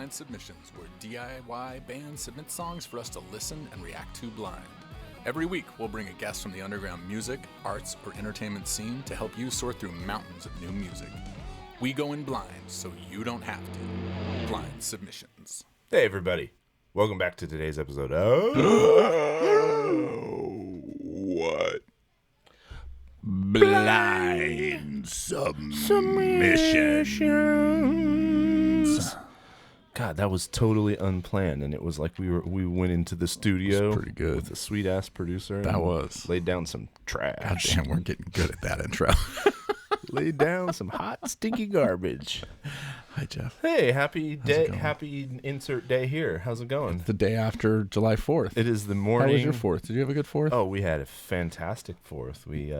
Blynd Submyshynz, where DIY bands submit songs for us to listen and react to blind. Every week, we'll bring a guest from the underground music, arts, or entertainment scene to help you sort through mountains of new music. We go in blind, so you don't have to. Blynd Submyshynz. Hey, everybody. Welcome back to today's episode of... What? Blynd Submyshynz. God, that was totally unplanned, and it was like we went into the studio pretty good. with a sweet-ass producer. That was. Laid down some trash. God damn, we're getting good at that intro. Laid down some hot, stinky garbage. Hi, Jeff. Hey, happy day, happy insert day here. How's it going? It's the day after July 4th. It is the morning. How was your 4th? Did you have a good 4th? Oh, we had a fantastic 4th. We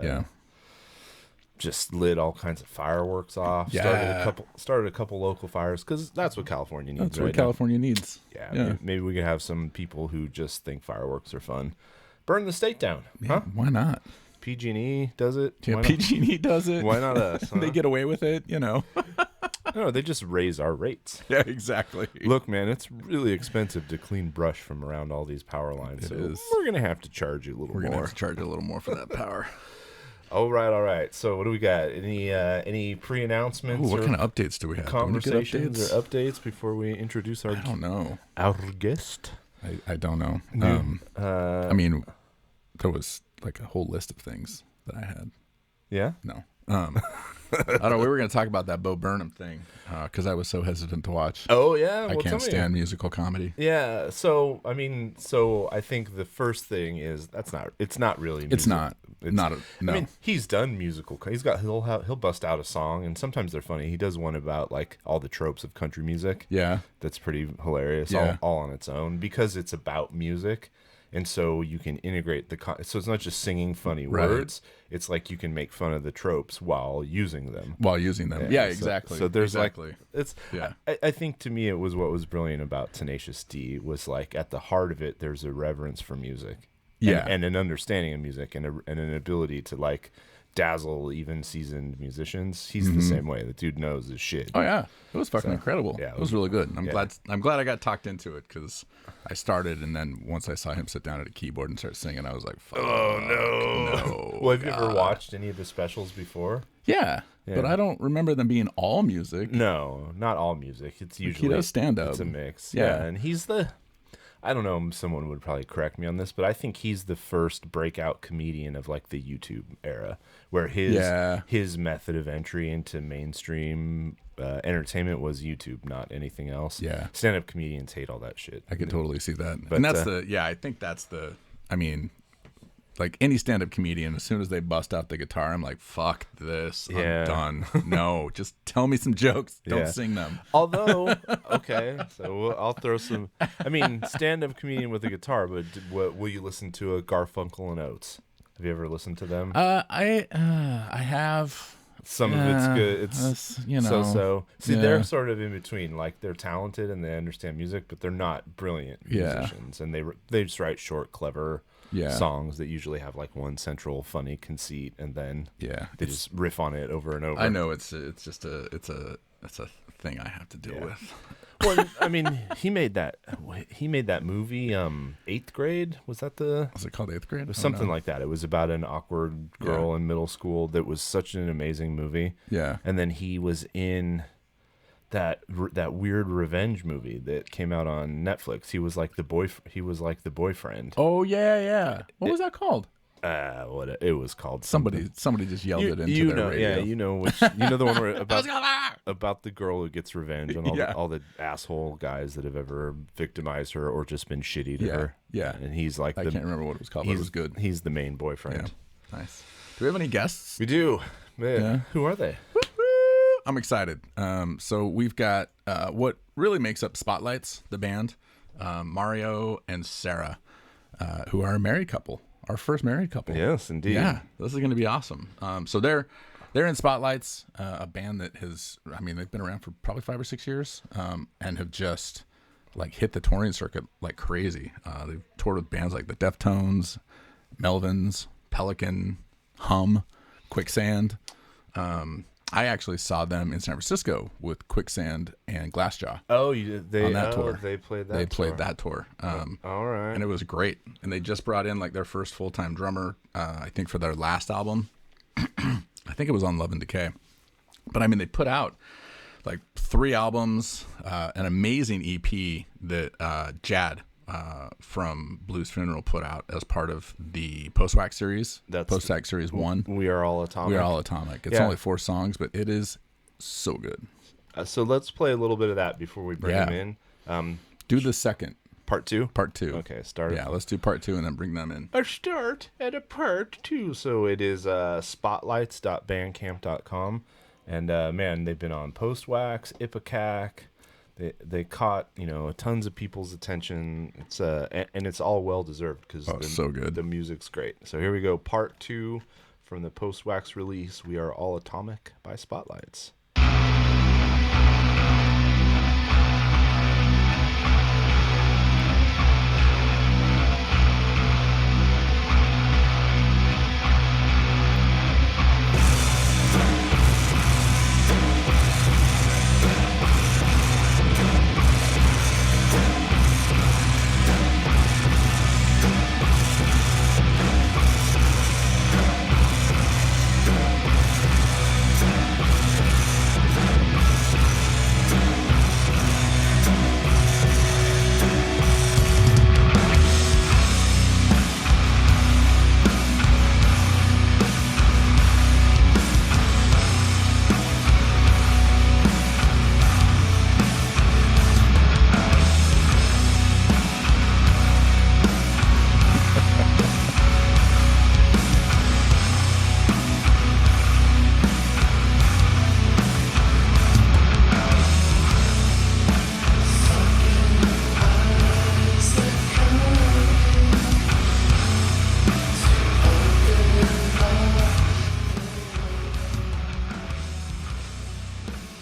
just lit all kinds of fireworks off. Yeah. Started a couple local fires because that's what California needs. That's what California needs. Yeah. Maybe we could have some people who just think fireworks are fun. Burn the state down. Yeah, huh? Why not? PG&E does it. Yeah, PG&E does it. Why not us? Huh? They get away with it, you know. No, they just raise our rates. Yeah, exactly. Look, man, it's really expensive to clean brush from around all these power lines. It so is. We're going to have to charge you a little more. We're going to have to charge you a little more for that power. All right. So what do we got? Any pre-announcements? What kind of updates do we have? Conversations or updates before we introduce our... I don't know. Our guest? I don't know. I mean, there was like a whole list of things that I had. Yeah? No. I don't know. We were going to talk about that Bo Burnham thing because I was so hesitant to watch. Oh, yeah? I can't stand musical comedy. Yeah. So, I think the first thing is it's not really musical. It's not. No. I mean, he's done musical. He'll bust out a song, and sometimes they're funny. He does one about like all the tropes of country music. Yeah. That's pretty hilarious. Yeah. All on its own because it's about music. And so you can integrate so it's not just singing funny words. It's like you can make fun of the tropes while using them. Yeah, exactly. So there's I think to me it was what was brilliant about Tenacious D was like at the heart of it there's a reverence for music. Yeah. And an understanding of music and an ability to like dazzle even seasoned musicians. He's the same way. The dude knows his shit. Oh yeah, it was fucking incredible. Yeah, it was really good. I'm glad I got talked into it because I started and then once I saw him sit down at a keyboard and start singing, I was like, fuck, oh no. Well, have you ever watched any of his specials before? Yeah, but I don't remember them being all music. No, not all music. It's usually he does stand up. It's a mix. Yeah, and he's I don't know, someone would probably correct me on this, but I think he's the first breakout comedian of like the YouTube era where his method of entry into mainstream entertainment was YouTube, not anything else. Yeah. Stand-up comedians hate all that shit. I could totally see that. But, and that's I think that's like any stand-up comedian, as soon as they bust out the guitar, I'm like, fuck this. I'm done. No, just tell me some jokes. Don't sing them. Although, okay, so I'll throw some. I mean, stand-up comedian with a guitar, but will you listen to a Garfunkel and Oates? Have you ever listened to them? I have. Some of it's good. It's so. See, they're sort of in between. Like they're talented and they understand music, but they're not brilliant musicians. And they just write short, clever songs that usually have like one central funny conceit, and then they just riff on it over and over. I know it's a thing I have to deal with. Well, I mean, he made that movie, 8th Grade. Was that Was it called 8th Grade? It was something like that. It was about an awkward girl in middle school. That was such an amazing movie. Yeah. And then he was in that weird revenge movie that came out on Netflix. He was like the boyfriend. Oh yeah. What was that called? What it was called? Somebody just yelled it into their radio. Yeah, you know the one where about the girl who gets revenge on all the asshole guys that have ever victimized her or just been shitty to her. Yeah, and he's like I can't remember what it was called. But it was good. He's the main boyfriend. Yeah. Nice. Do we have any guests? We do. Yeah. Who are they? I'm excited. So we've got what really makes up Spotlights, the band, Mario and Sarah, who are a married couple. Our first married couple. Yes, indeed. Yeah, this is going to be awesome. So they're in Spotlights, a band that they've been around for probably 5 or 6 years, and have just like hit the touring circuit like crazy. They've toured with bands like the Deftones, Melvins, Pelican, Hum, Quicksand. I actually saw them in San Francisco with Quicksand and Glassjaw. Oh, you did? They, on that tour. They played that. They played that tour. All right. And it was great. And they just brought in like their first full-time drummer, I think for their last album. I think it was on Love and Decay. But I mean, they put out like 3 albums, an amazing EP that Jad from Blues Funeral put out as part of the Post-Wax series. That's Post-Wax series 1. We Are All Atomic. We Are All Atomic. It's only 4 songs, but it is so good. So let's play a little bit of that before we bring them in. Do the second. Part 2? Part 2. Okay, start. Yeah, let's do part 2 and then bring them in. A start at a part 2. So it is spotlights.bandcamp.com. And man, they've been on Post-Wax, Ipecac. They caught tons of people's attention. It's and it's all well deserved because so good. The music's great. So here we go, part 2 from the Post-Wax release. We Are All Atomic by Spotlights.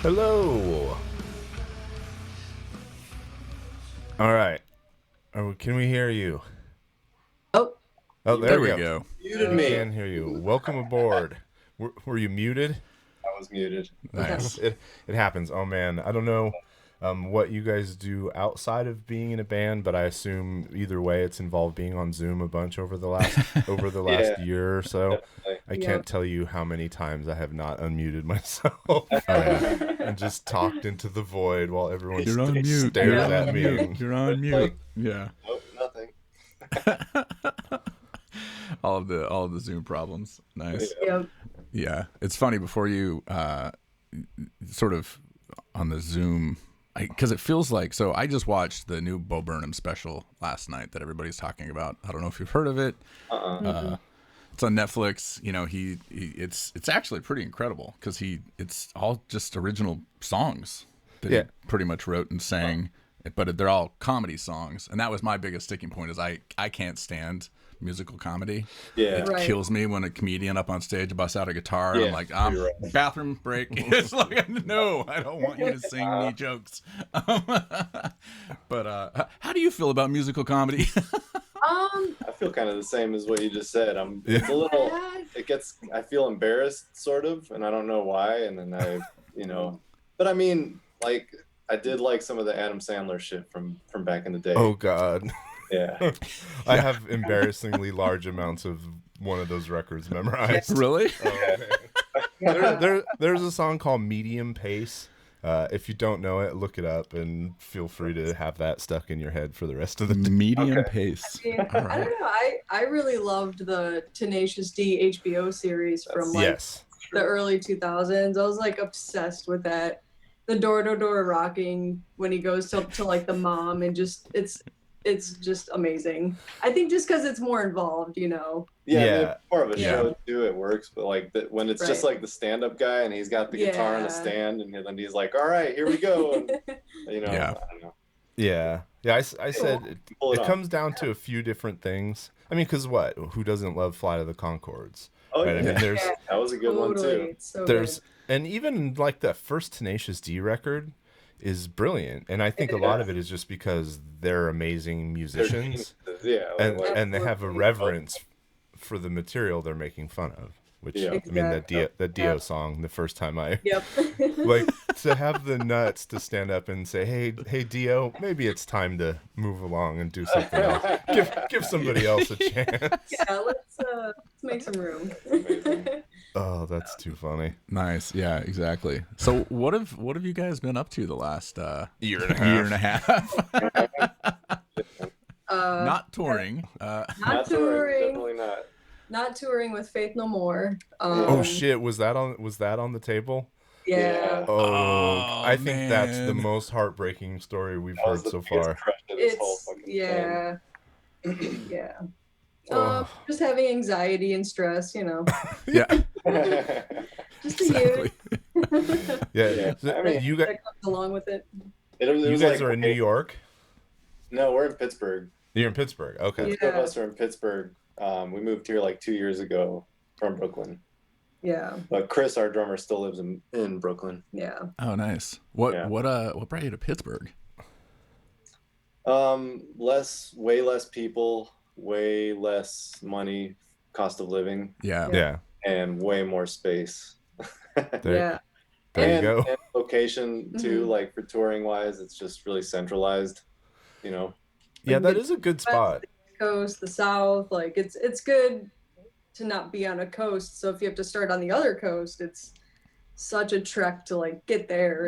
Hello. All right. Can we hear you? Oh, there we go. Muted me. I can hear you. Welcome aboard. Were you muted? I was muted. Nice. It happens. Oh man, I don't know what you guys do outside of being in a band, but I assume either way it's involved being on Zoom a bunch over the last year or so. Definitely. I can't tell you how many times I have not unmuted myself and just talked into the void while everyone stares at me. You're on mute. Yeah. Nope, nothing. all of the Zoom problems. Nice. Yep. Yeah. It's funny before you sort of on the Zoom, because it feels like, so I just watched the new Bo Burnham special last night that everybody's talking about. I don't know if you've heard of it. It's on Netflix. It's actually pretty incredible because it's all just original songs that he pretty much wrote and sang, but they're all comedy songs. And that was my biggest sticking point is I can't stand musical comedy. Yeah, it kills me when a comedian up on stage busts out a guitar and I'm like, bathroom break. It's like, no, I don't want you to sing me jokes. But how do you feel about musical comedy? I feel kind of the same as what you just said. It's a little. I feel embarrassed, sort of, and I don't know why. And then but I mean, like, I did like some of the Adam Sandler shit from back in the day. Oh God. Yeah. I have embarrassingly large amounts of one of those records memorized. Really? There's a song called Medium Pace. If you don't know it, look it up and feel free to have that stuck in your head for the rest of the day. Medium Pace. I mean, I don't know. I really loved the Tenacious D HBO series from the early 2000s. I was like obsessed with that. The door-to-door rocking when he goes to like the mom and just it's just amazing. I think just because it's more involved, Yeah, I mean, more of a show too. It works, but like when it's just like the stand-up guy and he's got the guitar on a stand, and then he's like, "All right, here we go." And, I don't know. Yeah. I said it comes down to a few different things. I mean, because who doesn't love Flight of the Conchords? Oh, right? yeah. I mean, that was a good one too. So and even like that first Tenacious D record is brilliant, and I think a lot of it is just because they're amazing musicians, and they have a reverence for the material they're making fun of. which Exactly. I mean that Dio song, the first time I Yep. like to have the nuts to stand up and say, hey Dio, maybe it's time to move along and do something else. Give somebody else a chance. Yeah, let's make some room. Oh, that's too funny. Nice. Yeah, exactly. So what have you guys been up to the last year and a half? Not touring. Not touring. Definitely not. Not touring with Faith No More. Oh shit, was that on the table? Yeah. Oh, I think that's the most heartbreaking story we've heard so far. Yeah. Just having anxiety and stress, Yeah. Just exactly. Yeah. I mean, you guys that comes along with it. You guys are in New York? No, we're in Pittsburgh. You're in Pittsburgh. Okay. Two of us are in Pittsburgh. We moved here like 2 years ago from Brooklyn. Yeah. But Chris, our drummer, still lives in Brooklyn. Yeah. Oh, nice. What brought you to Pittsburgh? Way less people, way less money, cost of living. Yeah. And way more space. There you go. And location too, like for touring wise, it's just really centralized, Yeah, that is a good spot. The coast, the south, like it's good to not be on a coast. So if you have to start on the other coast, it's such a trek to like get there,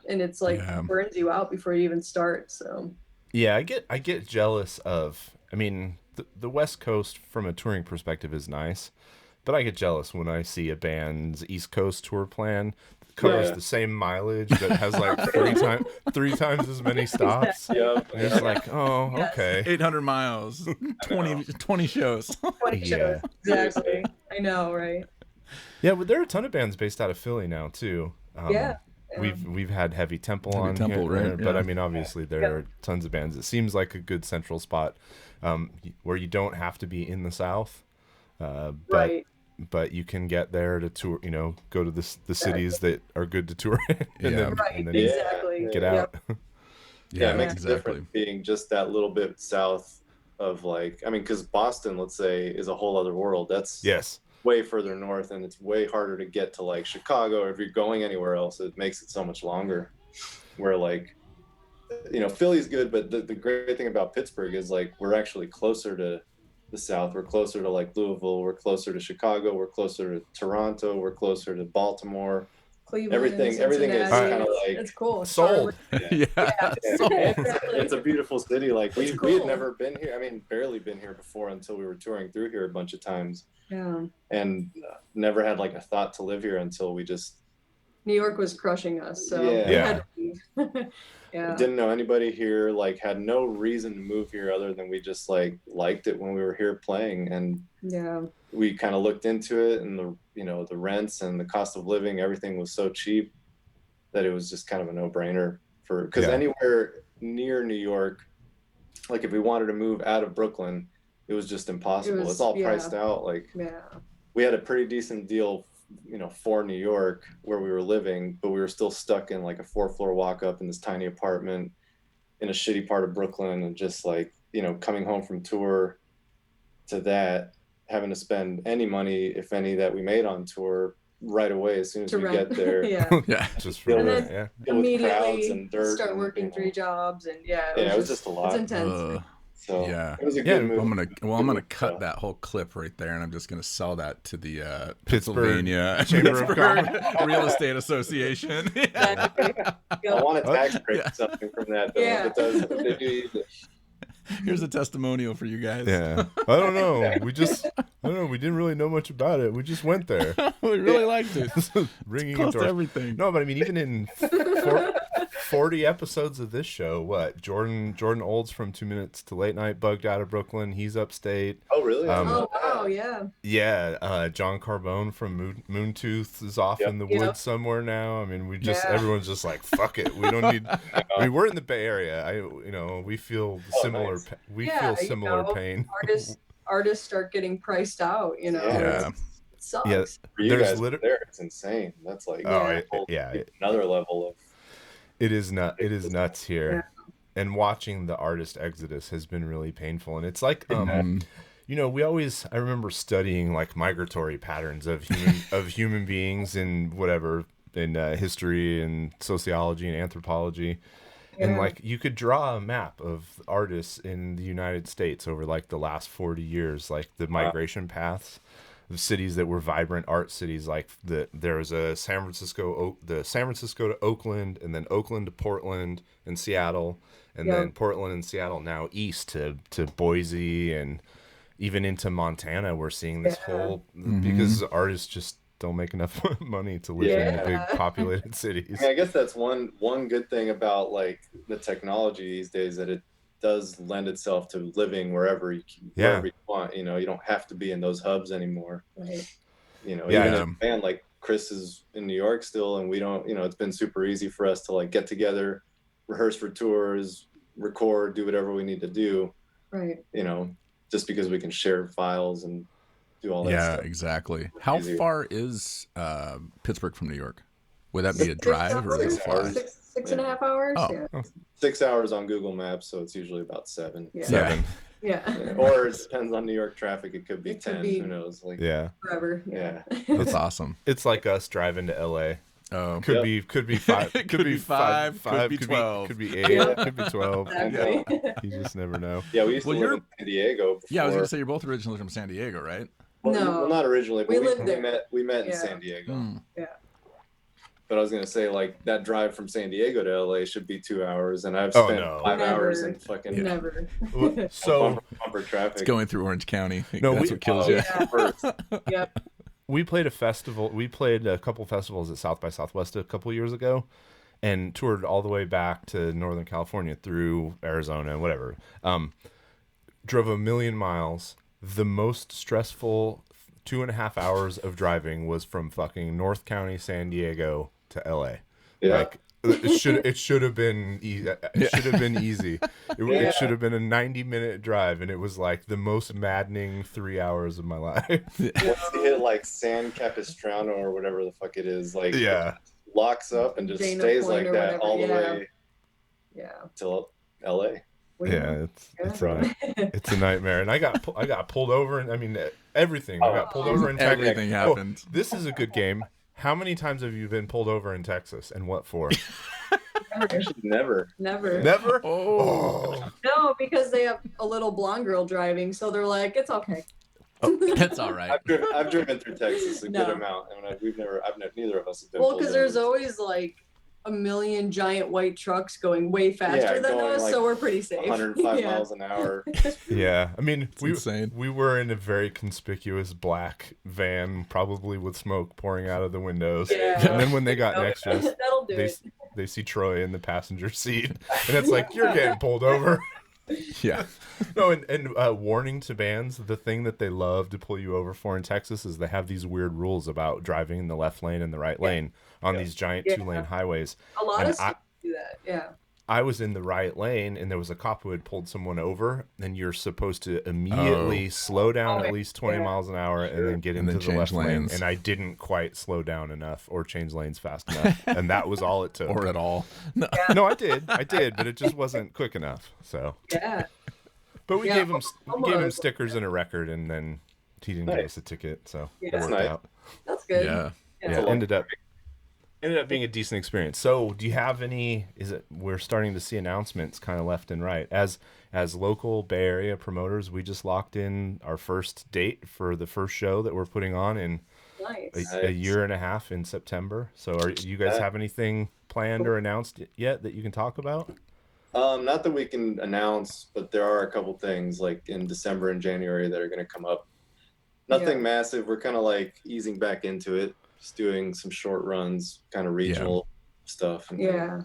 and it's like burns you out before you even start. So yeah, I get jealous of. I mean, the West Coast from a touring perspective is nice, but I get jealous when I see a band's East Coast tour plan covers the same mileage but has like three times as many stops. Yep. It's like, oh, okay. 800 miles, 20 shows. 20 shows. Exactly. I know, right? Yeah, but there are a ton of bands based out of Philly now too. We've had Heavy Temple on here, right? But I mean, obviously there are tons of bands. It seems like a good central spot where you don't have to be in the South, but you can get there to tour. Go to the cities that are good to tour in, and then get out. It makes a difference being just that little bit south of because Boston, let's say, is a whole other world. That's way further north, and it's way harder to get to like Chicago. Or if you're going anywhere else, it makes it so much longer. Where Philly's good, but the great thing about Pittsburgh is like we're actually closer to the South. We're closer to like Louisville. We're closer to Chicago. We're closer to Toronto. We're closer to Baltimore. Cleveland, everything is kind of like it's cool. Sold. It's a beautiful city. Like we had never been here. I mean, barely been here before until we were touring through here a bunch of times. Yeah. And never had like a thought to live here until we just. New York was crushing us. So didn't know anybody here. Like had no reason to move here other than we just like liked it when we were here playing, and we kind of looked into it, and the rents and the cost of living, everything was so cheap that it was just kind of a no-brainer because anywhere near New York, like if we wanted to move out of Brooklyn, it was just impossible. It's all priced out. Like we had a pretty decent deal, for New York where we were living, but we were still stuck in like a 4-floor walk up in this tiny apartment in a shitty part of Brooklyn, and just like, coming home from tour to that, having to spend any money, if any, that we made on tour right away as soon as we get there. Just for immediately and dirt start working 3 jobs, and it was just a lot. It's intense. So it was a good move. I'm gonna cut that whole clip right there, and I'm just gonna sell that to the Pittsburgh Chamber of Commerce Real Estate Association. I want a tax break or something from that, though. If they do use it. Here's a testimonial for you guys. Yeah, I don't know. We didn't really know much about it. We just went there. We really liked it. Ringing into everything. No, but I mean, even in 40 episodes of this show, what Jordan Olds from 2 Minutes to Late Night bugged out of Brooklyn. He's upstate. Oh, really? Oh, wow, yeah. Yeah, John Carbone from Moontooth is off in the woods somewhere now. I mean, everyone's just like, fuck it. We don't need. I mean, we're in the Bay Area. We feel similar. Nice. We feel similar pain. Artists start getting priced out. It sucks. Yeah, for you guys there, it's insane. That's like another level of. It is nuts here, and watching the artist exodus has been really painful. And it's like I remember studying like migratory patterns of human beings in whatever, in history and sociology and anthropology. And like you could draw a map of artists in the United States over like the last 40 years, like the migration paths of cities that were vibrant art cities. Like there was a San Francisco to Oakland, and then Oakland to Portland and Seattle, and then Portland and Seattle now east to Boise, and even into Montana. We're seeing this whole, because artists just don't make enough money to live in the big populated cities. I mean, I guess that's one good thing about like the technology these days, that it does lend itself to living wherever you want. You don't have to be in those hubs anymore. Right. Even a band like Chris is in New York still, and we don't. It's been super easy for us to like get together, rehearse for tours, record, do whatever we need to do. Right. Just because we can share files and do all that stuff. Yeah, exactly. How far is Pittsburgh from New York? Would that be a drive or a fly? 6.5 hours. Oh. Yeah. 6 hours on Google Maps, so it's usually about 7. Yeah. 7. Yeah. Or it depends on New York traffic. It could be 10. Who knows? Like forever. Yeah. That's awesome. It's like us driving to LA. Could be 5. Could be 5. Could be 12. Could be 8. Could be 12. Exactly. You just never know. Yeah, we used to live in San Diego before. Yeah, I was gonna say you're both originally from San Diego, right? Well, not originally, but we lived there. We met in San Diego. Yeah. But I was gonna say, like, that drive from San Diego to LA should be 2 hours, and I've spent 5 hours in fucking never. So bumper traffic. It's going through Orange County. No, that's what kills you. Yep. We played a festival. We played a couple festivals at South by Southwest a couple years ago, and toured all the way back to Northern California through Arizona, whatever. Drove 1 million miles. The most stressful 2.5 hours of driving was from fucking North County, San Diego to LA. Yeah. Like it should have been easy. It should have been easy. It should have been a 90-minute drive, and it was like the most maddening 3 hours of my life. Once you hit like San Capistrano or whatever the fuck it is, like it locks up and just stays like that all the way till LA. Yeah, it's a nightmare, and I got pulled over, and I mean everything. I got pulled over in Texas. Everything happened. This is a good game. How many times have you been pulled over in Texas, and what for? Never. Never? Oh. No, because they have a little blonde girl driving, so they're like, it's okay. It's all right. I've driven through Texas a good amount, and neither of us have been. Well, because there's always like 1 million giant white trucks going way faster than us, like so we're pretty safe. 105 miles an hour. Yeah, I mean, insane. We were in a very conspicuous black van, probably with smoke pouring out of the windows. Yeah. And then when they got next to us, that'll do they see Troy in the passenger seat, and it's like, you're getting pulled over. Yeah. No, and warning to bands, the thing that they love to pull you over for in Texas is they have these weird rules about driving in the left lane and the right lane on these giant 2-lane highways. A lot of states do that, yeah. I was in the right lane, and there was a cop who had pulled someone over, and you're supposed to immediately slow down at least 20 miles an hour and then get into the left lane. And I didn't quite slow down enough or change lanes fast enough, and that was all it took. Or at all. No, I did, but it just wasn't quick enough. So but we gave him stickers and a record, and then he didn't give us a ticket, so it worked out. That's good. Yeah. It ended up being a decent experience. So do you have any, we're starting to see announcements kind of left and right. As local Bay Area promoters, we just locked in our first date for the first show that we're putting on in a year and a half in September. So you guys have anything planned or announced yet that you can talk about? Not that we can announce, but there are a couple things like in December and January that are going to come up. Nothing massive. We're kind of like easing back into it. Just doing some short runs, kind of regional stuff. Yeah,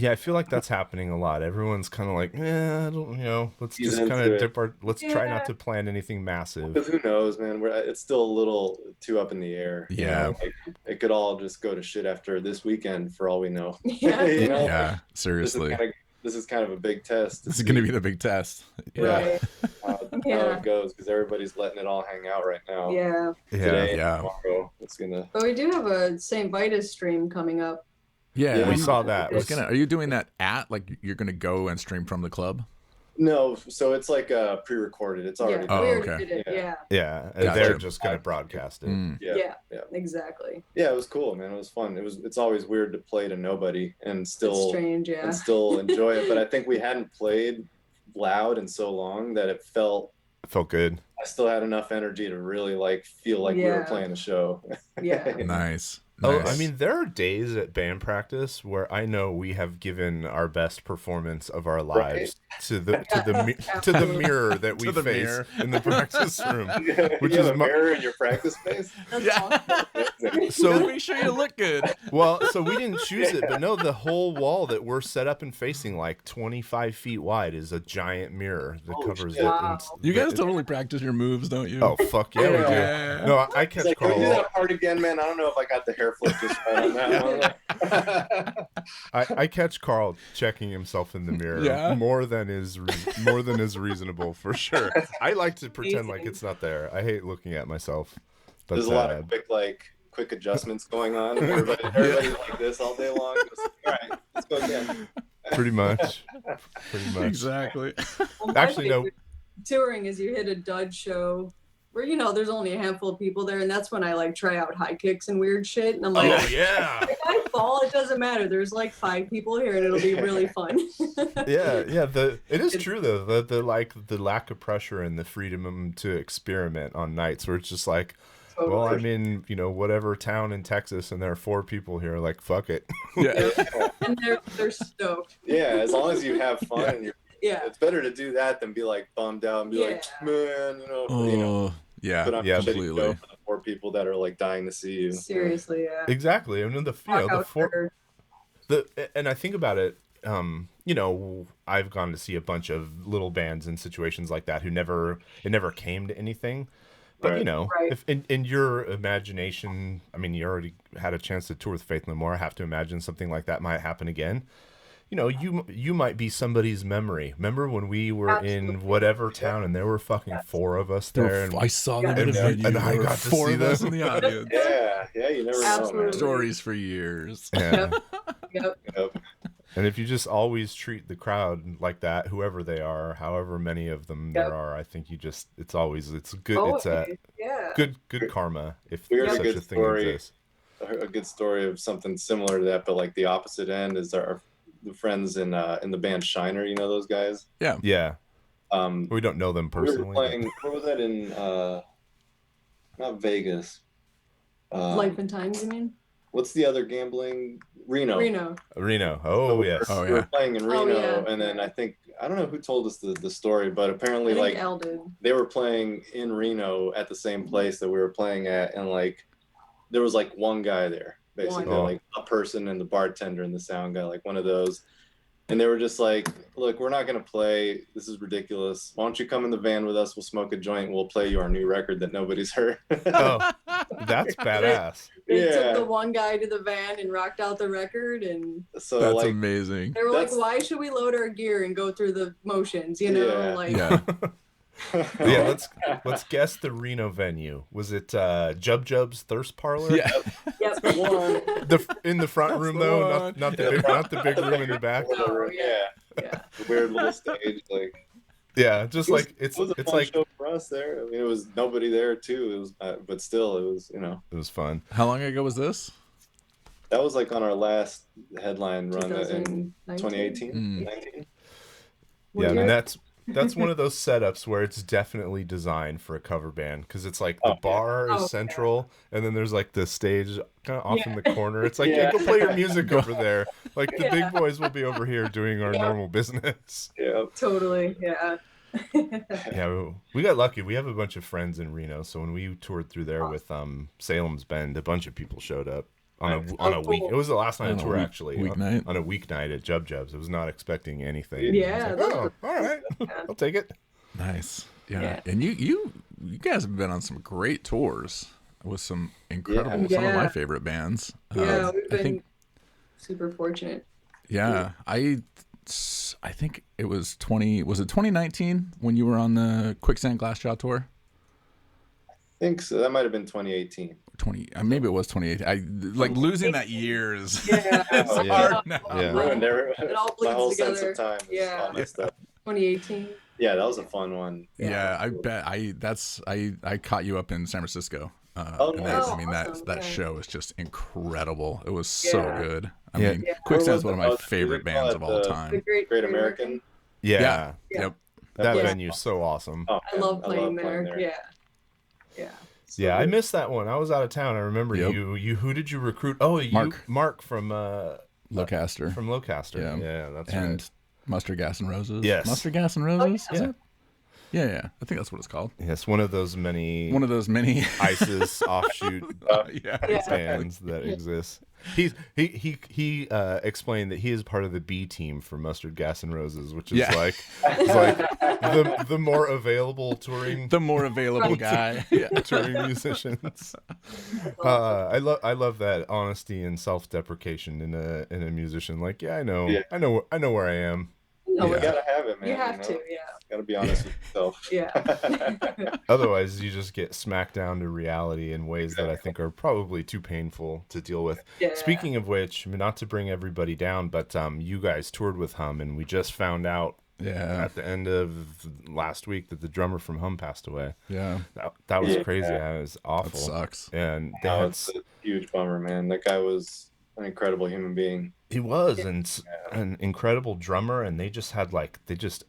I feel like that's happening a lot. Everyone's kind of like, I don't, let's just kind of dip our, let's try not to plan anything massive. Because who knows, man? It's still a little too up in the air. Yeah. Like, it could all just go to shit after this weekend for all we know. Yeah, seriously. This is kind of a big test. This is going to be the big test. Yeah. How it goes, because everybody's letting it all hang out right now. Yeah. Today and tomorrow, it's gonna. But we do have a St. Vitus stream coming up. Yeah, we saw that. Are you doing that like you're going to go and stream from the club? No, so it's like pre-recorded. It's already done. Okay. Yeah. Gotcha. They're just gonna broadcast it. Yeah, exactly. Yeah, it was cool, man. It was fun. It's always weird to play to nobody and still it's strange, and still enjoy it. But I think we hadn't played loud in so long that it felt good. I still had enough energy to really like feel like we were playing a show. Nice. Oh, I mean, there are days at band practice where I know we have given our best performance of our lives to the mirror that we face in the practice room, which is a mirror in your practice space. So make sure you look good. Well, so we didn't choose it, but no, the whole wall that we're set up and facing, like 25 feet wide, is a giant mirror that covers it. Wow. You guys totally practice your moves, don't you? Oh fuck yeah, we do. Yeah. No, I catch like, Carl. Can we do that part again, man? I don't know if I got the hair flip just right on that one. I catch Carl checking himself in the mirror more than is reasonable for sure. I like to pretend like it's not there. I hate looking at myself. But there's a lot of quick adjustments going on. Everybody's like this all day long. Just, all right, let's go again. Pretty much. Exactly. Well, actually, no. Touring is you hit a dud show where, you know, there's only a handful of people there, and that's when I like try out high kicks and weird shit. And I'm like, if I fall, it doesn't matter. There's like 5 people here, and it'll be really fun. It is true though. The lack of pressure and the freedom to experiment on nights where it's just like, well, I'm in, you know, whatever town in Texas, and there are 4 people here. Like, fuck it. And they're stoked. Yeah, as long as you have fun and you're. Yeah, it's better to do that than be like bummed out and be like, man, completely. For the 4 people that are like dying to see you. Seriously, exactly. I mean, and I think about it. You know, I've gone to see a bunch of little bands in situations like that it never came to anything. But you know, if in your imagination, I mean, you already had a chance to tour with Faith No More. I have to imagine something like that might happen again. You know, you might be somebody's memory. Remember when we were in whatever town and there were fucking 4 of us there? I saw them in a video. And I got to 4 see of us in the audience. Yeah, you never know. Stories for years. Yeah. Yep. And if you just always treat the crowd like that, whoever they are, however many of them there are, I think it's good. It's good karma if such a thing exists. A good story of something similar to that, but like the opposite end is the friends in the band Shiner. You know those guys? Yeah. We don't know them personally. We were playing. Where was that in? Not Vegas. Life and Times, you mean? What's the other gambling? Reno. Oh, so yes. We were playing in Reno, and then I don't know who told us the story, but apparently like they were playing in Reno at the same place that we were playing at, and like there was like one guy there, basically like a person and the bartender and the sound guy, like one of those. And they were just like, look, we're not going to play. This is ridiculous. Why don't you come in the van with us? We'll smoke a joint. We'll play you our new record that nobody's heard. Oh, that's badass. They took the one guy to the van and rocked out the record. And so that's like, amazing. They were like, why should we load our gear and go through the motions? You know, let's guess the Reno venue. Was it Jub Jub's Thirst Parlor? Yep. In the front room though, not the big room in the back. The weird little stage, like. Yeah, just like it's a fun like show for us there. I mean, it was nobody there too. It was, but still, it was it was fun. How long ago was this? That was like on our last headline run in 2018. 19. Yeah, I mean that's one of those setups where it's definitely designed for a cover band because it's like the bar is central and then there's like the stage kind of off in the corner. It's like, go play your music over there. Like the big boys will be over here doing our normal business. Yeah, totally. Yeah. Yeah, we got lucky. We have a bunch of friends in Reno, so when we toured through there with Salem's Bend, a bunch of people showed up. On a week, it was the last night of tour actually. Weeknight on a weeknight at Jub Jub's. I was not expecting anything. Yeah, like, all right, I'll take it. Nice, yeah. And you guys have been on some great tours with some incredible, some of my favorite bands. Yeah, we've been super fortunate. Yeah, I think it was 2019 when you were on the Quicksand Glassjaw tour? I think so. That might have been 2018. Maybe it was 2018. I like losing that year is hard now. Ruined it all bleeds my whole together. sense of time. Yeah. 2018 2018. Yeah, that was a fun one. Yeah, I bet I caught you up in San Francisco. Oh, nice. I mean, awesome. that show is just incredible. It was so good. I mean, Yeah. Quicksand's one of my favorite bands of all time. The Great American. Yeah. Yep. That venue's so awesome. Oh, I love playing there. Yeah. So I missed that one. I was out of town. I remember you. Who did you recruit? Oh, Mark from Locaster. From Locaster. Yeah, that's and right. Mustard Gas and Roses. Yes. Mustard Gas and Roses. Oh, Yeah. Yeah. I think that's what it's called. Yes, one of those many ISIS offshoot bands that exist. He explained that he is part of the B team for Mustard Gas and Roses, which is like the more available touring, guy, touring musicians. I love that honesty and self-deprecation in a musician. Like, I know where I am. No, you gotta have it, man. You have to, Gotta be honest with yourself. Yeah. Otherwise, you just get smacked down to reality in ways that I think are probably too painful to deal with. Yeah. Speaking of which, not to bring everybody down, but you guys toured with Hum, and we just found out at the end of last week that the drummer from Hum passed away. Yeah. That was crazy. That was awful. That sucks. And it's a huge bummer, man. That guy was an incredible human being. He was an incredible drummer, and they just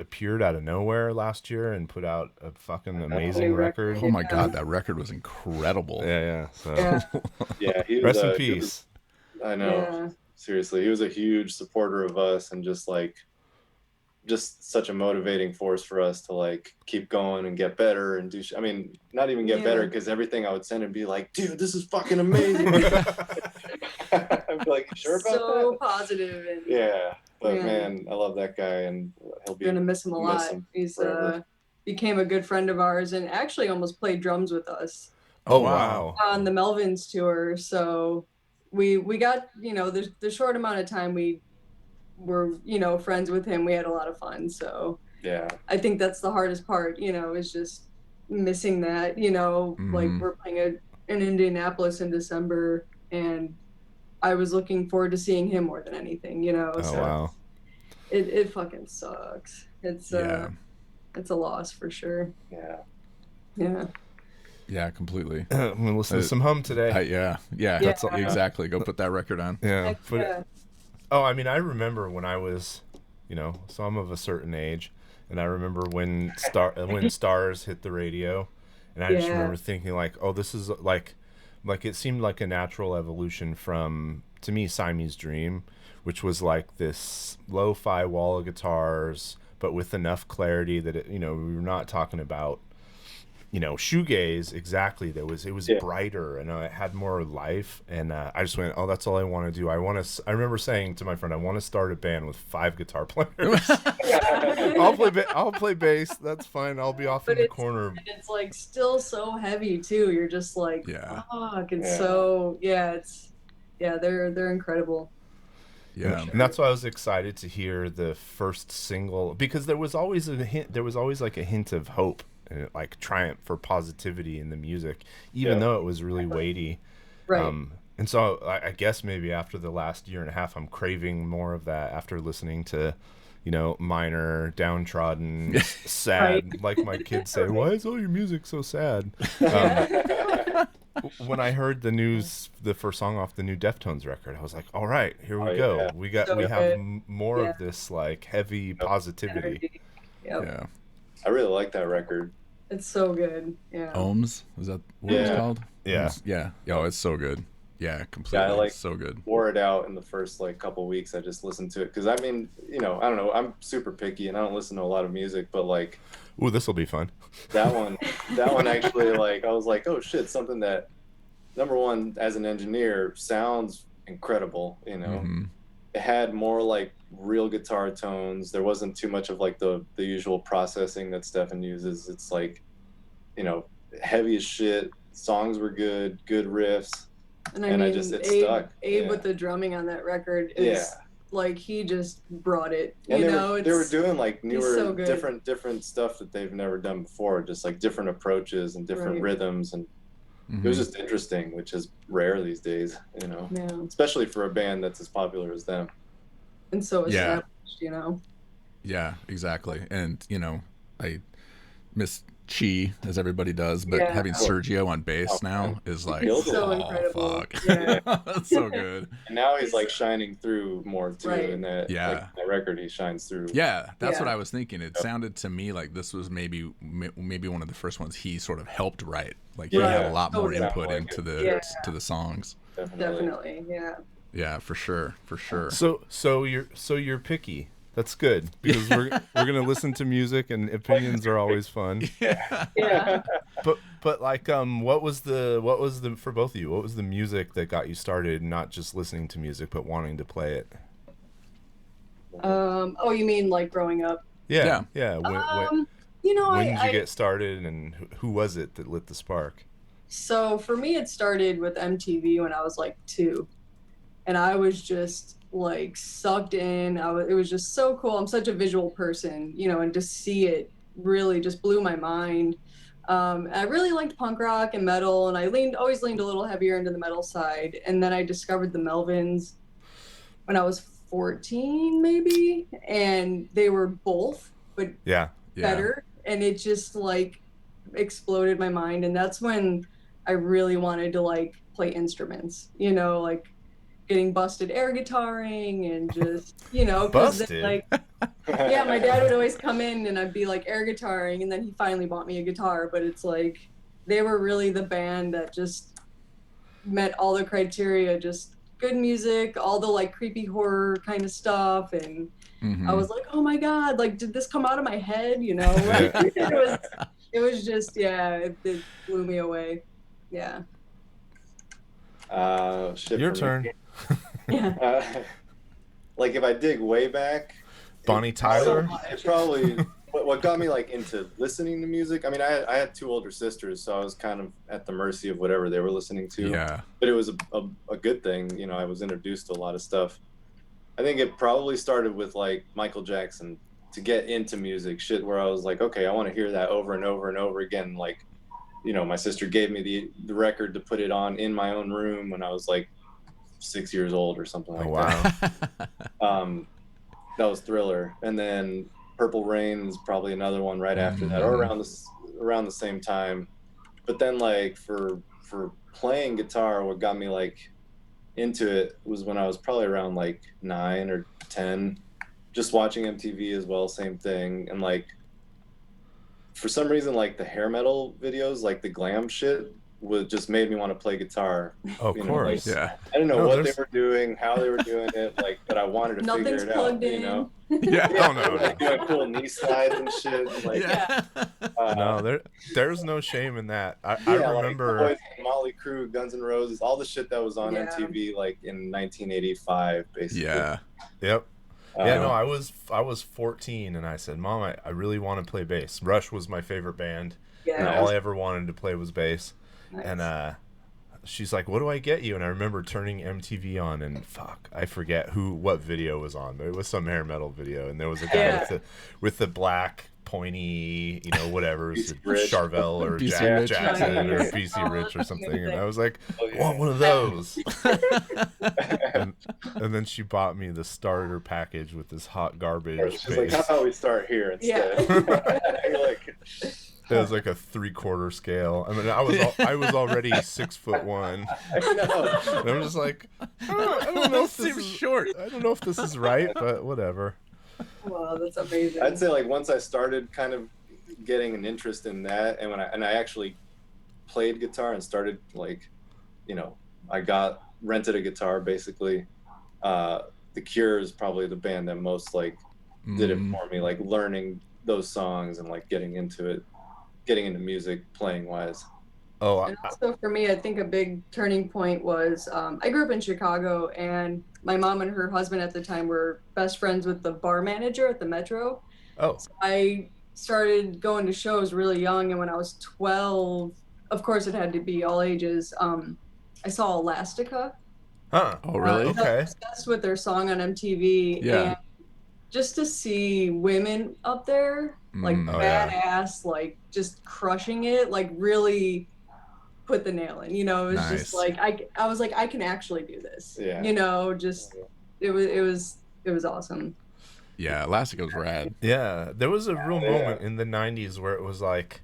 appeared out of nowhere last year and put out a fucking amazing record. Oh my god, that record was incredible. Yeah. So he was, rest in peace. I know. Yeah. Seriously, he was a huge supporter of us and just such a motivating force for us to keep going and get better and do. I mean, not even get better, because everything I would send him be like, dude, this is fucking amazing. I'd be like, sure about that? So positive. And, but man, I love that guy, and he'll be gonna miss him a lot. He's became a good friend of ours, and actually almost played drums with us. Oh wow! On the Melvins tour, so we got the short amount of time we were friends with him, we had a lot of fun. So I think that's the hardest part, is just missing that. Like we're playing in Indianapolis in December, and I was looking forward to seeing him more than anything, wow. It fucking sucks. It's a loss for sure. Yeah, completely. I'm gonna listen to some Hum today. That's exactly. Go put that record on. Oh, I mean, I remember when I was, so I'm of a certain age, and I remember when Stars hit the radio, and I just remember thinking oh, this is like it seemed like a natural evolution from, to me, Siamese Dream, which was like this lo-fi wall of guitars, but with enough clarity that we were not talking about shoegaze exactly. It was brighter, and it had more life, and I just went, oh, that's all I want to do. I remember saying to my friend, I want to start a band with 5 guitar players. I'll play bass, that's fine, I'll be off in the corner. And it's still so heavy too. You're just fuck. And so they're incredible. Yeah, and that's why I was excited to hear the first single, because there was always a hint of hope, triumph for positivity in the music, even though it was really weighty. Right. And so I guess maybe after the last year and a half, I'm craving more of that after listening to, minor, downtrodden, sad, like my kids say, why is all your music so sad? When I heard the first song off the new Deftones record, I was like, all right, here we go. Yeah. We have more of this heavy positivity. Yep. I really like that record. It's so good. Yeah. Ohms? Is that what it's called? Yeah. Ohms? Yeah. Oh, it's so good. Yeah, completely. It's so good. Wore it out in the first couple weeks. I just listened to it because I mean, I don't know. I'm super picky and I don't listen to a lot of music, but ooh, this will be fun. That one actually I was like, oh shit, something that, number one, as an engineer, sounds incredible. It had more real guitar tones. There wasn't too much of the usual processing that Stefan uses. It's heavy as shit. Songs were good riffs, and it stuck. Abe with the drumming on that record is he just brought it. And they were doing newer, different stuff that they've never done before. Just different approaches and different rhythms, and it was just interesting, which is rare these days. Especially for a band that's as popular as them. And so established, Yeah, exactly. And, you know, I miss Chi, as everybody does, but having Sergio on bass now is like, so incredible. Fuck. Yeah. That's so good. And now he's like shining through more too. Right. In that, like, that record, he shines through. Yeah, that's what I was thinking. It sounded to me like this was maybe one of the first ones he sort of helped write. Like he had a lot more input into the songs. Definitely, yeah. Yeah, for sure. So you're picky. That's good, because we're gonna listen to music, and opinions are always fun. Yeah. But like what was the for both of you? What was the music that got you started, not just listening to music but wanting to play it? Oh, you mean like growing up? Yeah. When did you get started, and who was it that lit the spark? So for me, it started with MTV when I was like 2, and I was just like sucked in. It was just so cool. I'm such a visual person, you know, and to see it really just blew my mind. I really liked punk rock and metal, and I always leaned a little heavier into the metal side. And then I discovered the Melvins when I was 14, maybe, and they were both, but better. And it just like exploded my mind. And that's when I really wanted to like play instruments, you know, like getting busted air guitaring and just, you know, because like, yeah, my dad would always come in and I'd be like air guitaring, and then he finally bought me a guitar. But it's like they were really the band that just met all the criteria, just good music, all the like creepy horror kind of stuff, and I was like, oh my god, like did this come out of my head, you know? Like, it was just it blew me away. Yeah. Your turn. Like if I dig way back, Bonnie Tyler. It probably what got me like into listening to music. I mean, I had 2 older sisters, so I was kind of at the mercy of whatever they were listening to. Yeah. But it was a good thing, you know. I was introduced to a lot of stuff. I think it probably started with like Michael Jackson to get into music, shit where I was like, okay, I want to hear that over and over and over again. Like, you know, my sister gave me the record to put it on in my own room when I was like 6 years old or something like that. That was Thriller, and then Purple Rain is probably another one right after that, or around the same time. But then like for playing guitar, what got me like into it was when I was probably around like 9 or 10, just watching MTV as well, same thing. And like for some reason, like the hair metal videos, like the glam shit, just made me want to play guitar. Of course, like, I didn't know what they were doing, how they were doing it, like, but I wanted to figure it out. You know? No. Doing cool knee slides and shit. And like, no, there's no shame in that. I remember like Motley Crue, Guns N' Roses, all the shit that was on MTV like in 1985, basically. Yeah. Yep. I was 14 and I said, Mom, I really want to play bass. Rush was my favorite band. Yeah. And all I ever wanted to play was bass. Nice. And she's like, what do I get you? And I remember turning MTV on, and I forget what video was on, but it was some hair metal video, and there was a guy with the black pointy, you know, whatever, Charvel or Jackson or PC Rich or something, and I was like, I want one of those. and then she bought me the starter package with this hot garbage. She's like, how about we start here instead? It was like a 3/4 scale. I mean, I was already 6'1". I know. And I'm just like, I don't know if this seems short. I don't know if this is right, but whatever. Wow, that's amazing. I'd say like once I started kind of getting an interest in that, and I actually played guitar and started like, you know, I rented a guitar basically. The Cure is probably the band that most like did it for me, like learning those songs and like getting into music playing wise. And also for me, I think a big turning point was I grew up in Chicago, and my mom and her husband at the time were best friends with the bar manager at the Metro. So I started going to shows really young, and when I was 12, of course it had to be all ages, I saw Elastica. Oh, really? Okay. I was obsessed with their song on MTV. And just to see women up there, like badass, like just crushing it, like really put the nail in, you know. It was just like I was like, I can actually do this. You know, just it was awesome. Yeah, Elastica was rad. Yeah, there was a real moment in the 90s where it was like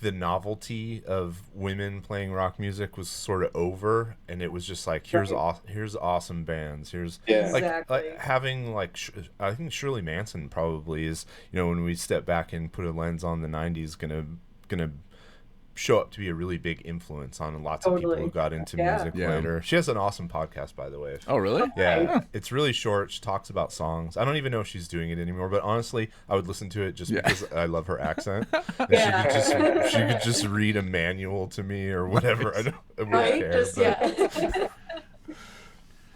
the novelty of women playing rock music was sort of over, and it was just like, here's awesome bands. Here's like having like I think Shirley Manson probably is, when we step back and put a lens on the 90s, gonna show up to be a really big influence on lots of people who got into music later. She has an awesome podcast, by the way. Oh, really? Yeah. It's really short. She talks about songs. I don't even know if she's doing it anymore, but honestly, I would listen to it just because I love her accent. And she could just read a manual to me or whatever. I don't really care.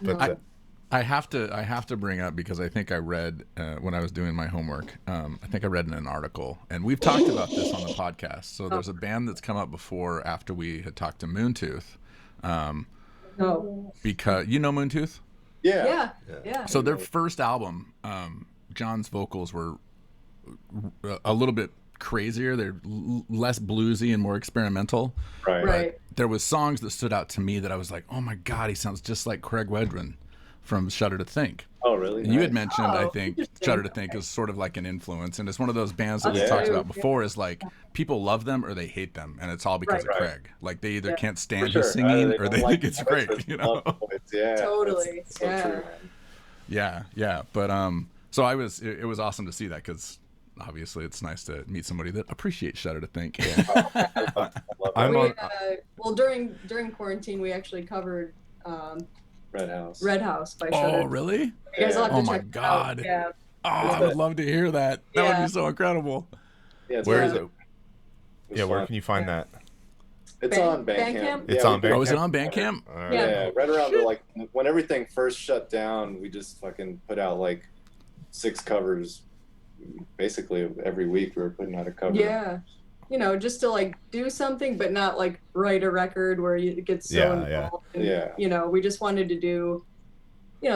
But I have to bring up, because I think I read when I was doing my homework, I think I read in an article, and we've talked about this on the podcast. So there's a band that's come up before after we had talked to Moontooth. Because you know Moontooth? Yeah. So their first album, John's vocals were a little bit crazier. They're less bluesy and more experimental. Right. There was songs that stood out to me that I was like, oh my God, he sounds just like Craig Wedren from Shudder to Think. Oh, really? And you had mentioned, I think, Shudder to Think is sort of like an influence, and it's one of those bands that we talked about before. Is like people love them or they hate them, and it's all because of Craig. Like they either can't stand his singing or they think it's great. Totally. True, yeah. But so it was awesome to see that, because obviously it's nice to meet somebody that appreciates Shudder to Think. Well, during quarantine, we actually covered Red House by Shudder. Oh, really? You guys will have to oh my check God! It out. I would love to hear that. That would be so incredible. Yeah, where is it? Where can you find that? It's on Bandcamp. It's on Bandcamp. Oh, is it on Bandcamp? Yeah, right around when everything first shut down, we just fucking put out like 6 covers. Basically, every week we were putting out a cover. Yeah. Just to like do something, but not like write a record where it gets so involved. And, we just wanted to do,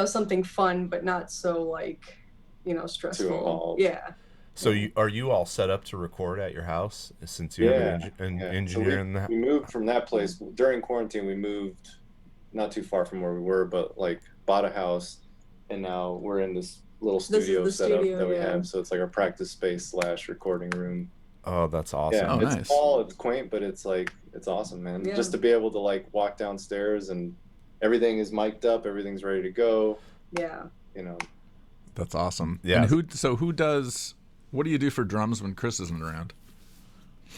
something fun, but not so like, stressful. Too involved. Yeah. So are you all set up to record at your house, since you have an engineer in that? We moved from that place during quarantine. We moved not too far from where we were, but like bought a house, and now we're in this little studio setup that we have. So it's like our practice space / recording room. Oh, that's awesome. Yeah, it's small, it's quaint, but it's like, it's awesome, man. Yeah. Just to be able to like walk downstairs and everything is mic'd up, everything's ready to go. Yeah. That's awesome. Yeah. And what do you do for drums when Chris isn't around?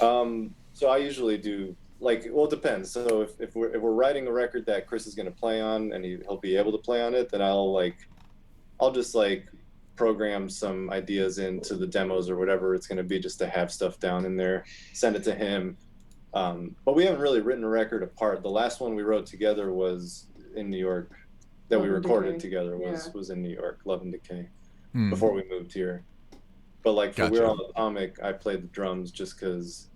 So I usually do it depends. So if we're writing a record that Chris is going to play on and he'll be able to play on it, then I'll just program some ideas into the demos or whatever it's going to be, just to have stuff down in there, send it to him. But we haven't really written a record apart. The last one we wrote together was in New York, that we recorded together was in New York, Love and Decay, before we moved here. But for We're on Atomic, I played the drums just because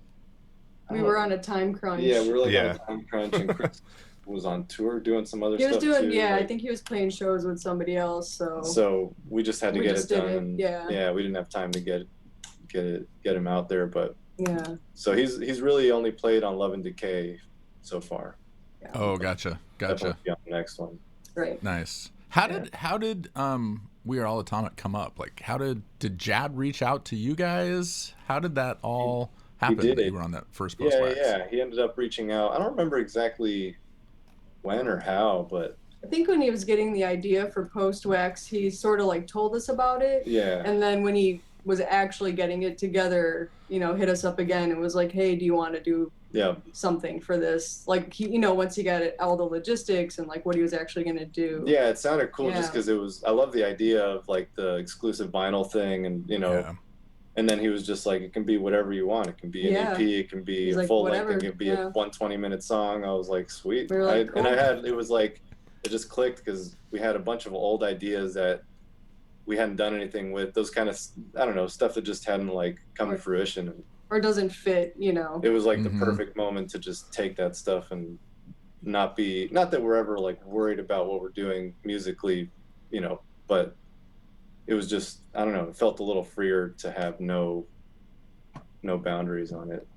we were on a time crunch. Yeah, we were on a time crunch, and Chris was on tour doing some other stuff. He was doing, too. I think he was playing shows with somebody else. So we just had to get it done. Yeah, we didn't have time to get him out there, but So he's really only played on Love and Decay so far. Yeah. Oh, gotcha. Definitely be on the next one. Right. Nice. How did We Are All Atomic come up? Like, did Jad reach out to you guys? How did that all happen? That you were on that first Post Wax? Yeah. He ended up reaching out. I don't remember exactly when or how, but I think when he was getting the idea for Post Wax, he sort of told us about it. Yeah. And then when he was actually getting it together, hit us up again and was like, "Hey, do you want to do something for this?" He, once he got all the logistics and what he was actually going to do. Yeah, it sounded cool just because I love the idea of the exclusive vinyl thing, and and then he was just like, it can be whatever you want. It can be an EP, it can be a full length, it can be a 120-minute song. I was like, sweet. We were cool. And it was it just clicked because we had a bunch of old ideas that we hadn't done anything with, those kind of, I don't know, stuff that just hadn't come to fruition. Or doesn't fit, It was the perfect moment to just take that stuff and not that we're ever worried about what we're doing musically, but it was just, I don't know, it felt a little freer to have no boundaries on it.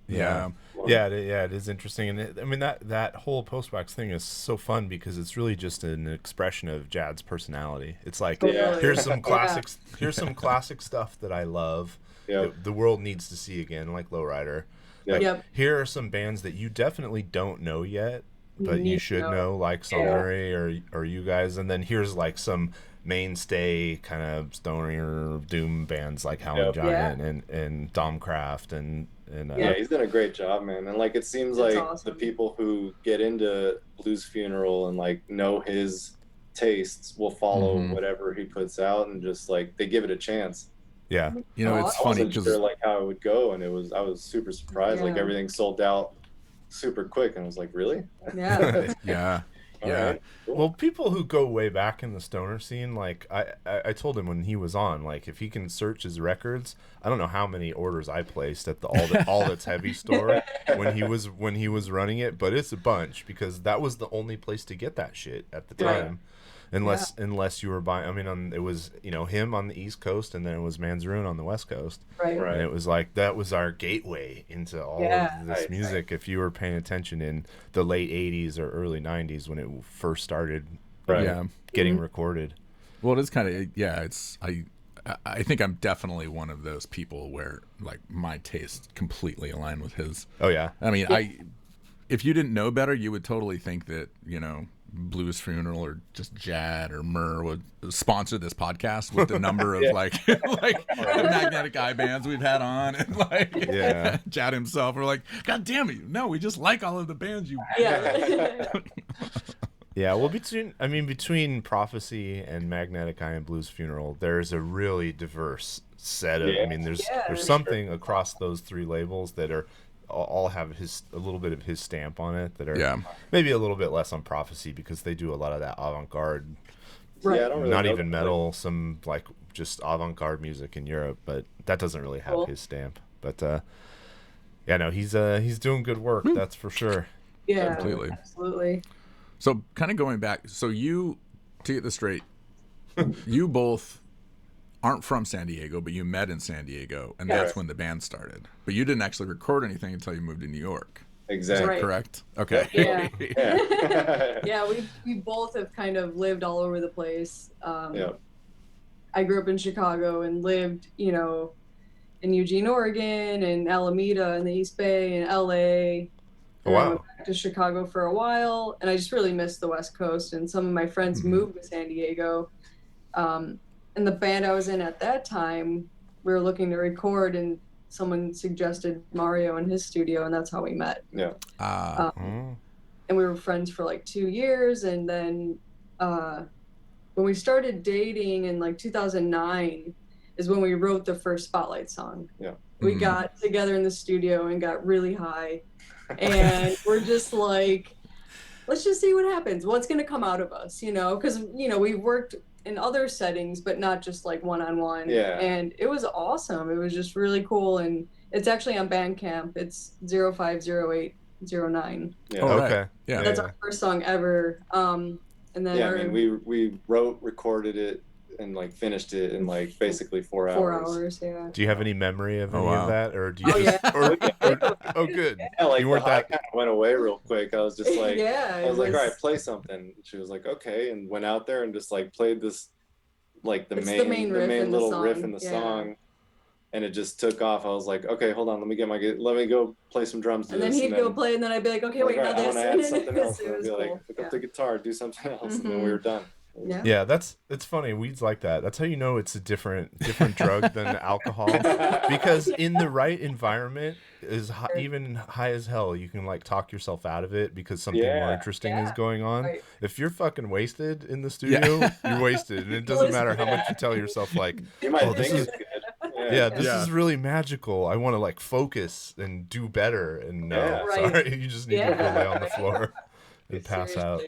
Yeah. It is interesting, and I mean that whole post-wax thing is so fun because it's really just an expression of Jad's personality. It's like here's some classics, here's some classic stuff that I love that the world needs to see again, like Lowrider. Like, here are some bands that you definitely don't know yet, but you should know, like Somnuri or you guys, and then here's like some mainstay kind of stoner doom bands like Howling Giant and Domcraft and he's done a great job, man. And like it seems like awesome. The people who get into Blues Funeral and like know his tastes will follow whatever he puts out, and just like they give it a chance. Yeah, you know, it's funny because sure like how it would go, and I was super surprised. Like everything sold out super quick, and I was like, really? Yeah. Yeah. Right, cool. Well, people who go way back in the stoner scene, like I told him when he was on, like if he can search his records, I don't know how many orders I placed at the All That's Heavy store when he was running it, but it's a bunch because that was the only place to get that shit at the time. Unless you were buying, I mean, it was, you know, him on the East Coast, and then it was Manzaroon on the West Coast. Right. And it was like, that was our gateway into all of this music. If you were paying attention in the late 80s or early 90s when it first started getting recorded. Well, it is kind of, I think I'm definitely one of those people where, like, my tastes completely align with his. Oh, yeah. I mean, if you didn't know better, you would totally think that, you know, Blues Funeral or just Jad or Myrrh would sponsor this podcast with the number of like Magnetic Eye bands we've had on, and Jad himself. We're like, God damn it, no, we just like all of the bands you. Well, between Prophecy and Magnetic Eye and Blues Funeral, there's a really diverse set of. I mean, there's something across those three labels that are. All have a little bit of his stamp on it that are maybe a little bit less on Prophecy because they do a lot of that avant-garde, I don't really not even metal, some like just avant-garde music in Europe, but that doesn't really have his stamp. But he's doing good work, that's for sure. Yeah, completely, absolutely. So kind of going back, so you, to get this straight, you both aren't from San Diego, but you met in San Diego, and that's when the band started. But you didn't actually record anything until you moved to New York. Exactly. Is that correct? Okay. Yeah. We both have kind of lived all over the place. I grew up in Chicago and lived, you know, in Eugene, Oregon, and Alameda in the East Bay, and LA. And I went back to Chicago for a while, and I just really missed the West Coast. And some of my friends moved to San Diego. And the band I was in at that time, we were looking to record, and someone suggested Mario in his studio, and that's how we met. Yeah. And we were friends for like 2 years, and then when we started dating in like 2009 is when we wrote the first Spotlight song. Yeah. We got together in the studio and got really high, and we're just like, let's just see what happens. What's going to come out of us, you know? Because, you know, we worked in other settings, but not just like one-on-one. Yeah. And it was awesome. It was just really cool. And it's actually on Bandcamp. It's 050809. Yeah. Oh, okay. Right. Yeah. That's our first song ever. And then I mean, we wrote, recorded it, and like finished it in like basically 4 hours. 4 hours, yeah. Do you have any memory of any of that, or do you good? Yeah, like you weren't that kind of went away real quick. I was just like, I was like, all right, play something. And she was like, okay, and went out there and just like played this, like the main little riff in the song, and it just took off. I was like, okay, hold on, let me go play some drums. And then he'd go play, and then I'd be like, okay, wait, now this. I want to add something else. And I'd be like, pick up the guitar, do something else, and then we were done. Yeah, it's funny. Weed's like that. That's how you know it's a different drug than alcohol, because in the right environment is even high as hell. You can like talk yourself out of it because something more interesting is going on. Right. If you're fucking wasted in the studio, you're wasted, and it doesn't matter how much you tell yourself like, this is good. This is really magical. I want to like focus and do better. And no, sorry, you just need to go lay on the floor and pass out.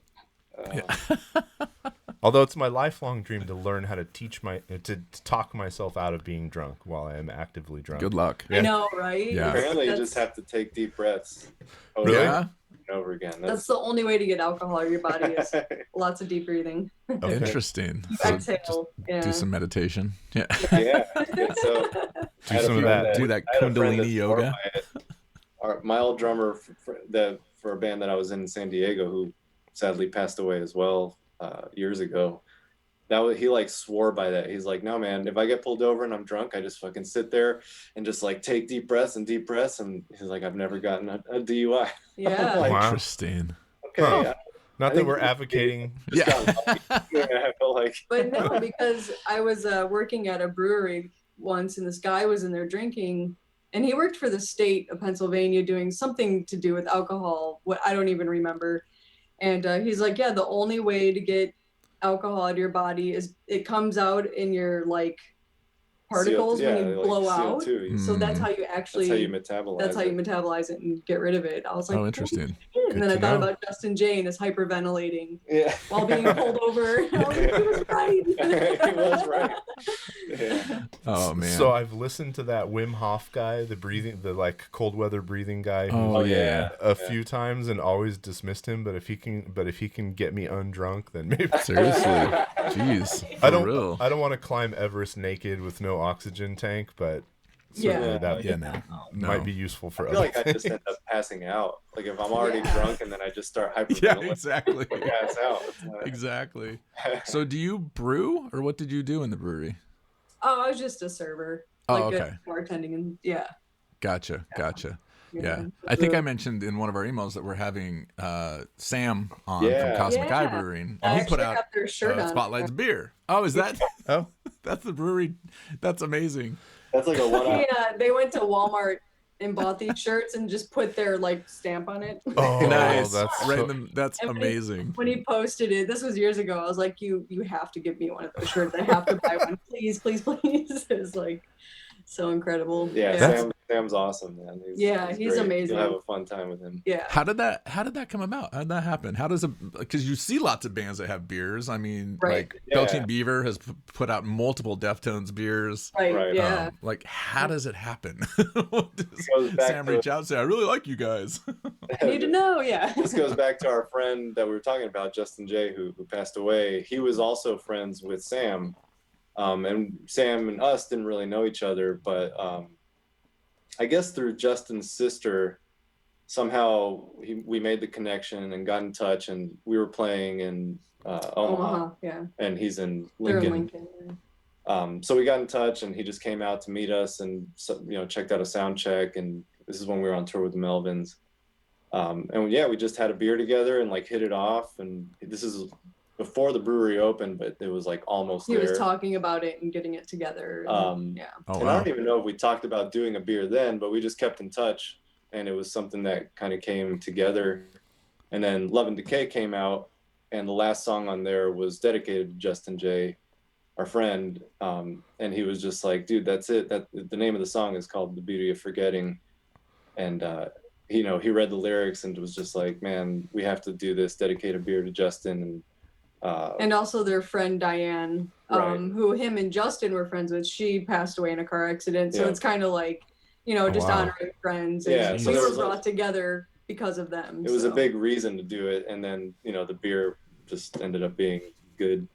Although it's my lifelong dream to learn how to to talk myself out of being drunk while I am actively drunk. Good luck. I know, right? Yeah. Apparently, you just have to take deep breaths over and over again. That's the only way to get alcohol out of your body is lots of deep breathing. Okay. Interesting. Exhale. Do some meditation. So do some of that. Do that Kundalini yoga. my old drummer for a band that I was in San Diego, who sadly passed away as well years ago. He like swore by that. He's like, no man, if I get pulled over and I'm drunk, I just fucking sit there and just like take deep breaths. And he's like, I've never gotten a DUI. Yeah. Like, wow. Interesting. Okay. Huh. Yeah. Not that we're advocating. Yeah. I feel like. But no, because I was working at a brewery once, and this guy was in there drinking, and he worked for the state of Pennsylvania doing something to do with alcohol. What I don't even remember. And he's like, yeah, the only way to get alcohol out of your body is it comes out in your like particles when you blow out. So that's how you actually metabolize it and get rid of it. I was like, oh, interesting. And then I thought about Justin Jane as hyperventilating while being pulled over. I was like, he was right. He was right. Yeah. Oh man. So I've listened to that Wim Hof guy, the like cold weather breathing guy. Oh yeah. A few times and always dismissed him. But if he can get me undrunk, then maybe. Seriously. Jeez. I don't want to climb Everest naked with no oxygen tank, but that might be useful for I feel others. like I just end up passing out. Like if I'm already drunk and then I just start hyperventilating. Yeah, exactly. Pass out. Exactly. So do you brew, or what did you do in the brewery? Oh, I was just a server. Okay. Bartending and Gotcha. Yeah. I think I mentioned in one of our emails that we're having Sam on from Cosmic Eye Brewing. And he put out their shirt on. Spotlight's beer. Oh, is that? Oh, that's the brewery. That's amazing. That's like a one-off. Yeah, they went to Walmart and bought these shirts and just put their like stamp on it. Oh, nice. That's that's amazing. When he posted it, this was years ago. I was like, you have to give me one of those shirts. I have to buy one, please. It was like so incredible. Yeah. Sam's awesome, man. He's amazing. You'll have a fun time with him. Yeah. How did that come about? How did that happen? Because you see lots of bands that have beers. I mean, like Belching Beaver has put out multiple Deftones beers. Right. Yeah. Like, how does it happen? Does Sam reach out and say, I really like you guys? I need to know. Yeah. This goes back to our friend that we were talking about, Justin J, who passed away. He was also friends with Sam. And Sam and us didn't really know each other, but I guess through Justin's sister, somehow we made the connection and got in touch, and we were playing in Omaha, and he's in Lincoln. So we got in touch, and he just came out to meet us, and checked out a sound check, and this is when we were on tour with the Melvins. And we just had a beer together and like hit it off, and this is before the brewery opened, but it was like almost there. He was talking about it and getting it together. And I don't even know if we talked about doing a beer then, but we just kept in touch, and it was something that kind of came together. And then Love and Decay came out, and the last song on there was dedicated to Justin J, our friend. And he was just like, dude, that's it. The name of the song is called The Beauty of Forgetting. And, he read the lyrics and was just like, man, we have to do this, dedicate a beer to Justin. And also their friend Diane, who him and Justin were friends with, she passed away in a car accident. So it's kind of like, honoring friends. And we were brought together because of them. It was a big reason to do it. And then, the beer just ended up being good.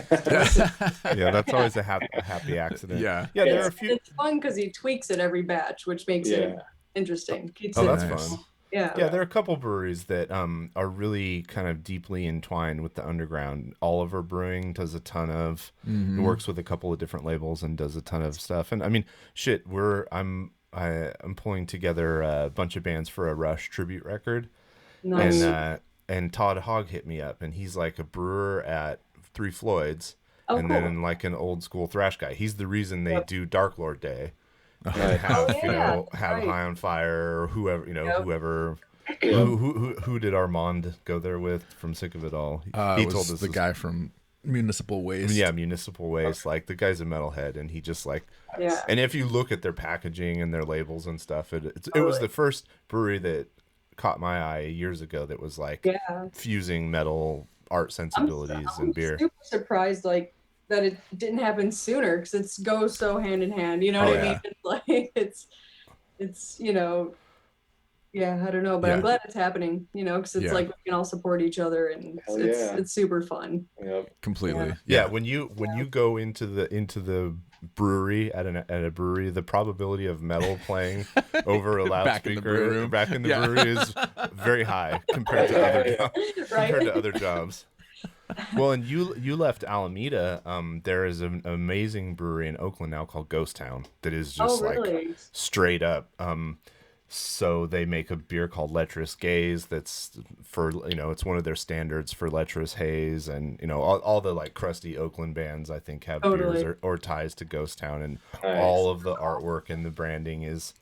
That's always a happy accident. There are a few. It's fun because he tweaks it every batch, which makes it interesting. That's fun. Yeah, there are a couple breweries that are really kind of deeply entwined with the underground. Oliver Brewing does a ton of works with a couple of different labels and does a ton of stuff. And I mean, I'm pulling together a bunch of bands for a Rush tribute record. Nice. And Todd Hogg hit me up, and he's like a brewer at Three Floyds, then like an old school thrash guy. He's the reason they do Dark Lord Day. And have High on Fire, or whoever who did Armand go there with from Sick of It All? He told us the guy from Municipal Waste. Yeah, Municipal Waste. Like the guy's a metalhead, and he just like And if you look at their packaging and their labels and stuff, it was the first brewery that caught my eye years ago that was like fusing metal art sensibilities and beer. I'm super surprised that it didn't happen sooner, because it goes so hand in hand. You know what I mean? Like it's Yeah, I don't know, but I'm glad it's happening, you know, because it's like we can all support each other, and it's super fun. Yep. Completely. Yeah. When you go into the brewery at a brewery, the probability of metal playing over a loudspeaker back in the brewery is very high compared to other jobs. Well, and you like Alameda. There is an amazing brewery in Oakland now called Ghost Town that is just like straight up. So they make a beer called Lecherous Gaze that's for, you know, it's one of their standards for Lecherous Haze, and, you know, all the like crusty Oakland bands I think have beers or ties to Ghost Town, and all of the artwork and the branding is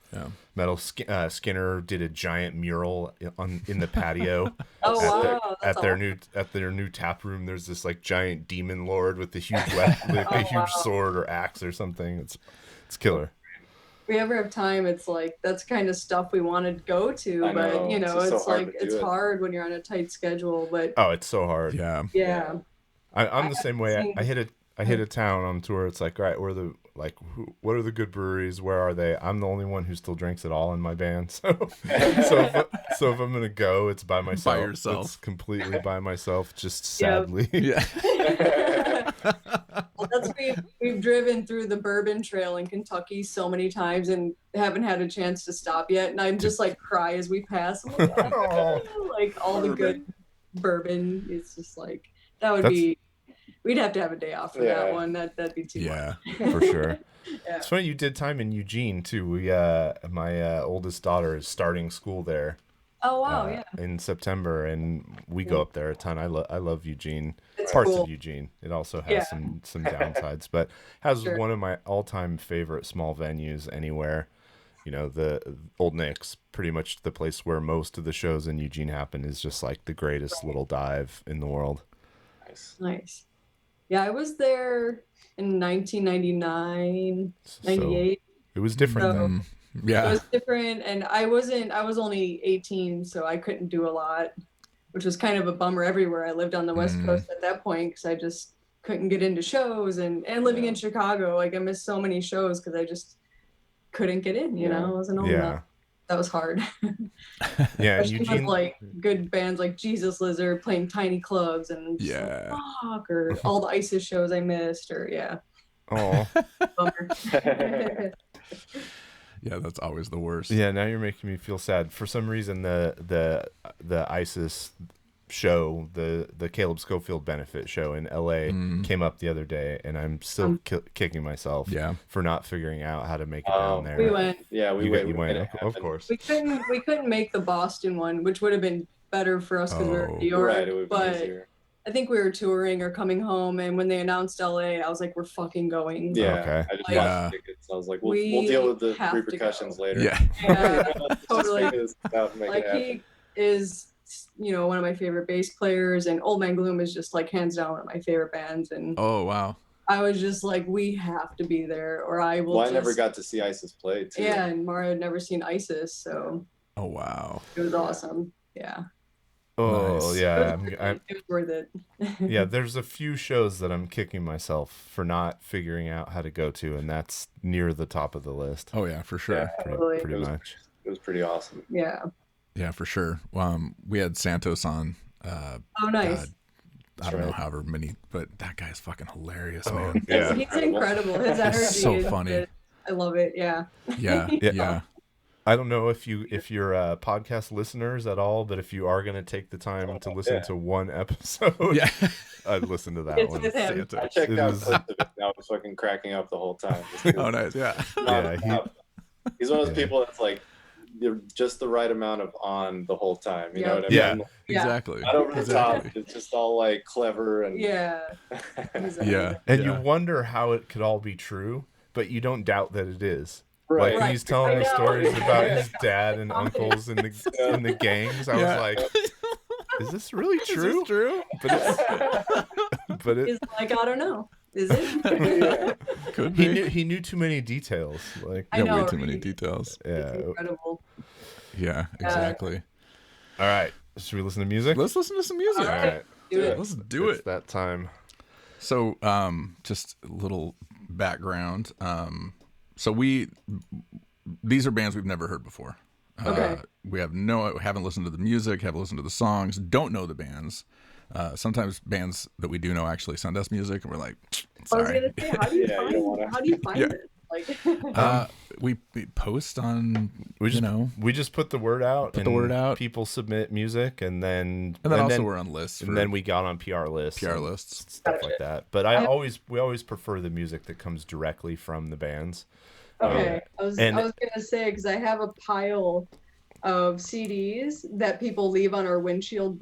metal. Skinner did a giant mural in the patio at their new tap room. There's this like giant demon lord with a huge sword or axe or something. It's killer. If we ever have time, it's like that's kind of stuff we want to go to, but you know, it's like it's hard when you're on a tight schedule. But it's so hard. Yeah. I'm the same way. I hit a town on tour. It's like, all right, what are the good breweries? Where are they? I'm the only one who still drinks at all in my band. So if I'm gonna go, it's by myself. By yourself. It's completely by myself. Just sadly. Yeah. Well, we've driven through the Bourbon Trail in Kentucky so many times and haven't had a chance to stop yet. And I'm just like cry as we pass. I'm like, like all the good bourbon. It's just like we'd have to have a day off for that one. That'd be too much. For sure. It's funny you did time in Eugene too. My oldest daughter is starting school there. Oh wow! In September, and we go up there a ton. I love Eugene. It's parts cool. of Eugene. It also has some downsides, but has one of my all-time favorite small venues anywhere. You know, the Old Nick's, pretty much the place where most of the shows in Eugene happen, is just like the greatest little dive in the world. Nice. Yeah, I was there in 1999, 98. It was different then. Yeah, it was different, and I was only 18, so I couldn't do a lot, which was kind of a bummer everywhere. I lived on the West Coast at that point because I just couldn't get into shows, and living in Chicago, like I missed so many shows because I just couldn't get in, you know. I wasn't old enough. That was hard. Especially with like good bands like Jesus Lizard playing tiny clubs and fuck, or all the ISIS shows I missed, or bummer. Yeah, that's always the worst. Yeah, now you're making me feel sad. For some reason, the ISIS show, the Caleb Schofield benefit show in LA came up the other day, and I'm still kicking myself for not figuring out how to make it down there. We went. Yeah, we went. Of course. We couldn't make the Boston one, which would have been better for us because we were in New York. Right, it would be easier. I think we were touring or coming home, and when they announced LA, I was like, "We're fucking going." Yeah, okay. I just bought tickets. I was like, "We'll deal with the repercussions later." Yeah, totally. Like he is, you know, one of my favorite bass players, and Old Man Gloom is just like hands down one of my favorite bands. And I was just like, we have to be there, or I will. Well, I never got to see ISIS play too. Yeah, and Mario had never seen ISIS, so. Oh wow! It was awesome. Yeah. Oh nice. Yeah, it was worth it. Yeah, there's a few shows that I'm kicking myself for not figuring out how to go to, and that's near the top of the list. Oh yeah, for sure. Yeah, pretty much. It was pretty awesome. Yeah. Yeah, for sure. We had Santos on. Oh, nice. I don't know however many, but that guy's fucking hilarious, man. Yeah, he's incredible. His energy is so funny. I love it. Yeah. Yeah. I don't know if you're podcast listeners at all, but if you are going to take the time to listen to one episode, I'd listen to that one. I checked out clips of it. I was fucking cracking up the whole time. Oh, nice. Yeah. He's one of those people that's like, you're just the right amount of on the whole time. You know what I mean? Yeah, exactly. Not over the top. It's just all like clever and And you wonder how it could all be true, but you don't doubt that it is. Right. Like he's telling me stories about his dad and uncles in the gangs. I was like, is this really true? Is this true? But he's like, I don't know. Is it? Could be. He knew too many details. Like way too many details. Yeah. It's incredible. Yeah, exactly. All right. Should we listen to music? Let's listen to some music. All right. Let's do it. It's that time. So, just a little background. So these are bands we've never heard before. Okay. We haven't listened to the music, haven't listened to the songs, don't know the bands. Sometimes bands that we do know actually send us music, and we're like, sorry. I was gonna say, how do you find Yeah. it? Like, we post on. We just put the word out. Put the word out. People submit music, and then we're on lists. And then we got on PR lists, stuff like that. But we always prefer the music that comes directly from the bands. Okay, I was gonna say, because I have a pile of CDs that people leave on our windshield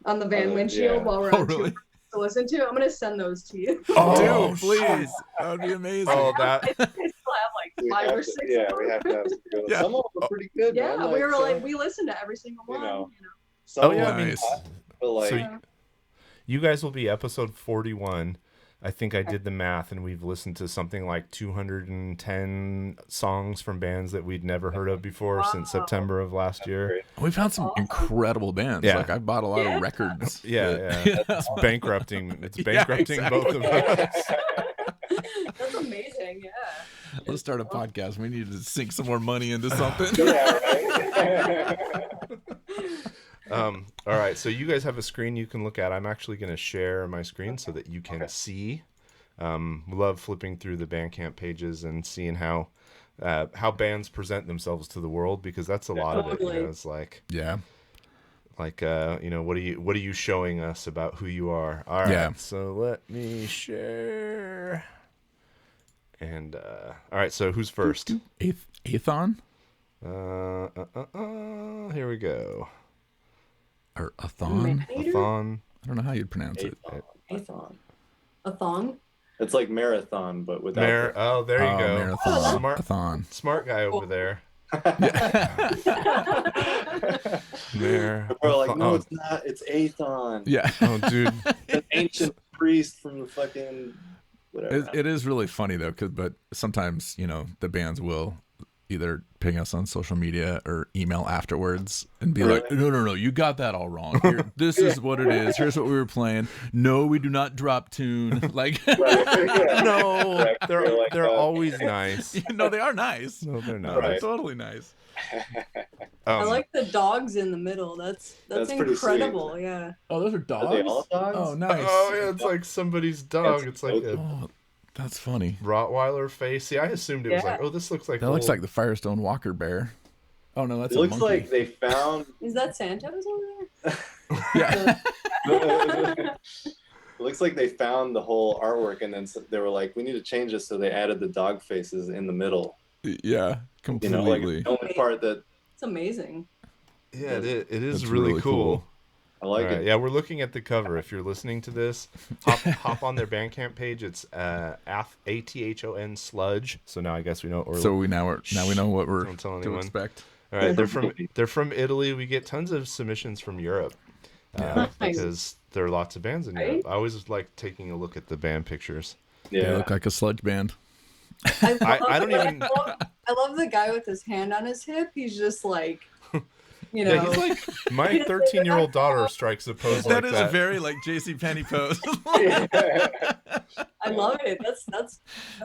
on the van windshield while we're on tour to listen to. I'm gonna send those to you. Oh, dude, please, that would be amazing. Oh, that. I still have like 5 or 6. Yeah, we have to have some good ones. Yeah. Some of them are pretty good. Yeah, man. we were we listened to every single one. Some nice. So you guys will be episode 41. I think I did the math, and we've listened to something like 210 songs from bands that we'd never heard of before since September of last year. We found some incredible bands. Yeah. Like I bought a lot of records. It's bankrupting. It's bankrupting both of us. That's amazing. Yeah. Let's start a podcast. We need to sink some more money into something. Yeah, right? All right, so you guys have a screen you can look at. I'm actually going to share my screen so that you can see. Love flipping through the Bandcamp pages and seeing how bands present themselves to the world, because that's a lot of it. You know, it's like what are you showing us about who you are? All right, so let me share. And all right, so who's first? Athon? Here we go. Or Athon? Athon. I don't know how you'd pronounce it. Athon? It's like marathon, but without. Oh, there you go. Marathon. Smart guy over there. We're like, no, it's not. It's Athon. Yeah. Oh, dude. An ancient priest from the fucking whatever. It is really funny though, but sometimes the bands will either ping us on social media or email afterwards and be like, no, you got that all wrong. Here, this is what it is. Here's what we were playing. No, we do not drop tune. Like, no, they're always nice. No, they are nice. No, they're not. They're totally nice. I like the dogs in the middle. That's incredible. Yeah. Oh, those are dogs? Are they all dogs? Oh, nice. Oh, yeah, it's like somebody's dog. It's like that's funny. Rottweiler face. See, I assumed it was like, this looks like... That looks like the Firestone Walker bear. Oh, no, that's a monkey. It looks like they found... Is that Santos over there? Yeah. It looks like they found the whole artwork, and then they were like, we need to change this, so they added the dog faces in the middle. Yeah, completely. Like the only part that... It's amazing. Yeah, it is really cool. I like it. Yeah, we're looking at the cover. If you're listening to this, hop on their Bandcamp page. It's ATHON Sludge. So now I guess we know. We know what we're to expect. All right, they're from Italy. We get tons of submissions from Europe because there are lots of bands in Europe. I always like taking a look at the band pictures. Yeah, they look like a sludge band. I don't even. I love the guy with his hand on his hip. He's just like. Yeah, he's like my 13-year-old daughter strikes a pose like that. That is a very like JCPenney pose. I love it. That's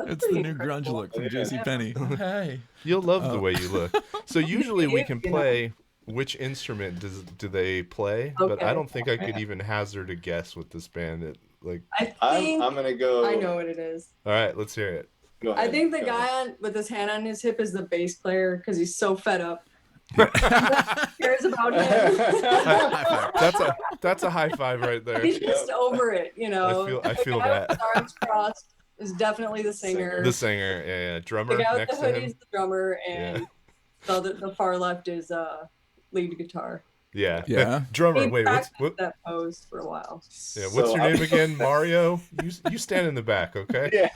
it's the new grunge look from JCPenney. Hey, you'll love the way you look. So usually we can play which instrument do they play, but I don't think I could even hazard a guess with this band. I'm gonna go. I know what it is. All right, let's hear it. Go ahead. I think the guy with his hand on his hip is the bass player because he's so fed up. Cares about him. That's a high five right there. He's just over it, I feel that. With his arms crossed is definitely the singer. The singer, yeah. Drummer the guy with next the to hoodie is the drummer, and the far left is lead guitar. Yeah. Drummer. Wait, what's that pose for a while? Yeah. What's your name again? Mario. You stand in the back, okay? Yeah.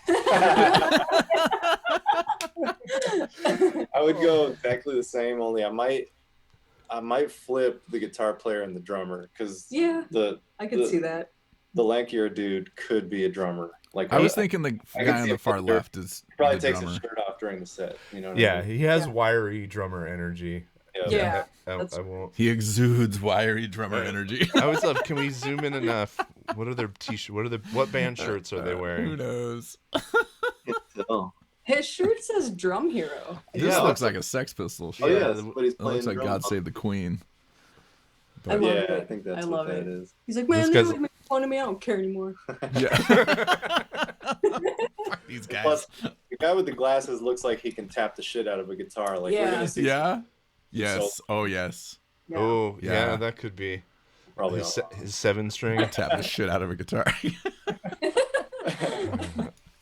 I would go exactly the same. Only I might flip the guitar player and the drummer because I could see that the lankier dude could be a drummer. Like I was thinking the guy on the far left is probably takes his shirt off during the set. You know? He has wiry drummer energy. Yeah. I won't. He exudes wiry drummer energy. I was up. Can we zoom in enough? What are their t-shirts? What band shirts are they wearing? Who knows? His shirt says Drum Hero. This looks like a Sex Pistols shirt. Oh yeah, but he's playing. It looks like God Save the Queen. I love it. I think that's what that is. He's like, man, they're making fun of me. I don't care anymore. Yeah. These guys. Plus, the guy with the glasses looks like he can tap the shit out of a guitar. Like we're gonna see. Yeah. Yes. Oh yes. Yeah. Oh yeah, that could be. Probably his 7-string. Tap the shit out of a guitar.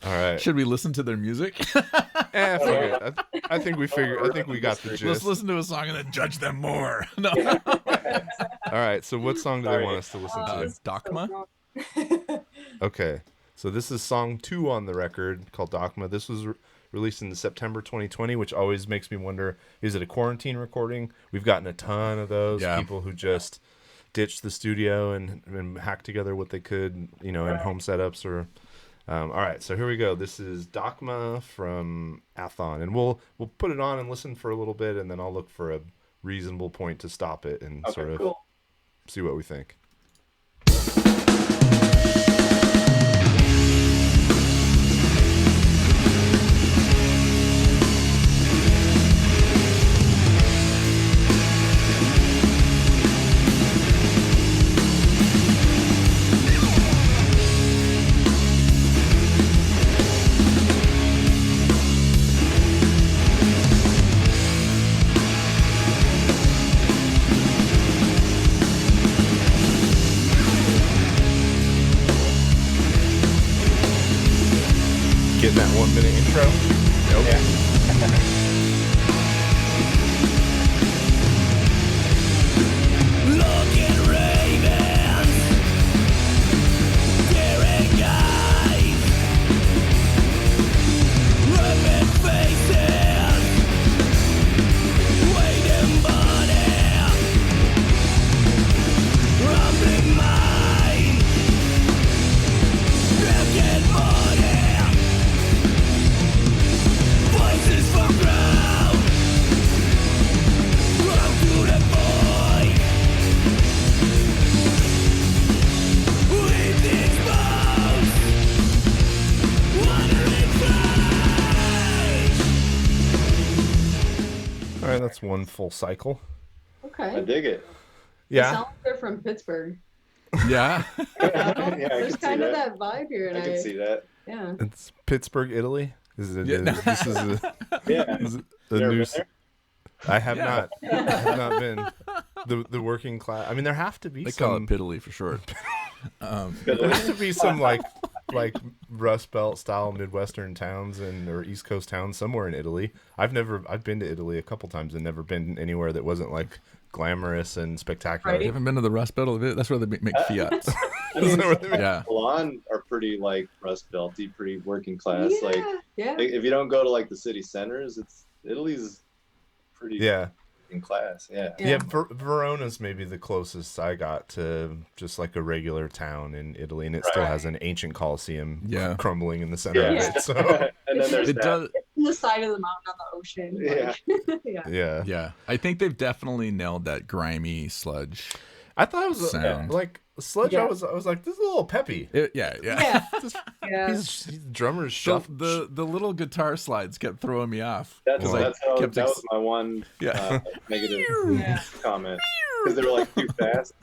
All right. Should we listen to their music? I think we got the gist. Let's listen to a song and then judge them more. No. All right. So what song do they want us to listen to? Dogma? Okay. So this is song 2 on the record called Dogma. This was released in September 2020, which always makes me wonder, is it a quarantine recording? We've gotten a ton of those people who just ditched the studio and hacked together what they could, in home setups or... all right, so here we go. This is Dogma from Athon, and we'll put it on and listen for a little bit, and then I'll look for a reasonable point to stop it and sort of see what we think. Getting that 1-minute intro? Nope. Yeah. Looking ravens, staring eyes, ripping faces, waiting body, rumbling mind, drifting body. Voices from ground, run to the void. With these bones, wandering flames. All right, that's one full cycle. Okay. I dig it. Yeah. It sounds like they're from Pittsburgh. Yeah. There's kind of that vibe here. And I can see that. Yeah. It's Pittsburgh, Italy. This is a new. I have not. I have not been. The working class. I mean, there have to be. They call it Piddly for short. There has to be some like Rust Belt style Midwestern towns or East Coast towns somewhere in Italy. I've been to Italy a couple times and never been anywhere that wasn't like glamorous and spectacular. You haven't been to the Rust Belt? That's where they make Fiats. I mean, yeah. Milan are pretty like Rust Belty, pretty working class. Yeah. If you don't go to like the city centers, Italy's pretty in class. Yeah. Verona's maybe the closest I got to just like a regular town in Italy, and it still has an ancient Colosseum crumbling in the center of it. So. And then there's on the side of the mountain on the ocean. Yeah. I think they've definitely nailed that grimy sludge. I thought it was sound. Like sludge. I was like, this is a little peppy. He's drummer's shuff. The little guitar slides kept throwing me off. That was my one negative comment, because they were like too fast.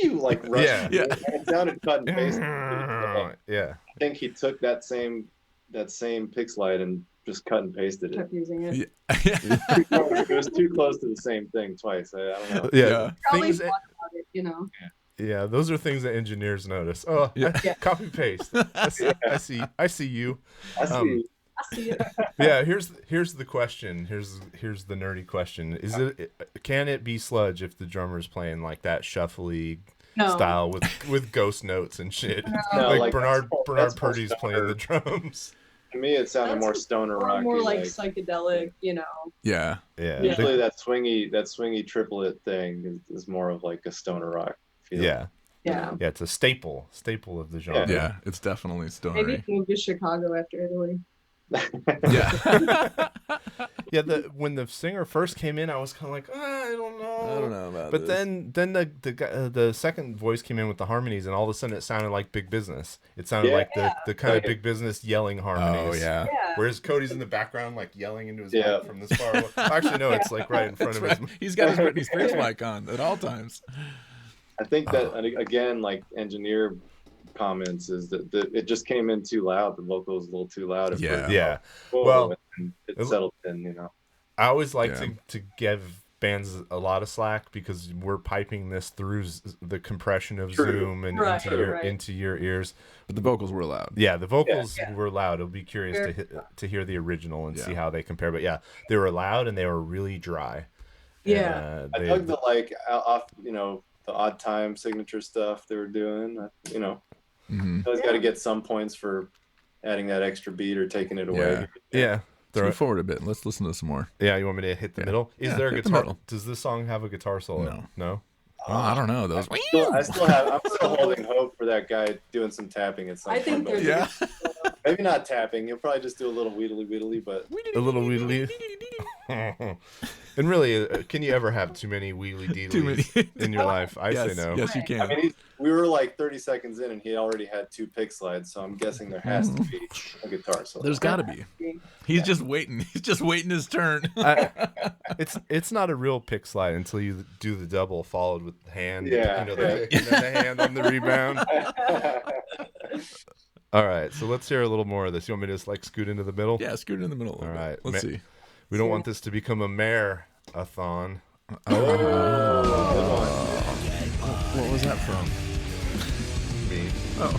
You like rushed. It sounded cut and paste. I think he took that same pick slide and just cut and pasted it. Kept using it. It was too close to the same thing twice. I don't know. Probably thought about it, Yeah, those are things that engineers notice. Oh, copy paste. I see you. I see you. Yeah, here's the question. Here's the nerdy question. Can it be sludge if the drummer's playing like that shuffly style with ghost notes and shit? Like Bernard Purdy's playing the drums. To me, it sounded more stoner rock, more like psychedelic, Yeah. Usually that swingy triplet thing is more of like a stoner rock feel. Yeah, it's a staple of the genre. Yeah, it's definitely stoner. Maybe move to Chicago after Italy. When the singer first came in, I was kind of like, I don't know about but this. then the second voice came in with the harmonies, and all of a sudden it sounded like Big Business. It sounded like the kind of Big Business yelling harmonies. Yeah. Whereas Cody's in the background, like yelling into his mic from this far away. Actually, no, it's like right in front of him. He's got his Britney Spears mic on at all times. I think that again, like engineer comments, is that it just came in too loud. The vocal was a little too loud. Yeah. Well, it settled in, you know. I always like to give bands a lot of slack because we're piping this through the compression of Zoom and into your ears. But the vocals were loud. Yeah, the vocals were loud. I'll be curious to hear the original and see how they compare. But yeah, they were loud and they were really dry. Yeah, I dug the like off, you know, the odd time signature stuff they were doing. You know, always got to get some points for adding that extra beat or taking it away. Yeah. Throw it forward a bit. Let's listen to some more. Yeah, you want me to hit the middle? Is there a guitar? Does this song have a guitar solo? No. Oh, I don't know. Those. I'm still holding hope for that guy doing some tapping at some point. I think there's maybe not tapping. He'll probably just do a little wheedly, but a little wheedly. And really, can you ever have too many wheedly deedlies in your life? I say no. Yes, you can. I mean, we were like 30 seconds in, and he already had 2 pick slides, so I'm guessing there has to be a guitar solo. There's got to be. He's just waiting. He's just waiting his turn. It's not a real pick slide until you do the double followed with the hand. Yeah. You know, the pick and then the hand on the rebound. All right, so let's hear a little more of this. You want me to just like scoot into the middle? Yeah, scoot in the middle. All right. Let's see. We don't want this to become a mare-a-thon. What was that from? Me. Oh.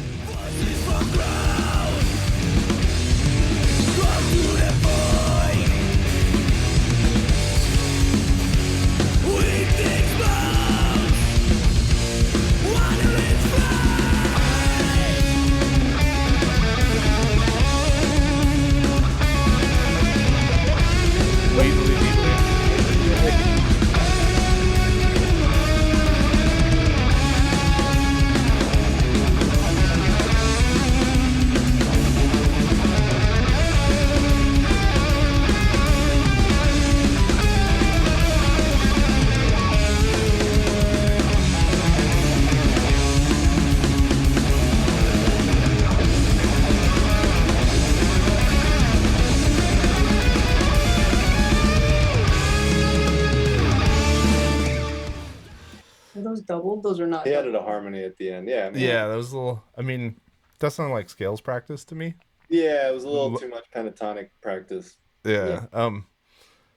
Doubled? Those are not. He added a harmony at the end. Yeah. Yeah, that was a little. I mean, that sounded like scales practice to me. Yeah, it was a little too much pentatonic practice. Yeah.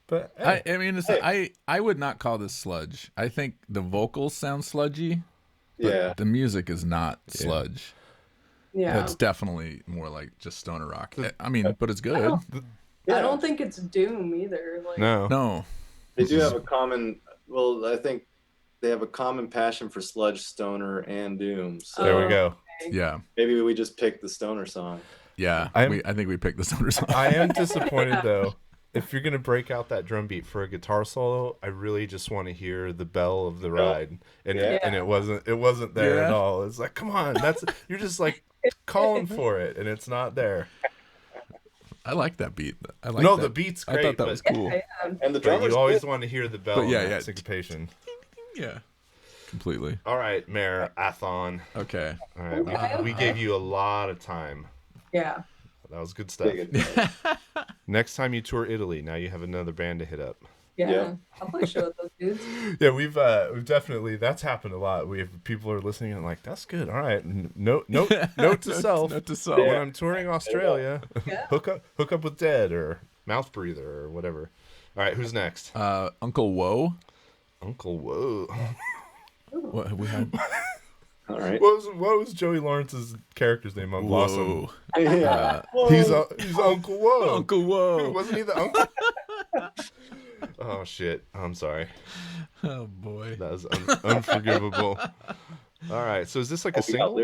But I mean, I would not call this sludge. I think the vocals sound sludgy. But the music is not sludge. Yeah. It's definitely more like just stoner rock. I mean, but it's good. I don't think it's doom either. Like, no. They do have a common. Well, I think they have a common passion for sludge, stoner, and doom. So there we go. Okay. Yeah. Maybe we just picked the stoner song. Yeah. I think we picked the stoner song. I am disappointed though. If you're gonna break out that drum beat for a guitar solo, I really just want to hear the bell of the ride, and it wasn't there at all. It's like, come on, you're just like calling for it, and it's not there. I like that beat. The beat's great. I thought that was cool. And the drummer. You always want to hear the bell. But syncopation. Yeah, completely. All right, Mare-a-thon. Okay. All right, we gave you a lot of time. Yeah. That was good stuff. Next time you tour Italy, now you have another band to hit up. Yeah. I'll play a show with those dudes. Yeah, we've definitely, that's happened a lot. We have people are listening and like, that's good. All right, note to self. Note to self. When I'm touring Australia, hook up with Dead or Mouth Breather or whatever. All right, who's next? Uncle Woe. Uncle Woe. What we had? All right. What was Joey Lawrence's character's name on Blossom? Yeah. He's Uncle Woe. Uncle Woe. Wasn't he the uncle? Oh shit! I'm sorry. Oh boy, that was unforgivable. All right, so is this like a single?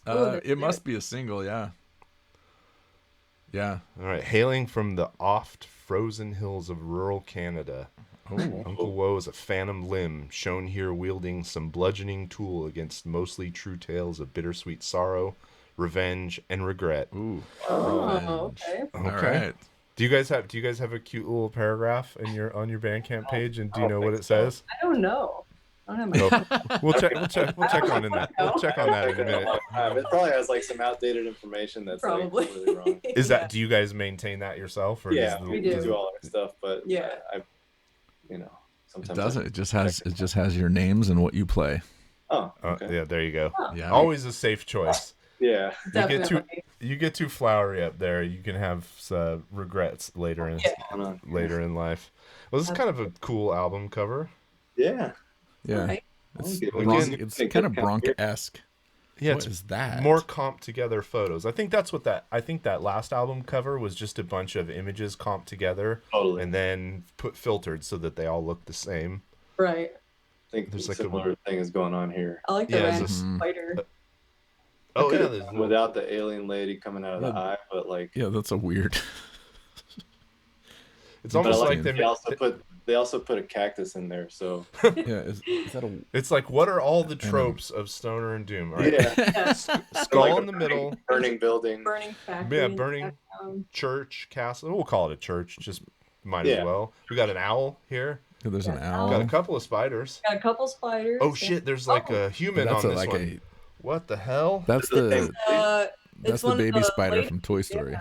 It must be a single, yeah. Yeah. All right, hailing from the oft frozen hills of rural Canada. Uncle Woe is a phantom limb, shown here wielding some bludgeoning tool against mostly true tales of bittersweet sorrow, revenge, and regret. Ooh. Okay. All right. Do you guys have a cute little paragraph on your Bandcamp page, and do you know what it says? I don't know. We'll check on that. We'll check on that in a minute. It probably has like some outdated information that's probably like really wrong. Is that? Do you guys maintain that yourself? Or We do all our stuff, but I sometimes it doesn't. It just has your names and what you play. Oh, okay. Yeah. There you go. Oh. Yeah, always a safe choice. Yeah, you get too flowery up there, you can have regrets later in life. Well, this is kind of a cool album cover. Yeah. It's kind of Bronca-esque. Yeah, what is that? More comped together photos. I think that last album cover was just a bunch of images comped together and then filtered so that they all look the same. Right. I think there's a similar thing is going on here. I like the random spider. Without the alien lady coming out of the eye, but like that's a weird. It's almost like they also put a cactus in there. So is that a? It's like, what are all the tropes of stoner and doom? Right? Yeah, skull like in the middle, burning building, burning factory, burning church, castle. We'll call it a church. Just might as well. We got an owl here. There's an owl. Got a couple of spiders. Got a couple spiders. Oh shit! There's like a human on this one. What the hell? That's the baby spider from Toy Story.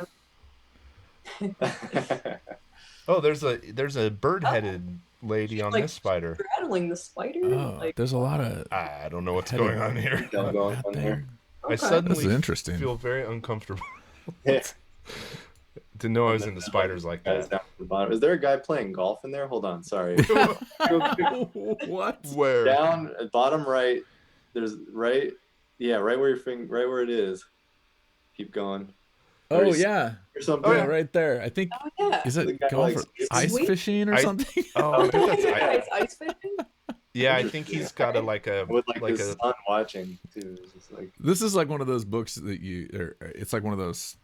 Oh, there's a bird-headed lady on this spider. Straddling the spider. Oh, there's a lot of. I don't know what's going on here. I suddenly feel very uncomfortable. Yeah. Didn't know I was into spiders like that. Down to the bottom. Is there a guy playing golf in there? Hold on, sorry. What? Where? Down at bottom right. There's right where your finger, right where it is. Keep going. Oh yeah. Or something. Oh yeah, right there. I think. Oh, yeah. Is it golf or ice fishing or something? Oh, I think that's ice fishing. Yeah, I think he's got with his son watching too. This is like one of those books that it's like one of those.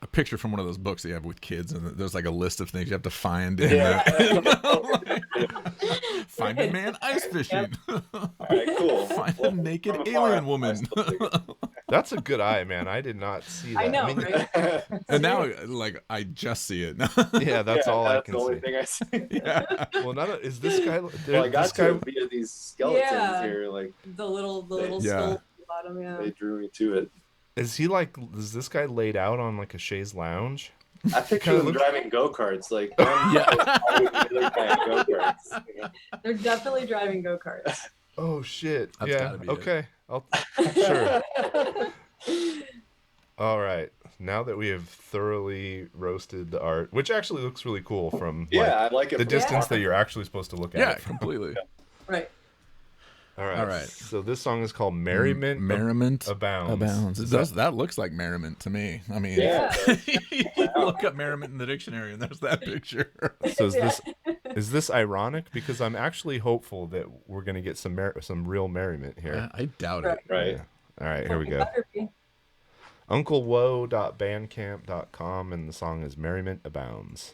A picture from one of those books that you have with kids, and there's like a list of things you have to find. Find a man ice fishing. All right, cool. Find a naked alien woman. That's a good eye, man. I did not see that. I know, right? And now, like, I just see it. Yeah, that's all I can see. That's the only thing I see. Yeah. Well, is this guy? I got to via these skeletons here, like the little skull at the bottom. Yeah, they drew me to it. Is this guy laid out on like a chaise lounge? I picture them driving go-karts, like go-karts. They're definitely driving go-karts. Oh shit! That's okay. Sure. All right. Now that we have thoroughly roasted the art, which actually looks really cool from I like it the distance that you're actually supposed to look at. Yeah, completely. Right. All right. So this song is called Merriment. Merriment Abounds. That looks like merriment to me. I mean, you look up merriment in the dictionary and there's that picture. So is this ironic? Because I'm actually hopeful that we're going to get some real merriment here. I doubt it. Right. Yeah. All right, here we go. unclewoe.bandcamp.com, and the song is Merriment Abounds.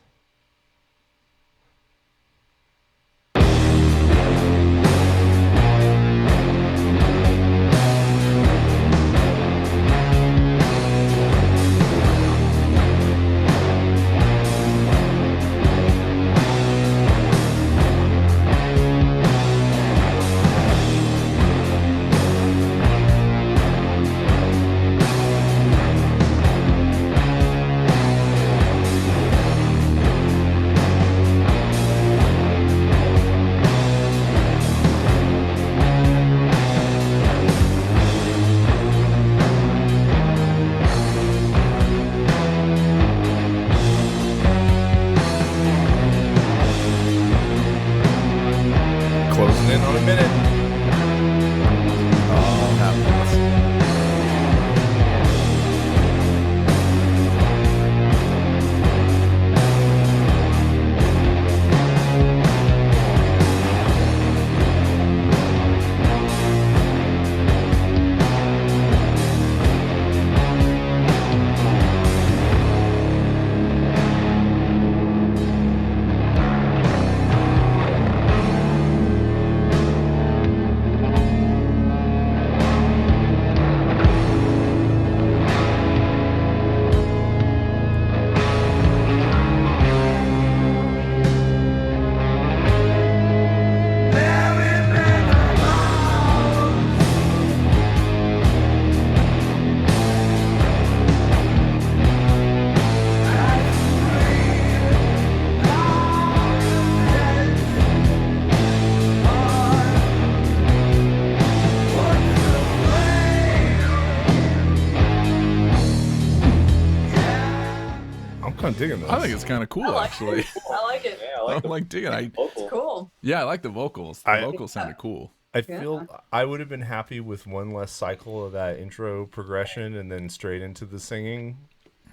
I think it's kind of cool, actually. I like it. Yeah, I like digging it. It's cool. Yeah, I like the vocals. The vocals sounded cool. I feel I would have been happy with one less cycle of that intro progression and then straight into the singing.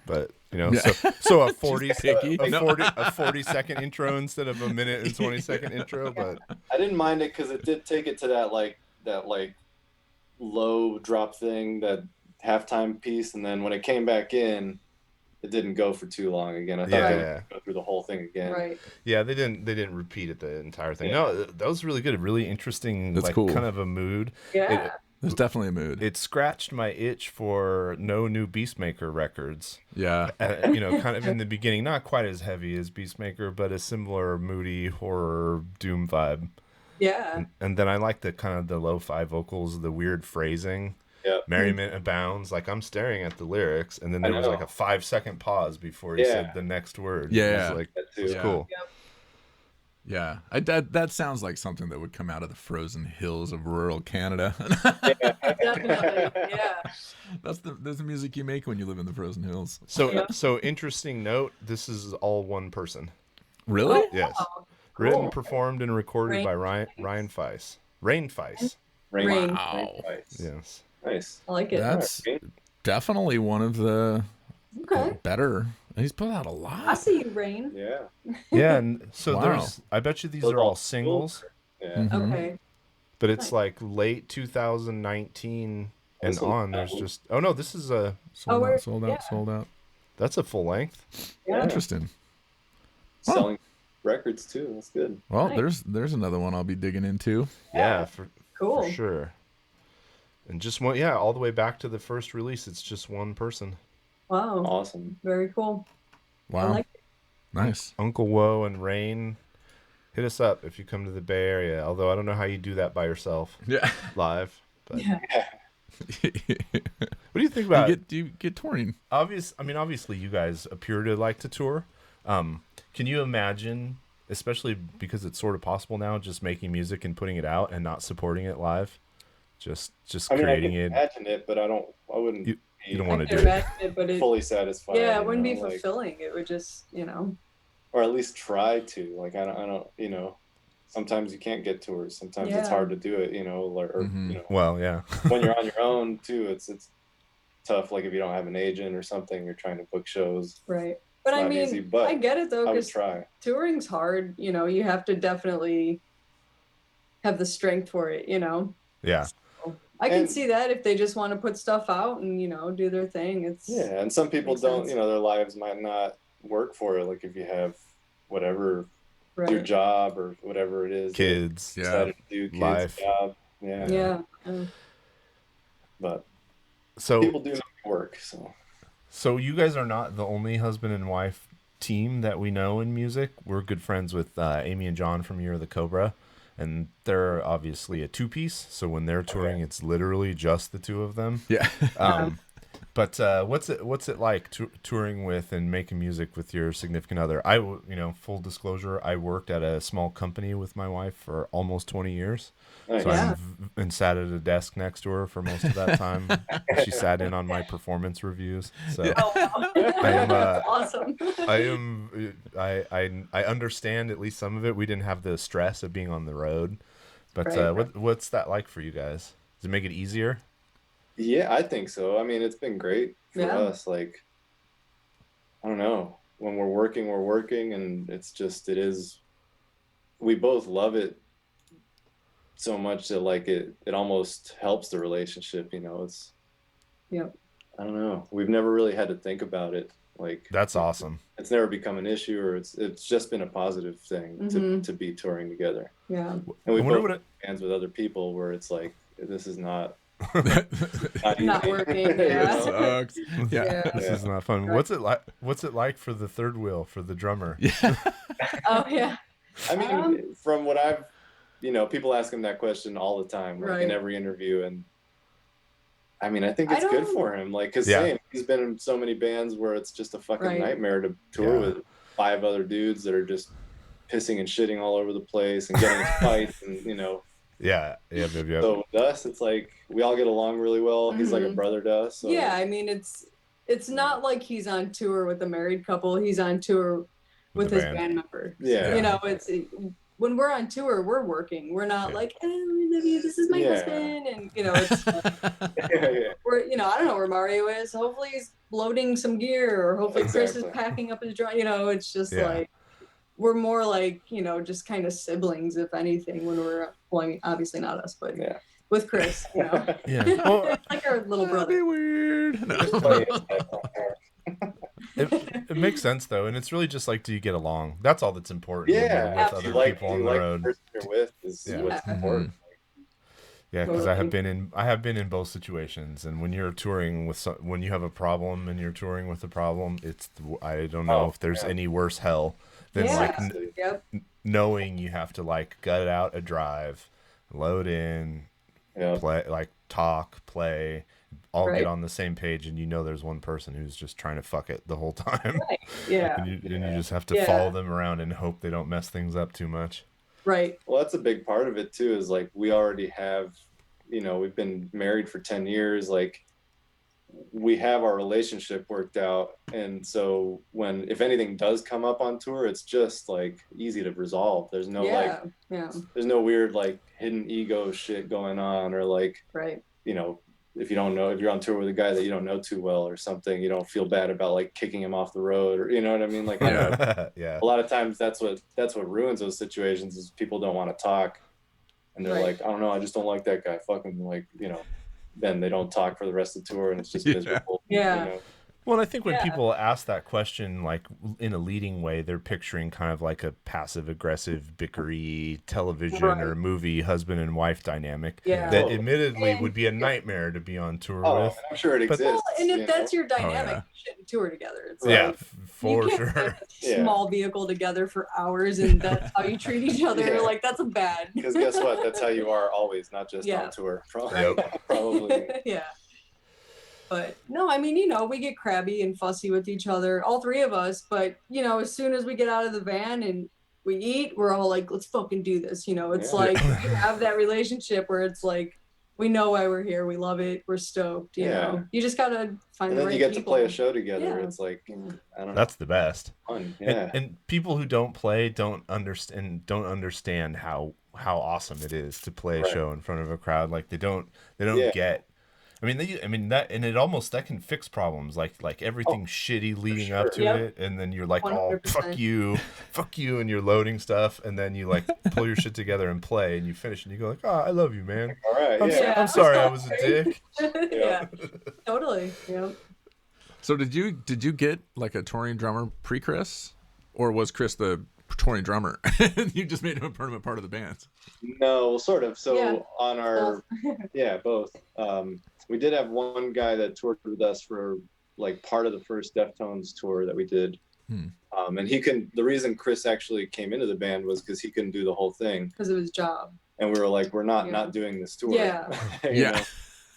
But so a 40-second intro instead of a minute and 20-second intro. But I didn't mind it because it did take it to that low drop thing, that halftime piece, and then when it came back in, it didn't go for too long again. I thought they would go through the whole thing again. Right. Yeah, they didn't repeat it the entire thing. Yeah. No, that was really good. Really interesting. That's cool. Kind of a mood. Yeah. There's definitely a mood. It scratched my itch for no new Beastmaker records. Yeah. Kind of in the beginning, not quite as heavy as Beastmaker, but a similar moody horror doom vibe. Yeah. And then I like the kind of the lo-fi vocals, the weird phrasing. Yeah. Merriment abounds. Like, I'm staring at the lyrics, and then there was like a 5-second pause before he said the next word. Yeah. It was cool. Yep. Yeah, that sounds like something that would come out of the frozen hills of rural Canada. Definitely. Yeah. That's the music you make when you live in the frozen hills. So interesting note. This is all one person. Really? Yes. Cool. Written, performed, and recorded by Ryan Feiss. Rain Feiss. Rain. Wow. Yes. Nice. I like it. That's definitely one of the better. He's put out a lot. I see you, Rain. Yeah. Yeah, and so I bet you these are all singles. Yeah. Mm-hmm. Okay. But it's like late 2019 and on. There's just this is a sold out. That's a full length. Yeah. Interesting. Selling records too. That's good. Well, Nice. there's another one I'll be digging into. Yeah, Cool. for sure. And just one, all the way back to the first release, it's just one person. Wow. Awesome. Very cool. Wow. I like it. Nice. Uncle Woe and Rain, hit us up if you come to the Bay Area. Although I don't know how you do that by yourself. Yeah. Live. But Yeah. what do you think about you get touring? Obviously you guys appear to like to tour. Can you imagine, especially because it's sort of possible now, just making music and putting it out and not supporting it live? Just creating it. I can imagine it, but I wouldn't. You don't want to do imagine it, but it, fully satisfied. yeah, it wouldn't be fulfilling. It would just, or at least try to. Like I don't. Sometimes you can't get tours. Sometimes it's hard to do it. Well, yeah. When you're on your own too, it's tough. Like if you don't have an agent or something, you're trying to book shows. Right. But I mean, easy, but I get it though, I would because try. touring's hard. You have to definitely have the strength for it. Yeah. I can see that if they just want to put stuff out and do their thing. And some people makes don't. sense. Their lives might not work for it. Like if you have whatever right. your job or whatever it is, Kids, decided to do, kids, life, job, Yeah. But so people do make it work. So you guys are not the only husband and wife team that we know in music. We're good friends with Amy and John from Year of the Cobra, and they're obviously a two-piece. So when they're touring, it's literally just the two of them. Yeah. But what's it like touring with and making music with your significant other? Full disclosure, I worked at a small company with my wife for almost 20 years. Nice. So and sat at a desk next to her for most of that time. She sat in on my performance reviews. So I am awesome. I understand at least some of it. We didn't have the stress of being on the road. But Right. what's that like for you guys? Does it make it easier? Yeah, I think so. I mean, it's been great for us. Like, I don't know. When we're working, and it is. We both love it so much that like it almost helps the relationship. It's. Yep. I don't know. We've never really had to think about it. Like That's awesome. It's never become an issue, or it's just been a positive thing to be touring together. Yeah. And we both have bands with other people where it's like this is not. Not working. Yeah. Sucks. Yeah. This is not fun. Right. What's it like for the third wheel, for the drummer? Yeah. Oh yeah. I mean, from what I've, people ask him that question all the time, like in every interview, and I mean, I think it's good for him, like, cause he's been in so many bands where it's just a fucking nightmare to tour with 5 other dudes that are just pissing and shitting all over the place and getting in fights, and Yeah. So with us, it's like we all get along really well. He's like a brother to us. So. Yeah, I mean, it's it's not like he's on tour with a married couple. He's on tour with his band member. Yeah. You know, when we're on tour, we're working. We're not like, oh, this is my husband. And, you know, it's, we're, you know, I don't know where Mario is. Hopefully he's loading some gear, or hopefully Chris is packing up his drum. You know, it's just like, we're more like, you know, just kind of siblings, if anything, when we're playing. Obviously not us, but with Chris, you know. Well, like our little brother. That'd be weird. No. It makes sense though, and it's really just like, do you get along? That's all that's important. Yeah, with other people on the road. The person you're with is what's important. Yeah, because I have been in both situations, and when you're touring with when you have a problem and you're touring with a problem, I don't know if there's any worse hell than like knowing you have to like gut out a drive, load in, play, like talk, play, all get on the same page, and you know there's one person who's just trying to fuck it the whole time. Right. Yeah. and you just have to follow them around and hope they don't mess things up too much. Right. Well, that's a big part of it too, is like we already have, you know, we've been married for 10 years, like we have our relationship worked out, and so if anything does come up on tour, it's just like easy to resolve. There's no there's no weird like hidden ego shit going on, or like you know, if you're on tour with a guy that you don't know too well or something, you don't feel bad about like kicking him off the road, or you know what I mean, like a lot of times that's what ruins those situations, is people don't want to talk, and they're like, I don't know, I just don't like that guy, fucking, like, you know, then they don't talk for the rest of the tour, and it's just miserable. You know? Well, I think when people ask that question, like in a leading way, they're picturing kind of like a passive-aggressive, bickery television or movie husband and wife dynamic that admittedly would be a nightmare to be on tour with. I'm sure it exists. Well, and if that's your dynamic, you shouldn't tour together. It's like, for you sure. can't get a small vehicle together for hours, and that's how you treat each other. Like, that's a bad. Because guess what? That's how you are always, not just on tour. Probably. But no, I mean, you know, we get crabby and fussy with each other, all three of us. But, you know, as soon as we get out of the van and we eat, we're all like, let's fucking do this. You know, it's like we have that relationship where it's like, we know why we're here. We love it. We're stoked. You know, you just got to find the right people. And then you get to play a show together. It's like, I don't know. That's the best. Fun. And people who don't play don't understand how awesome it is to play a show in front of a crowd. Like they don't get. I mean that, and it almost, that can fix problems, like everything's shitty leading up to it, and then you're like, 100%. Oh, fuck you, and you're loading stuff, and then you like pull your shit together and play, and you finish, and you go like, oh, I love you, man. All right, I'm sorry I was a dick. Totally. Yeah. So did you get like a touring drummer pre-Chris, or was Chris the touring drummer? You just made him a permanent part of the band? No, well, sort of. So on our both. We did have one guy that toured with us for like part of the first Deftones tour that we did. And the reason Chris actually came into the band was because he couldn't do the whole thing. Because of his job. And we were like, we're not doing this tour.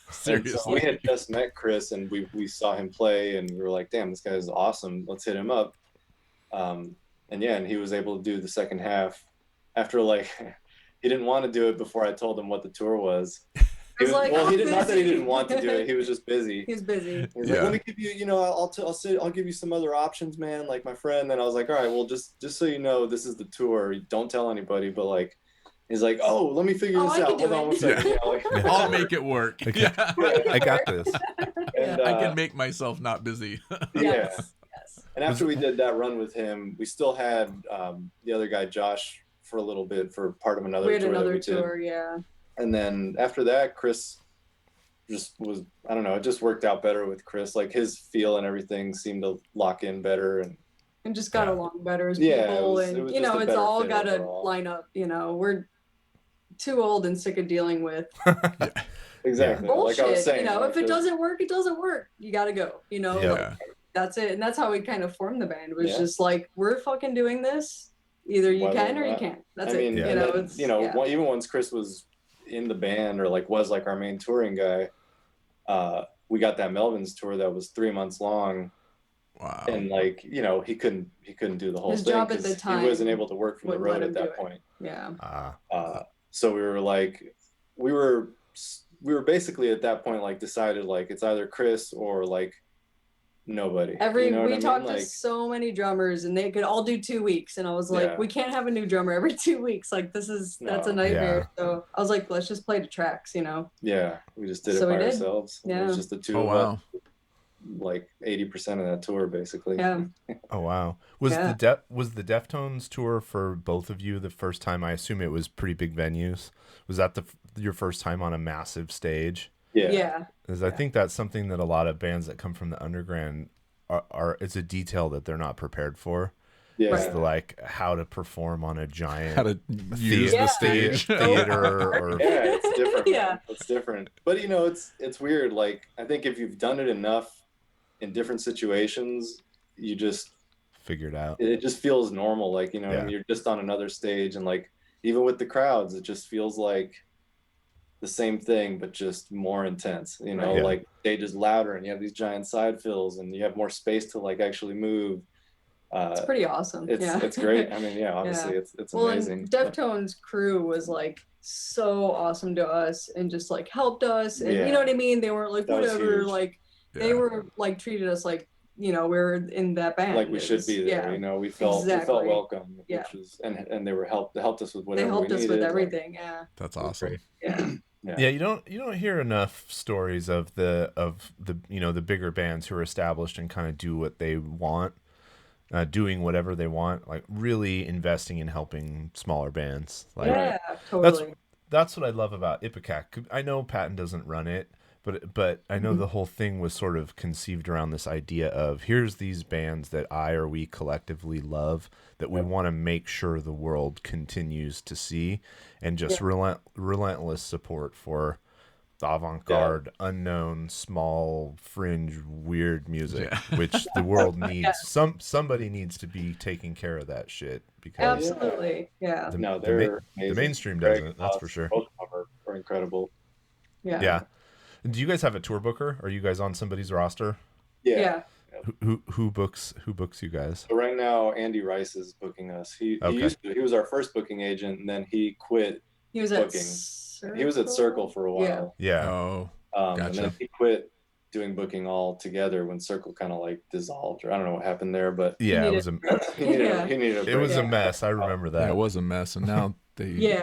Seriously. So we had just met Chris, and we saw him play, and we were like, damn, this guy is awesome. Let's hit him up. And he was able to do the second half after like, he didn't want to do it before I told him what the tour was. He didn't want to do it. He was just busy. He's busy. He's like, let me give you, you know, I'll give you some other options, man. Like my friend. And I was like, all right, well, just so you know, this is the tour. Don't tell anybody. But like, he's like, oh, let me figure this out. Hold on one second. I'll make it work. I got this. And, I can make myself not busy. Yes. And after we did that run with him, we still had the other guy, Josh, for a little bit for part of another tour. We had another tour, And then after that, Chris just was, I don't know, it just worked out better with Chris. Like his feel and everything seemed to lock in better, and just got along better as people. It was you know, it's all got to line up. You know, we're too old and sick of dealing with exactly bullshit. Like I was saying, you know, if it doesn't work, it doesn't work. You got to go. You know, like, that's it. And that's how we kind of formed the band. It was just like, we're fucking doing this. Either you can or you can't. That's it. You know, it's, even once Chris was in the band, or like was like our main touring guy, we got that Melvins tour that was 3 months long. Wow. And like, you know, he couldn't do the whole His thing. Job at the time, he wasn't able to work from the road at that point. So we were like, we were basically at that point like decided like it's either Chris or like nobody. We talked to so many drummers, and they could all do 2 weeks, and I was like, we can't have a new drummer every 2 weeks. Like that's a nightmare. Yeah. So I was like, let's just play the tracks, Yeah, we just did it by ourselves. Yeah, it was just the two of us. Like 80% of that tour, basically. Yeah. Oh wow. Was the Deftones tour for both of you the first time? I assume it was pretty big venues. Was that your first time on a massive stage? Yeah. Because I think that's something that a lot of bands that come from the underground are it's a detail that they're not prepared for. Yeah. It's like how to perform on a giant how to use the stage theater or it's different. Yeah. It's different. But it's weird. Like I think if you've done it enough in different situations, you just figure it out. It just feels normal. Like, and you're just on another stage, and like even with the crowds, it just feels like the same thing, but just more intense, like stage is louder and you have these giant side fills and you have more space to like actually move. It's pretty awesome. It's great. I mean, obviously it's amazing. And Deftones crew was like so awesome to us and just like helped us. And you know what I mean? They weren't like, whatever, like they were like treated us like, we were in that band. Like we should be there, we felt welcome, which was, and they helped us with whatever they helped us needed, with everything. That's awesome. Yeah, you don't hear enough stories of the the bigger bands who are established and kind of do what they want, doing whatever they want, like really investing in helping smaller bands. Like, totally. That's what I love about Ipecac. I know Patton doesn't run it, but I know the whole thing was sort of conceived around this idea of here's these bands that we collectively love that we want to make sure the world continues to see, and just relentless support for the avant-garde, unknown, small, fringe, weird music, which the world needs. Somebody needs to be taking care of that shit because absolutely, the mainstream doesn't. That's for sure. Both of them are incredible. Yeah. Do you guys have a tour booker? Are you guys on somebody's roster? Yeah. Who books you guys? So right now, Andy Rice is booking us. He was our first booking agent, and then he quit. He was booking. He was at Circle for a while. Yeah. Oh, gotcha. And then he quit doing booking all together when Circle kind of like dissolved, or I don't know what happened there, but it was a he needed a break. It was a mess. I remember that. It was a mess, and now they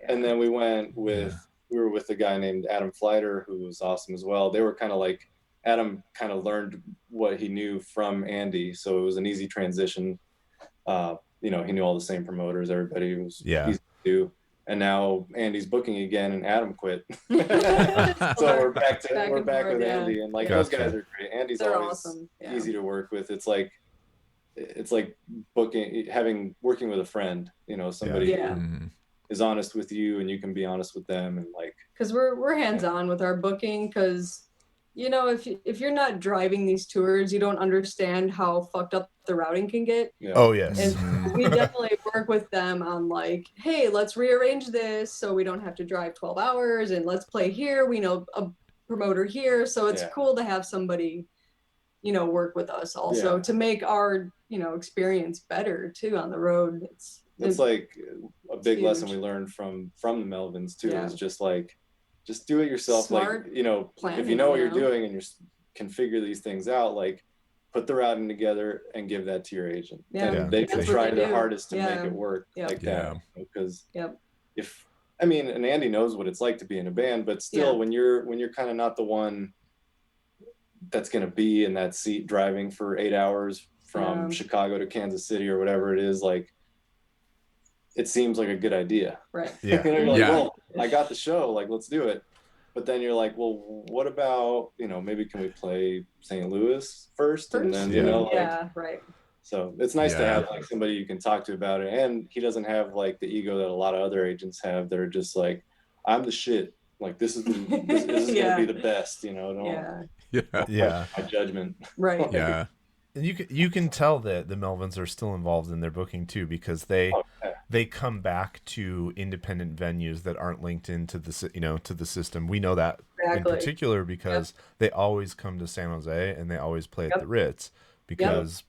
And then we went with. We were with a guy named Adam Fleiter, who was awesome as well. They were kind of like, Adam kind of learned what he knew from Andy, so it was an easy transition. He knew all the same promoters, everybody was easy to do. And now Andy's booking again, and Adam quit. So we're back with Andy, and like those guys are great. Andy's always awesome. Easy to work with. It's like working with a friend, somebody who is honest with you, and you can be honest with them, and like because we're hands-on with our booking, because if you're not driving these tours, you don't understand how fucked up the routing can get. Oh yes. And we definitely work with them on like, hey, let's rearrange this so we don't have to drive 12 hours, and let's play here, we know a promoter here, so it's cool to have somebody work with us also to make our experience better too on the road. It's like a big lesson we learned from the Melvins too, is just like, just do it yourself. Smart planning, if you know what you're doing and you can figure these things out, like put the routing together and give that to your agent. And they can try their hardest to make it work like that. Because and Andy knows what it's like to be in a band, but still when you're kind of not the one that's going to be in that seat driving for 8 hours from Chicago to Kansas City or whatever it is, like, it seems like a good idea. Right. Yeah. You're like, well, I got the show, like, let's do it. But then you're like, well, what about, maybe can we play St. Louis first? And then, right. So it's nice to have like somebody you can talk to about it. And he doesn't have like the ego that a lot of other agents have. They're just like, I'm the shit. Like, this is going to be the best, Don't my judgment. Right. Yeah. And you can tell that the Melvins are still involved in their booking too, because they come back to independent venues that aren't linked into the to the system. We know that in particular because they always come to San Jose and they always play at the Ritz because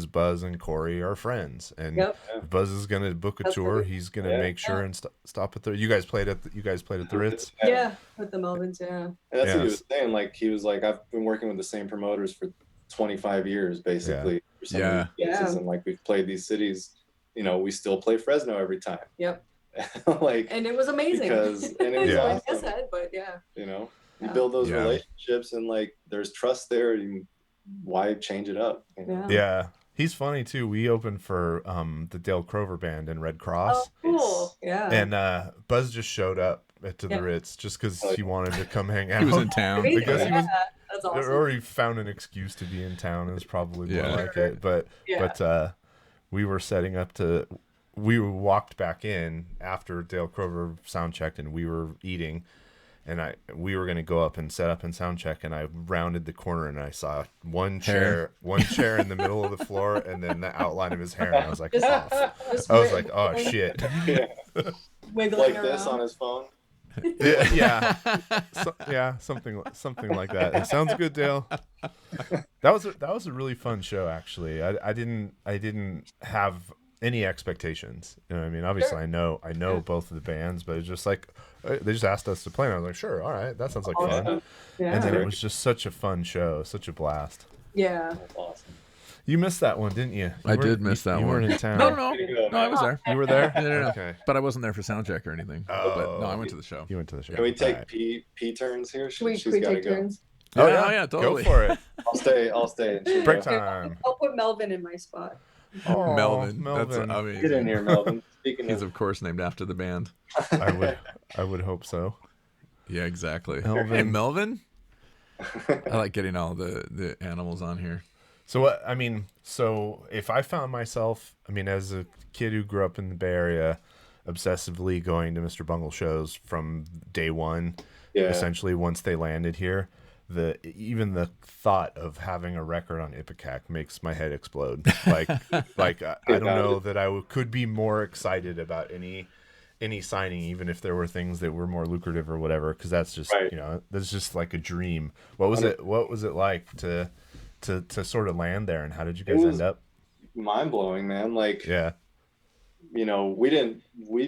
Buzz and Corey are friends, and if Buzz is going to book a tour, he's going to make sure and stop at the. You guys played at the Ritz. Yeah, with the Melvins. Yeah. And that's what he was saying. Like, he was like, I've been working with the same promoters for 25 years basically. Yeah. And like we've played these cities, you know, we still play Fresno every time. Yep. Like, and it was amazing. And it was awesome. Like I said, but you know, you build those relationships and like there's trust there. Why change it up? You know? Yeah. He's funny too. We opened for the Dale Crover band in Red Cross. Oh, cool. Yeah. And Buzz just showed up to the Ritz just because he wanted to come hang out. He was in town. Because he was, that's awesome. Or he found an excuse to be in town is probably more like it. But we were setting up to. We walked back in after Dale Crover sound checked, and we were eating. And we were going to go up and set up and sound check, and I rounded the corner and I saw one chair in the middle of the floor, and then the outline of his hair. And I was like, oh shit. Wiggling like around. this on his phone. Something like that. It sounds good, Dale. That was a really fun show, actually. I didn't have any expectations. You know what I mean? Obviously, I know both of the bands, but it's just like they just asked us to play, and I was like, sure, all right, that sounds like fun. Yeah. And then it was just such a fun show, such a blast. Yeah. That's awesome. You missed that one, didn't you? I did miss that one. You weren't in town. No, I was there. You were there? No. Okay. But I wasn't there for soundcheck or anything. Oh. But no, I went to the show. You went to the show. Can we take right. P turns here? Should we She's got to take go. turns? Oh yeah, totally. Go for it. I'll stay. Break time. I'll put Melvin in my spot. Oh, Melvin. Melvin. That's amazing. Get in here, Melvin. He's of course named after the band. I would hope so. Yeah, exactly. Melvin. Hey, Melvin. I like getting all the animals on here. So if I found myself, as a kid who grew up in the Bay Area, obsessively going to Mr. Bungle shows from day one, essentially once they landed here, even the thought of having a record on Ipecac makes my head explode. Like I don't know that I could be more excited about any signing, even if there were things that were more lucrative or whatever, because that's just that's just like a dream. What was it like to sort of land there, and how did you guys end up? Mind blowing, man. Like, we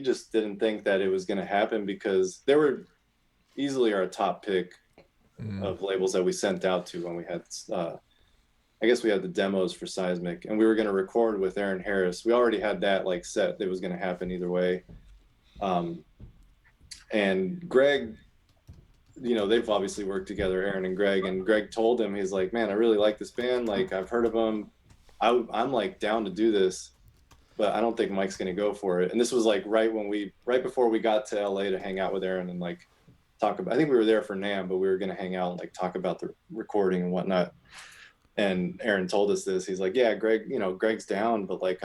just didn't think that it was going to happen, because they were easily our top pick of labels that we sent out to when we had, I guess we had the demos for Seismic, and we were going to record with Aaron Harris. We already had that like set. It was going to happen either way. And Greg, they've obviously worked together, Aaron and Greg told him, he's like, man, I really like this band. Like, I've heard of them. I'm like down to do this, but I don't think Mike's going to go for it. And this was like right before we got to LA to hang out with Aaron and like talk about, I think we were there for NAMM, but we were going to hang out and like talk about the recording and whatnot. And Aaron told us this. He's like, yeah, Greg's down, but like,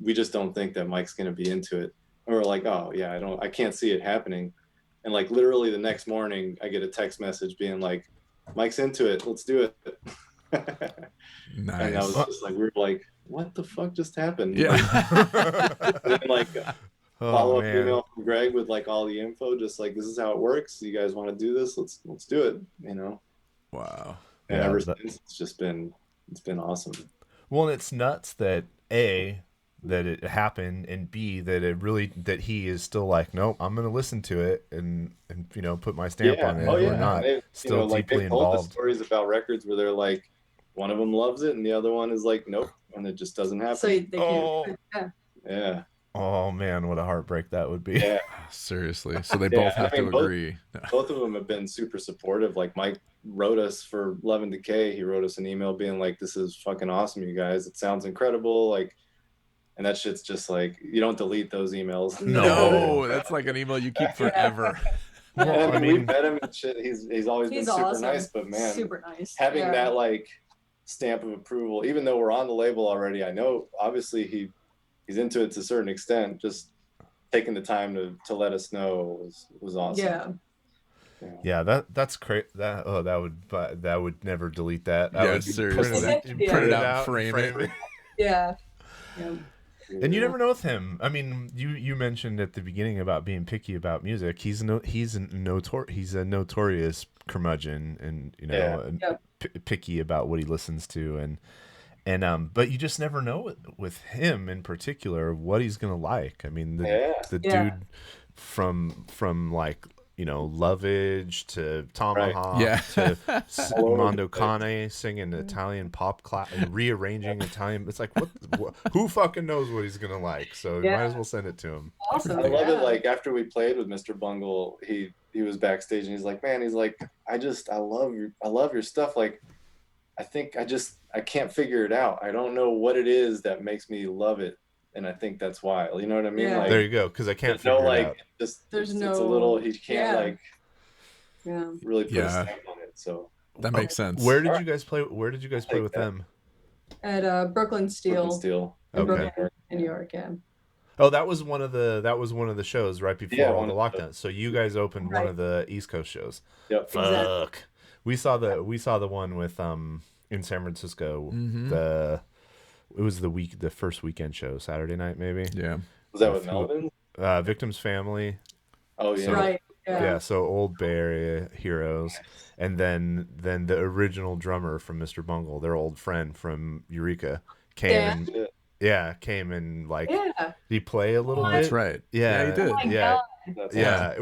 we just don't think that Mike's going to be into it. And we're like, oh yeah, I can't see it happening. And like literally the next morning I get a text message being like, Mike's into it, let's do it. Nice. And I was just like, we were like, what the fuck just happened? Yeah. And then like follow-up email from Greg with like all the info, just like, this is how it works. You guys want to do this? Let's do it, Wow. And ever since it's been awesome. Well, and it's nuts that that it happened, and B, that he is still like, nope, I'm going to listen to it and put my stamp on it. Or not. Still deeply involved. Told the stories about records where they're like, one of them loves it and the other one is like, nope, and it just doesn't happen. So they can't. Yeah. Oh man, what a heartbreak that would be. Yeah. Seriously. So they both have to agree. Both of them have been super supportive. Like Mike wrote us for Love and Decay. He wrote us an email being like, this is fucking awesome, you guys. It sounds incredible. Like, and that shit's just like, you don't delete those emails. No, that's like an email you keep forever. Well, we met him and shit. He's always been super awesome. nice, but man, super nice. Having that like stamp of approval, even though we're on the label already, I know obviously he's into it to a certain extent. Just taking the time to let us know was awesome. Yeah, that's crazy. That would never delete that. Yeah, seriously. Print it out, frame it. Yeah. And you never know with him. I mean, you mentioned at the beginning about being picky about music. He's a notorious curmudgeon, and picky about what he listens to, and but you just never know with him in particular what he's gonna like. I mean, the dude from like Lovage to Tomahawk to Mondo Cane singing Italian pop and rearranging Italian. It's like, who fucking knows what he's gonna like? So you might as well send it to him. Awesome. I love it. Like after we played with Mr. Bungle, he was backstage and he's like, man, I love your stuff. Like, I think I can't figure it out. I don't know what it is that makes me love it. And I think that's why, you know what I mean? Yeah. Like, there you go. Cause I can't figure it out. It's a little, he can't really put a stamp on it. So that makes sense. Where did you guys play with them? At Brooklyn Steel. In okay. Brooklyn, in New York, yeah. Oh, that was one of the shows right before all the lockdowns. So you guys opened one of the East Coast shows. Yep. Fuck. Exactly. We saw the one with in San Francisco. Mm-hmm. It was the first weekend show, Saturday night maybe. Yeah. Was that with Melvins? Victim's Family. Oh yeah. So, right. Yeah. So old Bay Area heroes, and then the original drummer from Mr. Bungle, their old friend from Eureka, came and like did he play a little bit? That's right. Yeah, he did. Oh my yeah. God. Yeah,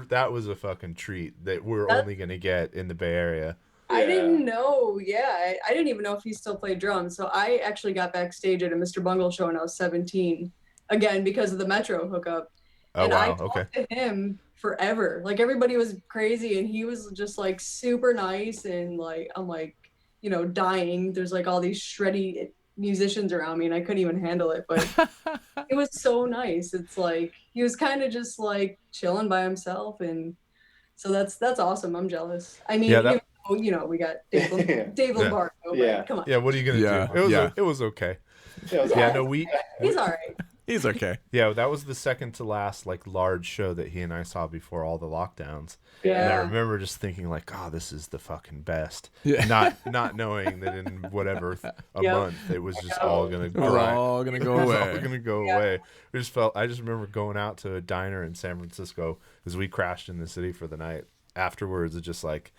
that was a fucking treat that we're only gonna get in the Bay Area. I didn't know. Yeah, I didn't even know if he still played drums. So I actually got backstage at a Mr. Bungle show when I was 17, again because of the Metro hookup. Oh and wow, I talked to him forever. Like everybody was crazy, and he was just like super nice, and like I'm like, dying. There's like all these shreddy musicians around me, and I couldn't even handle it. But it was so nice. It's like he was kind of just like chilling by himself, and so that's awesome. I'm jealous. I mean, we got Dave Lombardo. Yeah. Come on. Yeah, what are you gonna do? It was okay. He's all right. He's okay. Yeah, that was the second to last like large show that he and I saw before all the lockdowns. Yeah. And I remember just thinking like, oh, this is the fucking best. Yeah. Not knowing that in whatever a month it was just all gonna go away. All gonna go away. All gonna go away. I just remember going out to a diner in San Francisco as we crashed in the city for the night. Afterwards, it's just like,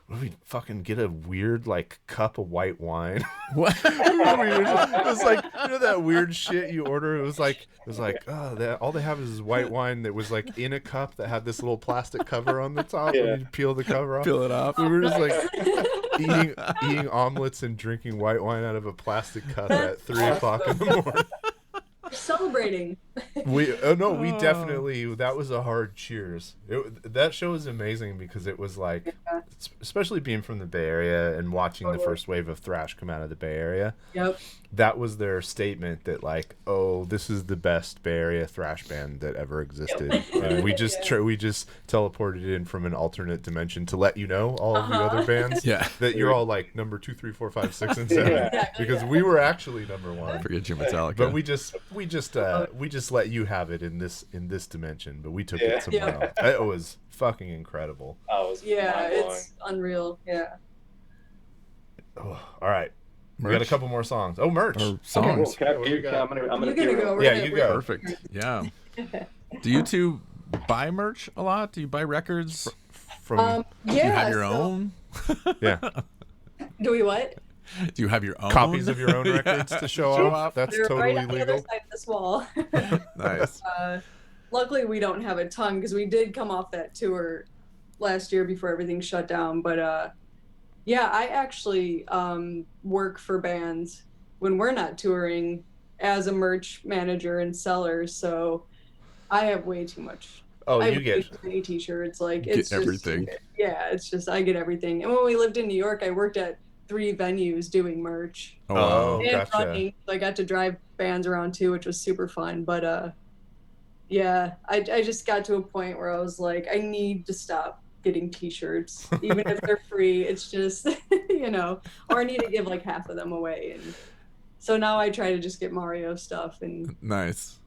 what do we fucking get a weird like cup of white wine? What? It was like, that weird shit you order. It was like all they have is white wine that was like in a cup that had this little plastic cover on the top. Yeah. And you peel the cover off. Peel it off. We were just like eating omelets and drinking white wine out of a plastic cup at 3 o'clock in the morning. Celebrating. We definitely, that was a hard cheers. That show was amazing because it was like, especially being from the Bay Area and watching the first wave of thrash come out of the Bay Area. Yep. That was their statement that like, oh, this is the best Bay Area thrash band that ever existed. And we just teleported in from an alternate dimension to let you know, all of you other bands, that you're all like number 2, 3, 4, 5, 6, and 7 because we were actually number 1. Forget you, Metallica. But we just let you have it in this dimension, but we took it somewhere else. It was fucking incredible. It's unreal. Yeah. Oh, all right. We got a couple more songs. Oh, merch. Songs. Okay, I'm gonna go. Yeah, you go. Perfect. Yeah. Do you two buy merch a lot? Do you buy records from? Do you have your own? Yeah. Do we what? Do you have your own copies of your own records to show off? That's They're totally right on the legal. other side of this wall. Nice. Luckily, we don't have a ton because we did come off that tour last year before everything shut down. But I actually work for bands when we're not touring as a merch manager and seller. So I have way too much. Oh, I you get too many t-shirts. Like get it's everything. It's just I get everything. And when we lived in New York, I worked at 3 venues doing merch. Oh, and gotcha. running. So I got to drive bands around too, which was super fun. But I just got to a point where I was like, I need to stop getting t-shirts, even if they're free. It's just, or I need to give like half of them away. And so now I try to just get Mario stuff and nice.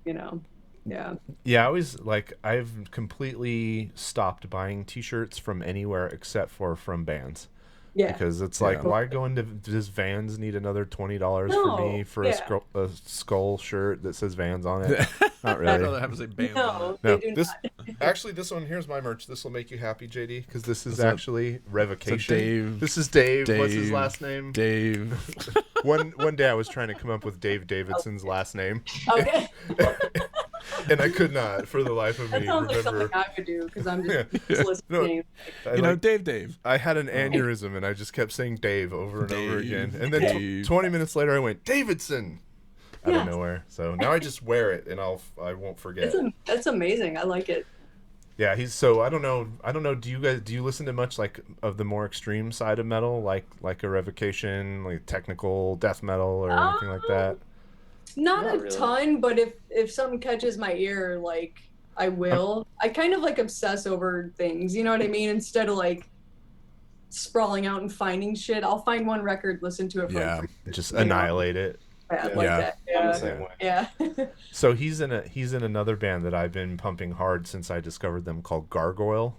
Yeah. Yeah, I always like I've completely stopped buying t-shirts from anywhere except from bands. Yeah. Because it's like, why go into, does Vans need another $20 for me for a skull shirt that says Vans on it? Not really. I'd rather have to say Vans on it. No, this one, here's my merch. This will make you happy, JD, because this is actually Revocation. Dave. This is Dave. What's his last name? Dave. One day I was trying to come up with Dave Davidson's last name. Okay. And I could not, for the life of me, That sounds like remember. something I would do because I'm just listening. No, Dave. I had an aneurysm and I just kept saying Dave over and over again. And then 20 minutes later, I went Davidson out of nowhere. So now I just wear it and I won't forget. That's amazing. I like it. Yeah, he's so I don't know. Do you listen to much like of the more extreme side of metal, like a Revocation, like technical death metal or anything like that? Not a ton, but if something catches my ear, like I will. I kind of like obsess over things, you know what I mean? Instead of like sprawling out and finding shit, I'll find one record, listen to it for like 3 years, just annihilate it. Yeah. So he's in another band that I've been pumping hard since I discovered them, called Gargoyle,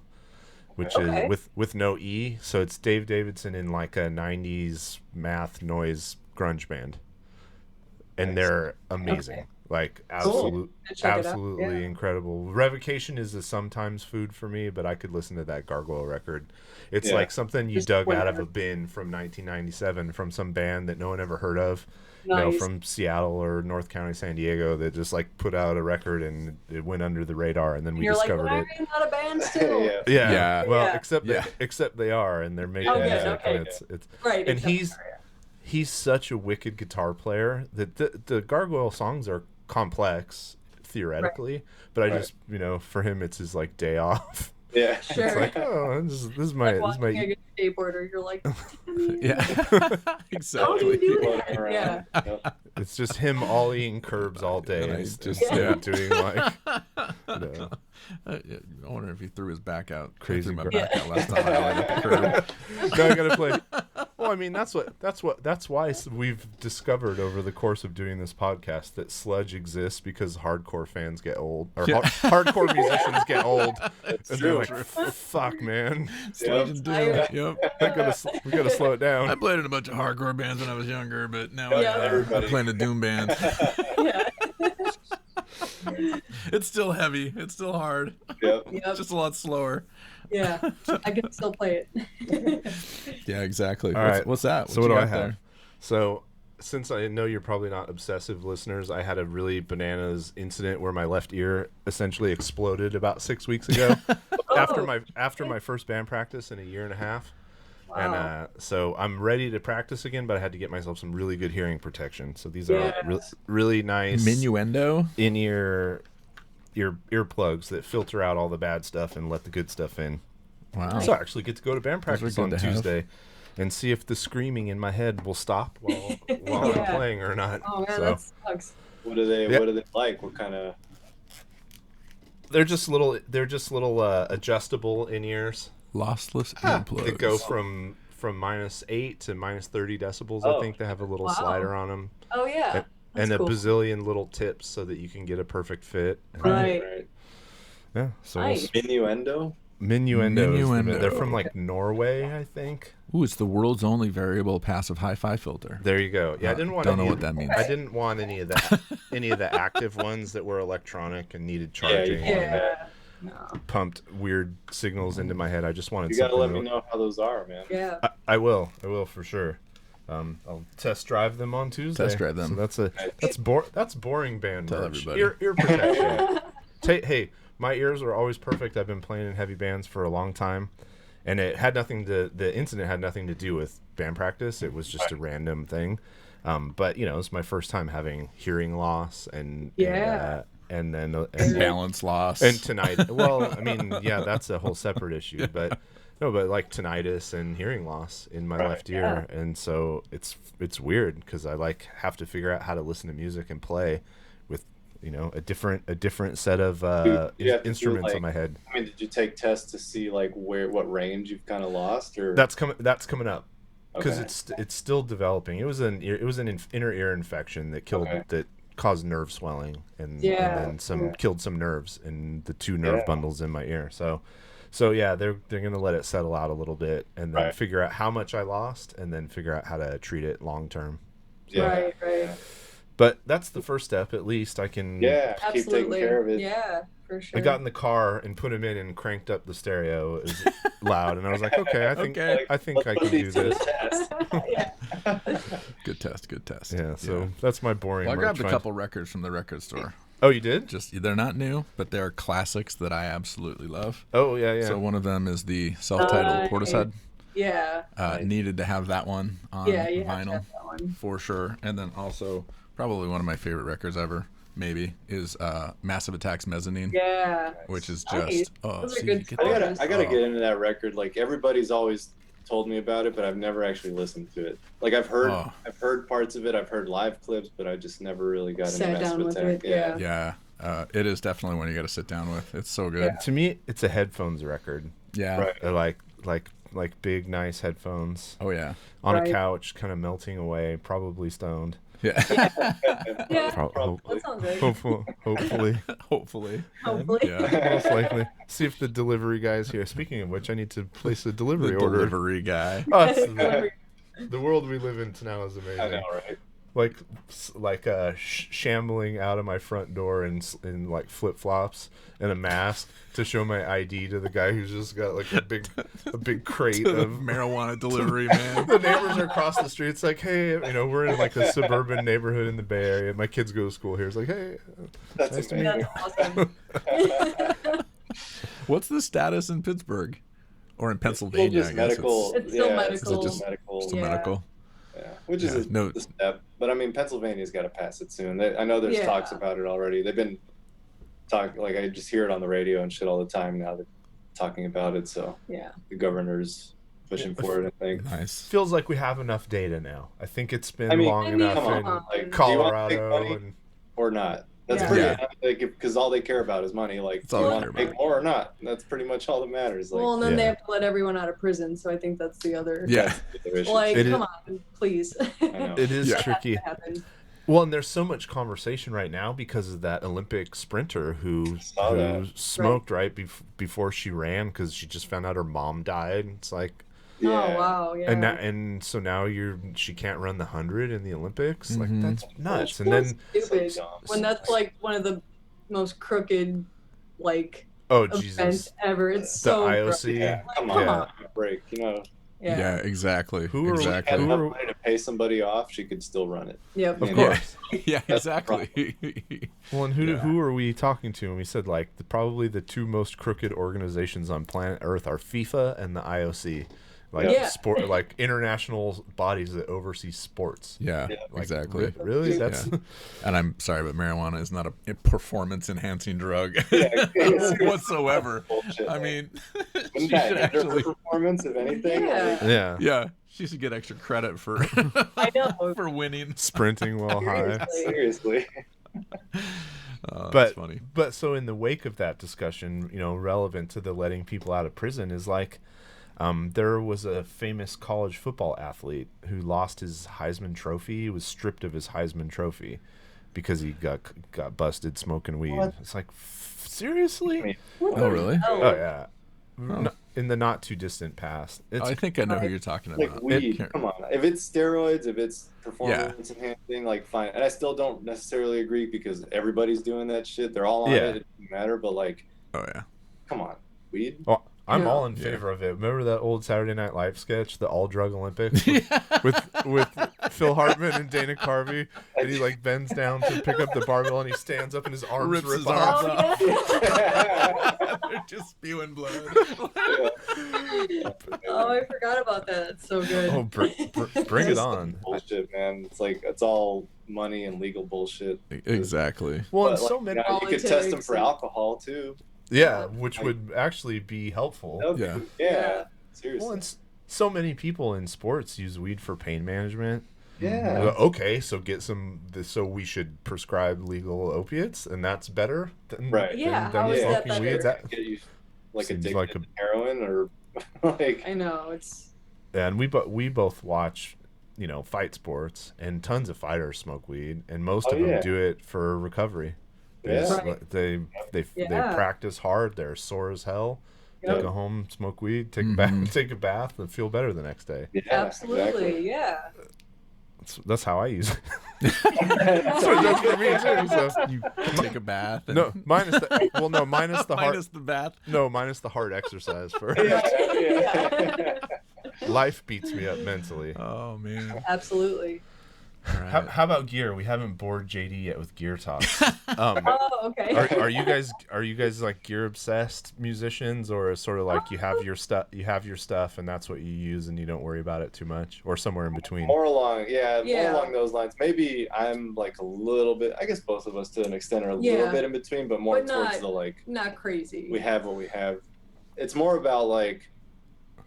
which is with no E. So it's Dave Davidson in like a 90s math noise grunge band. And they're amazing. Like absolutely incredible. Revocation is a sometimes food for me, but I could listen to that Gargoyle record. It's like something you dug out of a bin from 1997 from some band that no one ever heard of. Nice. You know, from Seattle or North County, San Diego, that just like put out a record and it went under the radar, and then we discovered it. You're not a band still. Well, except they are, and they're making music, and it's right. And he's such a wicked guitar player that the Gargoyle songs are complex theoretically, but I just for him it's his like day off. Yeah, sure. It's like, this is my a skateboarder. You're like, exactly. How do you do that? Yeah. It's just him ollieing curbs all day. And he's just doing like. I wonder if he threw his back out. Crazy. Threw my back out last time I ollied up the curb. Now I gotta play. Well, I mean that's why we've discovered over the course of doing this podcast that sludge exists, because hardcore fans get old, or hardcore musicians get old, and they're like, "Fuck, man, sludge and doom." Yep. We gotta slow it down. I played in a bunch of hardcore bands when I was younger, but now I play in a doom band. It's still heavy. It's still hard. Yep. It's just a lot slower. Yeah, I can still play it. Yeah, exactly. All right. What's that? So what do I have there? So since I know you're probably not obsessive listeners, I had a really bananas incident where my left ear essentially exploded about 6 weeks ago after my first band practice in a year and a half. Wow. And so I'm ready to practice again, but I had to get myself some really good hearing protection. So these are really nice Minuendo in-ear earplugs that filter out all the bad stuff and let the good stuff in. Wow. So I actually get to go to band practice on Tuesday and see if the screaming in my head will stop while I'm playing or not. Oh man, that sucks. What are they like? What kind of? They're just little adjustable in-ears. Lossless earplugs. That go from -8 to -30 decibels. I think they have a little slider on them. Oh yeah. And a bazillion little tips so that you can get a perfect fit. Right. Yeah. So nice. Minuendo. Minuendo. They're from like Norway, I think. Ooh, it's the world's only variable passive hi-fi filter. There you go. Yeah, I didn't want. Don't know what that means. I didn't want any of the active ones that were electronic and needed charging. No. Pumped weird signals into my head. I just wanted. You gotta let me know how those are, man. Yeah. I will for sure. I'll test drive them on Tuesday. Test drive them. So that's boring band Tell merch. everybody. Ear protection. Hey, my ears are always perfect. I've been playing in heavy bands for a long time, and it had nothing to. The incident had nothing to do with band practice. It was just a random thing. But it's my first time having hearing loss and balance loss and tonight. Well, I mean, that's a whole separate issue, but like tinnitus and hearing loss in my left ear, and so it's weird because I like have to figure out how to listen to music and play with a different set of instruments on my head. I mean, did you take tests to see like what range you've kind of lost, or that's coming up? Because it's still developing. It was an inner ear infection that caused nerve swelling and then killed some nerves and the 2 nerve bundles in my ear. So yeah, they're gonna let it settle out a little bit and then figure out how much I lost and then figure out how to treat it long term. Yeah. Right. But that's the first step. At least I can keep taking care of it. Yeah, for sure. I got in the car and put him in and cranked up the stereo as loud, and I was like, okay, I think I can do this. Good test. Yeah, so that's my boring. Well, I grabbed merch a couple records from the record store. Oh, you did? They're not new, but they're classics that I absolutely love. Oh, yeah, yeah. So one of them is the self-titled Portishead. Yeah. Needed to have that one on you vinyl have to have that one. for sure. And then also probably one of my favorite records ever, maybe, is Massive Attack's Mezzanine. Yeah. Which is nice. just Those are good I gotta get into that record. Like everybody's always told me about it, but I've never actually listened to it. Like I've heard parts of it, I've heard live clips, but I just never really got into Massive Attack. Yeah. It is definitely one you got to sit down with. It's so good. To me, it's a headphones record. Yeah. Right. They're like big, nice headphones. Oh yeah. On a couch, kind of melting away, probably stoned. Yeah. That sounds right. Hopefully. Hopefully. Yeah. Most likely. See if the delivery guy's here. Speaking of which, I need to place a delivery order. Delivery guy. Oh, the world we live in now is amazing. I know, right? Like shambling out of my front door in like flip flops and a mask to show my ID to the guy who's just got like a big crate of marijuana delivery, man. The neighbors are across the street. It's like, hey, we're in like a suburban neighborhood in the Bay Area. My kids go to school here. It's like, hey, that's nice to meet you. Awesome. What's the status in Pittsburgh or in Pennsylvania? It's still medical. It's still medical. Is it just medical? Yeah, which is the step. But I mean, Pennsylvania's got to pass it soon. I know there's talks about it already. They've been talking, like I just hear it on the radio and shit all the time now. They're talking about it, so the governor's pushing for it. I think. Nice. Feels like we have enough data now. I think it's been long enough in Colorado or not. That's pretty because all they care about is money. Like, do you want to make more or not? That's pretty much all that matters. Like, well, and then they have to let everyone out of prison, so I think that's the other. Yeah. Like, come on, please. It is tricky. Well, and there's so much conversation right now because of that Olympic sprinter who smoked right before she ran because she just found out her mom died. It's like. Oh wow! Yeah. And so now she can't run the 100 in the Olympics. Like that's nuts. And then stupid when that's like one of the most crooked events ever. It's the so IOC. Come on, break. Yeah, exactly. Who had enough money to pay somebody off, she could still run it. Yep. Of course. Yeah, exactly. Well, and who are we talking to? And we said probably the two most crooked organizations on planet Earth are FIFA and the IOC. Sport, like international bodies that oversee sports. Yeah, exactly. Really? That's. Yeah. And I'm sorry, but marijuana is not a performance-enhancing drug whatsoever. Bullshit, I mean, wouldn't that actually performance, if anything? Yeah. She should get extra credit for for winning, sprinting while high. Seriously. That's funny. But so in the wake of that discussion, relevant to the letting people out of prison is like. There was a famous college football athlete who lost his Heisman Trophy. He was stripped of his Heisman Trophy because he got busted smoking weed. What? It's like, seriously? Oh, really? Oh, yeah. Oh. In the not too distant past. I think I know who you're talking about. Like weed. Come on. If it's steroids, if it's performance enhancing, like fine. And I still don't necessarily agree because everybody's doing that shit. They're all on it. It doesn't matter. But like, come on, weed. Well, I'm all in favor of it. Remember that old Saturday Night Live sketch, the All Drug Olympics, with Phil Hartman and Dana Carvey, and he like bends down to pick up the barbell and he stands up and his arms rips rip his off. arms off. They're just spewing blood. Oh, I forgot about that. It's so good. Oh, bring it on. Bullshit, man. It's like it's all money and legal bullshit. Exactly. Well, and so many. You could test them for alcohol too. Yeah, which would actually be helpful. Yeah. Seriously. Well, and so many people in sports use weed for pain management. Yeah. Okay, so so we should prescribe legal opiates, and that's better than how is that smoking weed. That get you addicted to heroin or like. I know it's. And we both watch, fight sports, and tons of fighters smoke weed, and most of them do it for recovery. They practice hard. They're sore as hell. They go home, smoke weed, take a bath, and feel better the next day. Yeah, absolutely, That's how I use it. That's what it does for me too. So you take a bath. And... minus the minus the bath. No, minus the hard exercise for. Life beats me up mentally. Oh man. Absolutely. Right. How about gear? We haven't bored JD yet with gear talk. Okay. Are you guys like gear obsessed musicians, or sort of like you have your stuff and that's what you use and you don't worry about it too much, or somewhere in between? More along those lines. Maybe I'm like a little bit. I guess both of us to an extent are a little bit in between, but more towards the like. Not crazy. We have what we have. It's more about like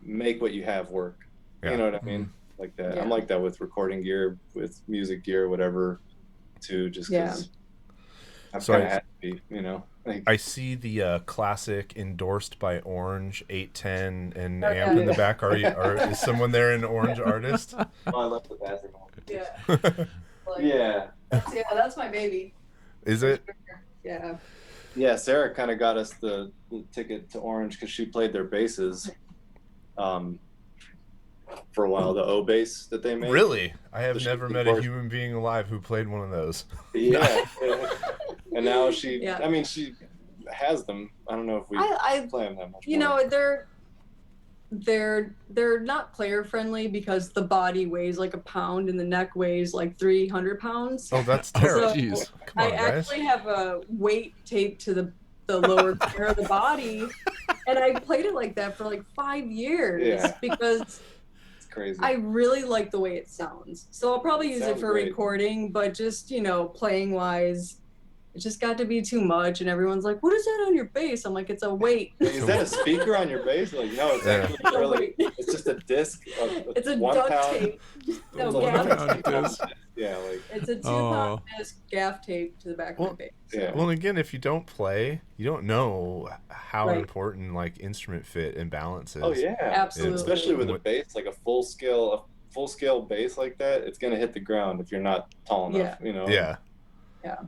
make what you have work. Yeah. You know what I mean? Like that. Yeah. I'm like that with recording gear, with music gear, whatever, too, just because I've kind of had to be, you know. Like, I see the classic endorsed by Orange 810 and amp in the back. Is someone there an Orange artist? Oh, I left the bathroom. Yeah. That's my baby. Is it? Yeah. Yeah, Sarah kind of got us the ticket to Orange because she played their basses. For a while, the O bass that they made. Really? I have never met a human being alive who played one of those. Yeah. And now she, I mean, she has them. I don't know if we play them that much. You know, they're not player friendly because the body weighs like a pound and the neck weighs like 300 pounds. Oh, that's terrible. So Jeez. Come on, guys. Actually have a weight taped to the lower part of the body, and I played it like that for like 5 years because crazy. I really like the way it sounds. So I'll probably use it for recording, but just, you know, playing wise, it just got to be too much. And everyone's like, what is that on your bass? I'm like, it's a weight. Is that a speaker on your bass? Like, no, it's actually really, it's just a disc of it's a 1 duct pound. tape. No, gaff tape. Yeah, like it's a 2-pound disc gaff tape to the back of the bass. Yeah. Well, again, if you don't play, you don't know how important like instrument fit and balance is. Oh yeah, absolutely. Especially with a bass, like a full scale bass like that, it's gonna hit the ground if you're not tall enough. You know. Yeah. Yeah.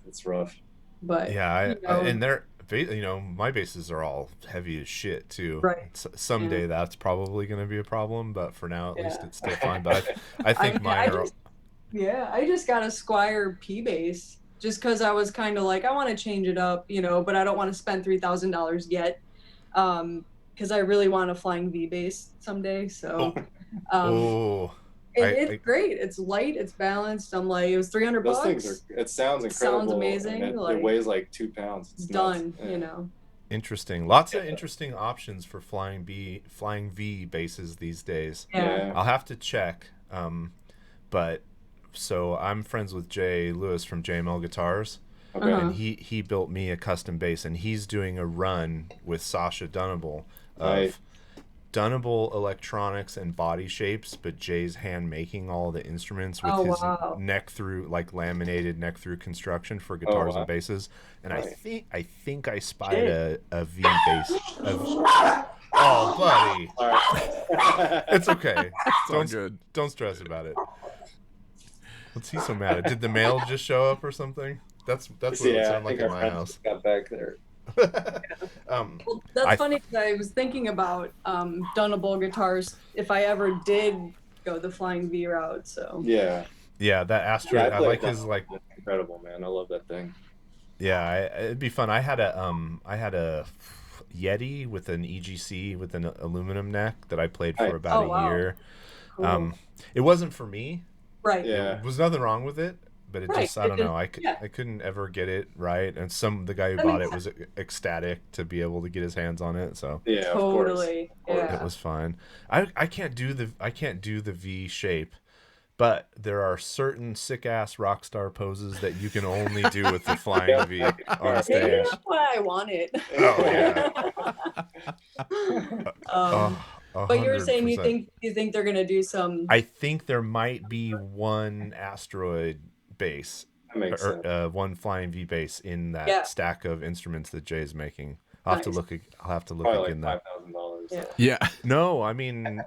It's rough. But and they're, you know, my basses are all heavy as shit too. Right. Someday that's probably going to be a problem, but for now at least it's still fine. But I think mine are. I just got a Squier P bass just because I was kind of like, I want to change it up, you know, but I don't want to spend $3,000 yet because I really want a flying V bass someday. So it's great. It's light. It's balanced. I'm like, it was $300. Those things it sounds incredible. Sounds amazing. It weighs like 2 pounds. It's done, you know. Interesting. Lots of interesting options for flying V basses these days. Yeah. I'll have to check. But so I'm friends with Jay Lewis from JML Guitars. Okay. And he built me a custom bass, and he's doing a run with Sasha Dunable of Dunable electronics and body shapes, but Jay's hand making all the instruments with his neck through, like laminated neck through construction for guitars and basses. And I think I spied a V bass. Oh, buddy. It's okay. Don't stress about it. What's he so mad at? Did the mail just show up or something? That's what it sounded like in my house. Got back there. Well, that's funny because I was thinking about Dunable guitars if I ever did go the flying V route. So that Asteroid. I like his like incredible, man. I love that thing. Yeah, it'd be fun. I had a Yeti with an EGC with an aluminum neck that I played for about a year. Cool. It wasn't for me. Right. Yeah. There was nothing wrong with it, but it just, I don't know. I couldn't ever get it right. And the guy who bought it was ecstatic to be able to get his hands on it. So yeah, totally. It was fine. I can't do the V shape, but there are certain sick ass rock star poses that you can only do with the flying V on stage. Maybe that's why I want it. Oh yeah. But you were saying you think they're gonna do some. I think there might be one Asteroid bass, one flying V bass in that stack of instruments that Jay's making. I'll have to look again. Like $5,000. Yeah. No, I mean,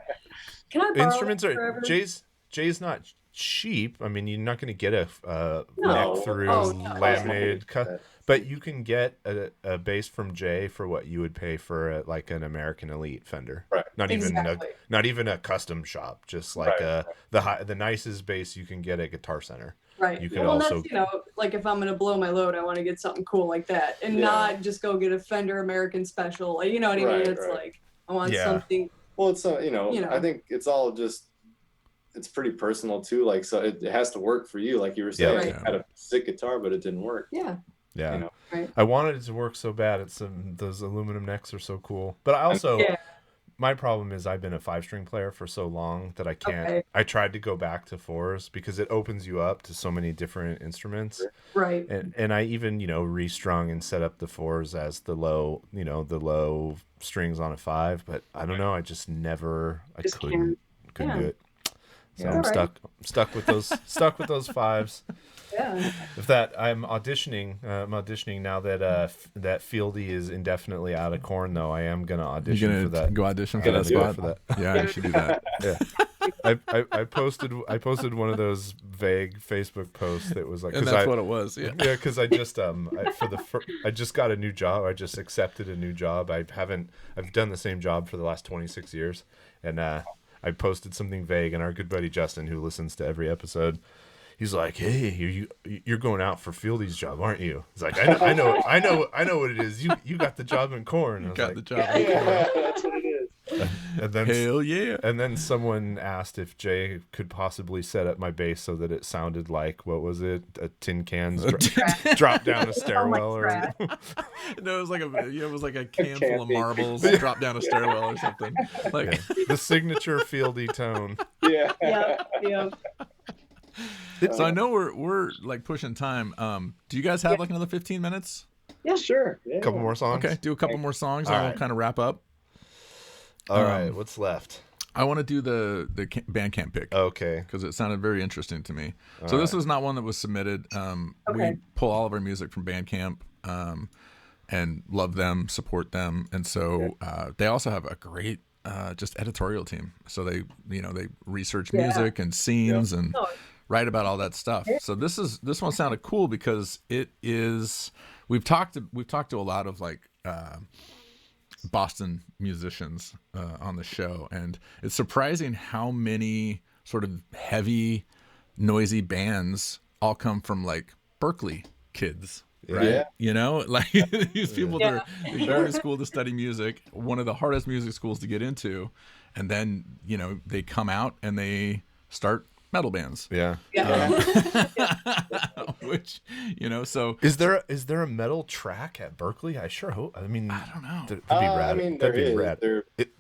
can I borrow instruments it are Jay's not cheap. I mean, you're not going to get a neck through laminated cut. But you can get a bass from Jay for what you would pay for like an American Elite Fender. Right. Not even a custom shop. Just like the nicest bass you can get at Guitar Center. Right. You can also, that's, like if I'm gonna blow my load, I want to get something cool like that, and not just go get a Fender American Special. You know what I mean? It's like I want something. Well, it's I think it's all just it's pretty personal too. Like, so it has to work for you. Like you were saying, you had a sick guitar, but it didn't work. Yeah. Yeah. You know? Right. I wanted it to work so bad. Those aluminum necks are so cool. But I also, my problem is I've been a 5-string player for so long that I can't. Okay. I tried to go back to 4s because it opens you up to so many different instruments. Right. And I even, restrung and set up the 4s as the low strings on a 5. But I don't know. I just never. I couldn't do it. So I'm stuck with those 5s. Yeah. If that, I'm auditioning now that that Fieldy is indefinitely out of Korn, though. I am gonna audition for that. Go audition for that spot. For that. Yeah, you should do that. Yeah. I posted one of those vague Facebook posts that was like, and that's what it was. Yeah. Yeah, because I just I just got a new job. I just accepted a new job. I've done the same job for the last 26 years, and I posted something vague, and our good buddy Justin, who listens to every episode, he's like, "Hey, you're going out for Fieldy's job, aren't you?" It's like, I know what it is. You got the job in Korn. You got the job. Yeah, that's what it is. And then, hell yeah! And then someone asked if Jay could possibly set up my bass so that it sounded like, what was it? A tin cans drop down a stairwell, or no, it was like a can full of marbles drop down a stairwell or something. Like the signature Fieldy tone. Yeah. Yeah. So I know we're like pushing time. Do you guys have like another 15 minutes? Yeah, sure. Yeah. A couple more songs. Okay, do a couple more songs, and we'll kind of wrap up. All right, what's left? I want to do the Bandcamp pick. Okay. Because it sounded very interesting to me. So this is not one that was submitted. We pull all of our music from Bandcamp, and love them, support them, and so they also have a great just editorial team. So they research music and scenes and write about all that stuff. So this one sounded cool because it is. We've talked to a lot of like Boston musicians on the show, and it's surprising how many sort of heavy, noisy bands all come from like Berkeley kids, right? Yeah. Like these people that they go to school to study music, one of the hardest music schools to get into, and then they come out and they start metal bands. Yeah. Which so is there a metal track at Berkeley? I sure hope. I mean, I don't know. That'd be rad. I mean, there is. Rad.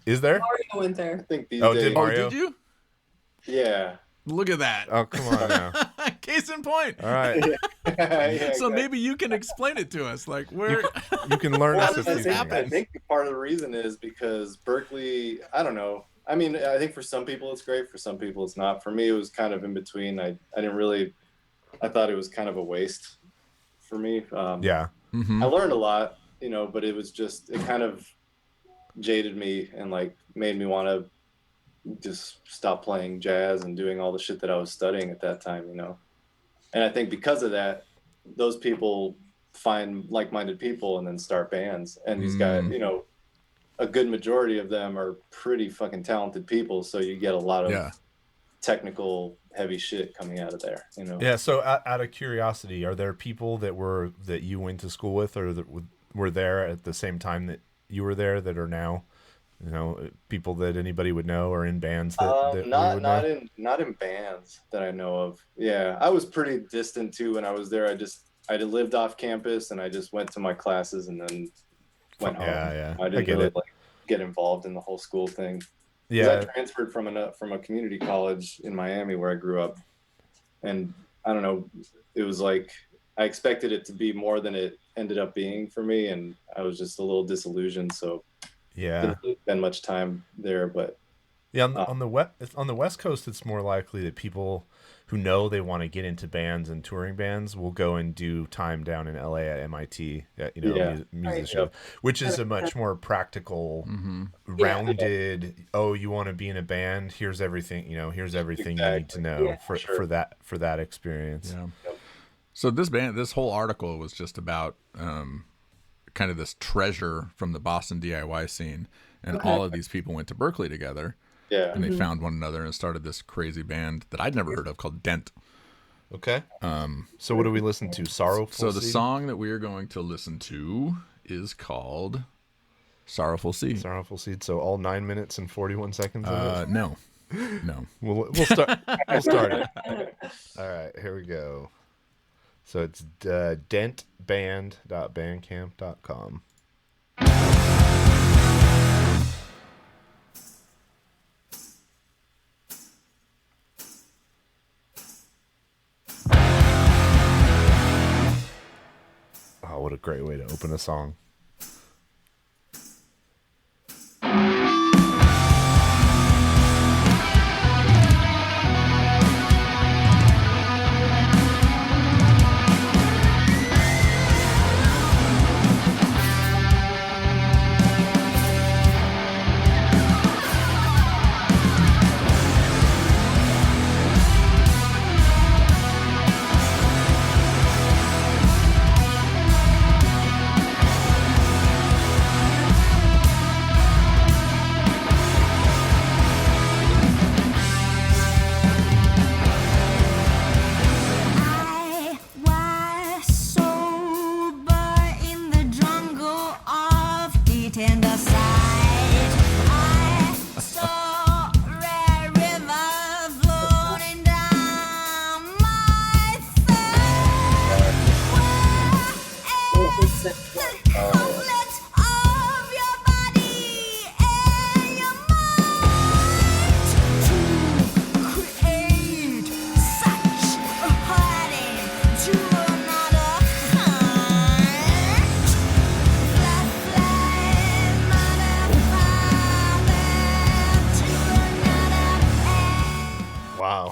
Is there? Mario went there. I think these days. Did Mario? Did you? Yeah. Look at that. Oh, come on now. Case in point. All right. So maybe you can explain it to us. Like where you can learn I think part of the reason is because Berkeley, I don't know. I mean, I think for some people it's great. For some people it's not. For me, it was kind of in between. I thought it was kind of a waste for me. Yeah. Mm-hmm. I learned a lot, but it was just, it kind of jaded me and like made me want to just stop playing jazz and doing all the shit that I was studying at that time, And I think because of that, those people find like-minded people and then start bands. And these guys, a good majority of them are pretty fucking talented people. So you get a lot of technical heavy shit coming out of there, Yeah. So out of curiosity, are there people that you went to school with or that were there at the same time that you were there that are now, people that anybody would know or in bands that not in bands that I know of. Yeah. I was pretty distant too when I was there. I lived off campus and I just went to my classes and then went home. Yeah. I didn't really get involved in the whole school thing. Yeah. I transferred from a community college in Miami where I grew up, and I don't know, it was like I expected it to be more than it ended up being for me, and I was just a little disillusioned. So didn't spend much time there, but on the West Coast, it's more likely that people who know they want to get into bands and touring bands will go and do time down in LA at MIT, musician, which is a much more practical, rounded. Oh, you want to be in a band? Here's everything. Here's everything you need to know for that experience. Yeah. So this whole article was just about kind of this treasure from the Boston DIY scene, and all of these people went to Berkeley together. Yeah. And they found one another and started this crazy band that I'd never heard of called Dent. Okay. So what do we listen to? Sorrowful Seed? So the song that we are going to listen to is called Sorrowful Seed. Sorrowful Seed. So all 9 minutes and 41 seconds of it? No. No. We'll start. We'll start it. All right, here we go. So it's dentband.bandcamp.com. Oh, what a great way to open a song.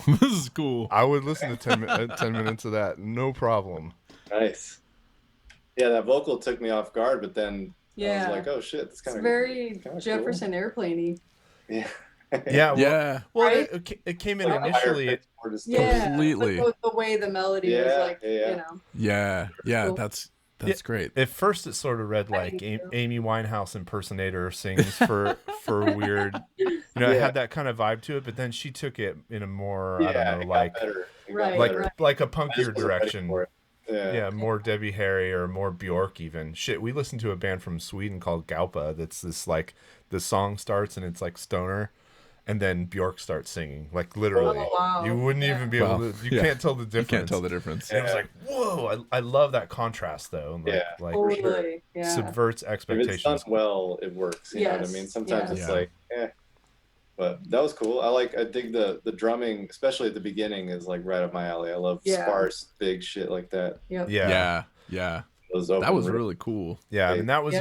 This is cool. I would listen to 10 minutes of that, no problem. Nice. Yeah, that vocal took me off guard, but then I was like, oh shit, it's kind of very Jefferson cool. Airplane-y. Yeah. Yeah. Well, right? it came in initially. Completely. The way the melody was like, you know. Yeah. Cool. That's great. At first, it sort of read like Amy Winehouse impersonator sings for weird. It had that kind of vibe to it, but then she took it in a more I don't know, like like a punkier direction. Yeah, more Debbie Harry or more Bjork even. Shit, we listened to a band from Sweden called Galpa. That's this like the song starts and it's like stoner. And then Bjork starts singing, like literally. Oh, wow. You wouldn't even be able to. You can't tell the difference. You can't tell the difference. And it was like, whoa! I love that contrast though. Like totally. Subverts expectations. If it's done well, it works. You know what I mean? Sometimes it's like, But that was cool. I dig the drumming, especially at the beginning, is like right up my alley. I love sparse, big shit like that. Yep. Yeah. That was really cool. Yeah, I mean that was.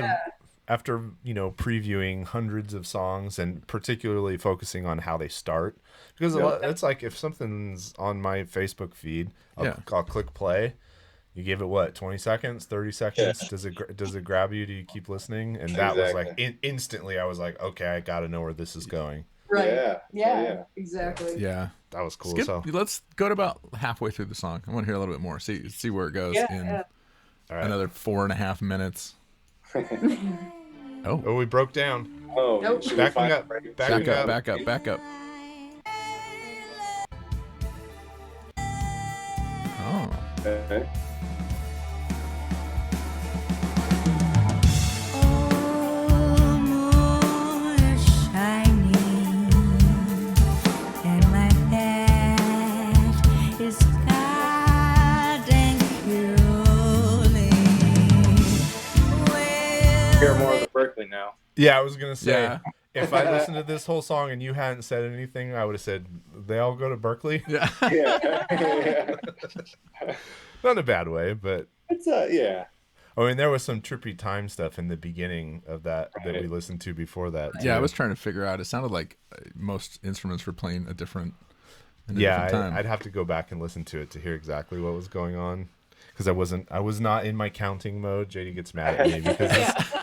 After previewing hundreds of songs and particularly focusing on how they start, because it's like if something's on my Facebook feed, I'll click play. You give it 20 seconds, 30 seconds. Does it grab you? Do you keep listening? And that was like instantly. I was like, okay, I got to know where this is going. Right. Yeah. Exactly. Yeah, that was cool. Let's go to about halfway through the song. I want to hear a little bit more. See where it goes in another 4.5 minutes. Oh, we broke down. Oh, nope. Back up. Oh. Okay. Hear more of the Berkeley now. Yeah, I was gonna say if I listened to this whole song and you hadn't said anything, I would have said they all go to Berkeley. Yeah. Not in a bad way, but it's I mean, there was some trippy time stuff in the beginning of that we listened to before that. Yeah, I was trying to figure out. It sounded like most instruments were playing a different. Time. I'd have to go back and listen to it to hear exactly what was going on. Because I was not in my counting mode. JD gets mad at me because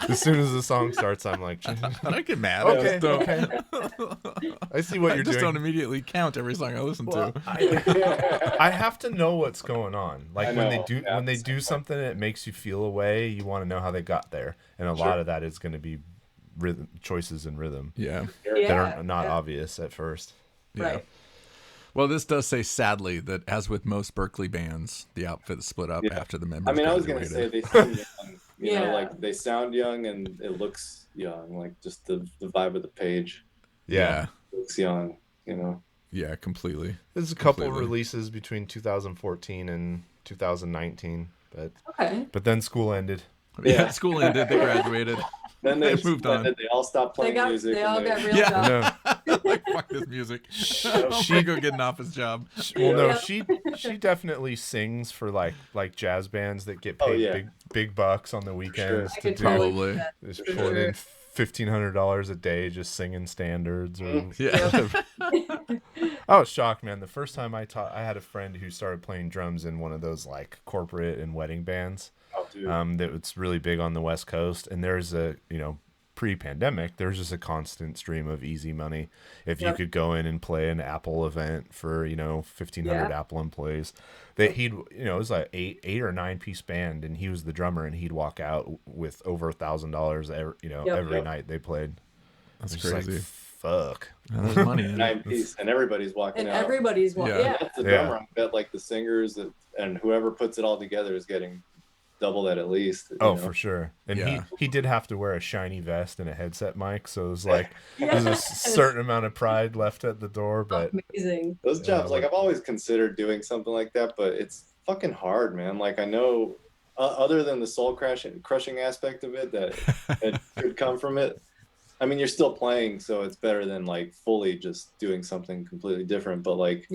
as soon as the song starts, I'm like, I don't get mad. Okay. I see what you're doing. I just don't immediately count every song I listen to. I have to know what's going on. Like when they do something, it makes you feel a way. You want to know how they got there, and a lot of that is going to be rhythm choices and rhythm. That are not obvious at first. Right. Well, this does say, sadly, that as with most Berkeley bands, the outfit is split up after the members. I mean, I was going to say they sound young. You know, like they sound young and it looks young, like just the vibe of the page. Yeah. It looks young. you know. Yeah, completely. There's a couple releases between 2014 and 2019, but then school ended. Yeah, school ended. They graduated. Then they moved on. They all stopped playing music. They all got real jobs. Like, fuck this music. She go get an office job. Well, no, she definitely sings for like jazz bands that get paid big bucks on the weekends to do. Probably. Just pulling in $1,500 a day just singing standards. Or I was shocked, man. The first time I had a friend who started playing drums in one of those like corporate and wedding bands. That it's really big on the West Coast, and there's a pre-pandemic there's just a constant stream of easy money. If you could go in and play an Apple event for 1,500 Apple employees, that he'd it was like eight or 9 piece band, and he was the drummer, and he'd walk out with over $1,000 every night they played. That's crazy. Like, fuck. There's money in 9 piece, and everybody's walking out. Everybody's walking. Yeah. That's the drummer. I bet like the singers and whoever puts it all together is getting double that at least. For sure. And he did have to wear a shiny vest and a headset mic, so it was like there's a certain amount of pride left at the door. But amazing. Those jobs, like I've always considered doing something like that, but it's fucking hard, man. Like I know, other than the soul crushing aspect of it that could come from it. I mean, you're still playing, so it's better than like fully just doing something completely different. But like,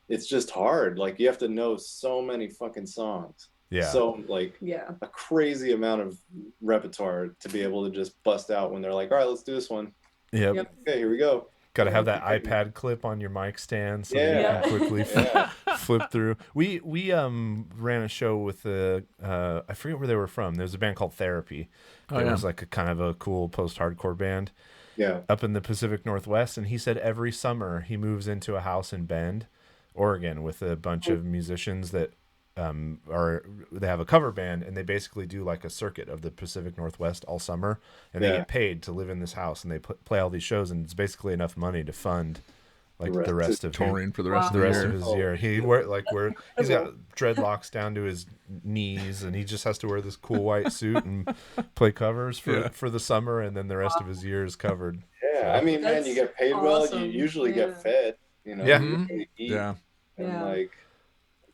it's just hard. Like you have to know so many fucking songs. Yeah. So like a crazy amount of repertoire to be able to just bust out when they're like, all right, let's do this one. Yep. Okay, here we go. Got to have that iPad clip on your mic stand so you can quickly flip through. We ran a show with I forget where they were from. There's a band called Therapy. It was like a kind of a cool post-hardcore band. Yeah. Up in the Pacific Northwest, and he said every summer he moves into a house in Bend, Oregon, with a bunch of musicians that they have a cover band, and they basically do like a circuit of the Pacific Northwest all summer, and they get paid to live in this house, and they play all these shows, and it's basically enough money to fund like the rest of touring for the rest of his year. He's got dreadlocks down to his knees, and he just has to wear this cool white suit and play covers for the summer, and then the rest of his year is covered. Yeah, I mean, man, you get paid well, you usually get fed, you eat, and like.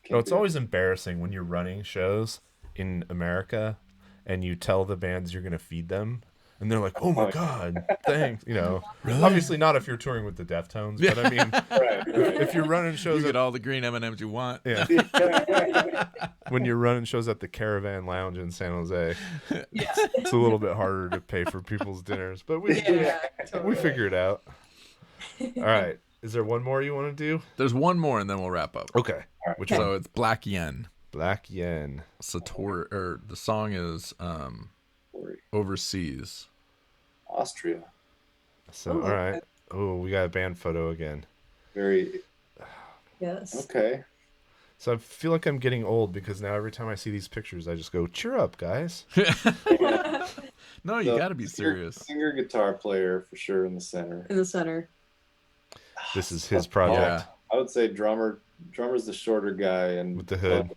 It's always embarrassing when you're running shows in America and you tell the bands you're going to feed them, and they're like, "Oh my god, thanks." Really? Obviously not if you're touring with the Deftones, but I mean, if you're running shows, you get all the green M&Ms you want. Yeah. When you're running shows at the Caravan Lounge in San Jose, it's a little bit harder to pay for people's dinners, but we figure it out. All right. Is there one more you want to do? There's one more, and then we'll wrap up. Okay. So it's Black Yen. Black Yen. Satori, or the song is Overseas. Austria. So, all right. Oh, we got a band photo again. Yes. Okay. So I feel like I'm getting old because now every time I see these pictures, I just go, cheer up, guys. No, you got to be serious. Singer, guitar player for sure in the center. This is his project. I would say drummer's the shorter guy, and with the hood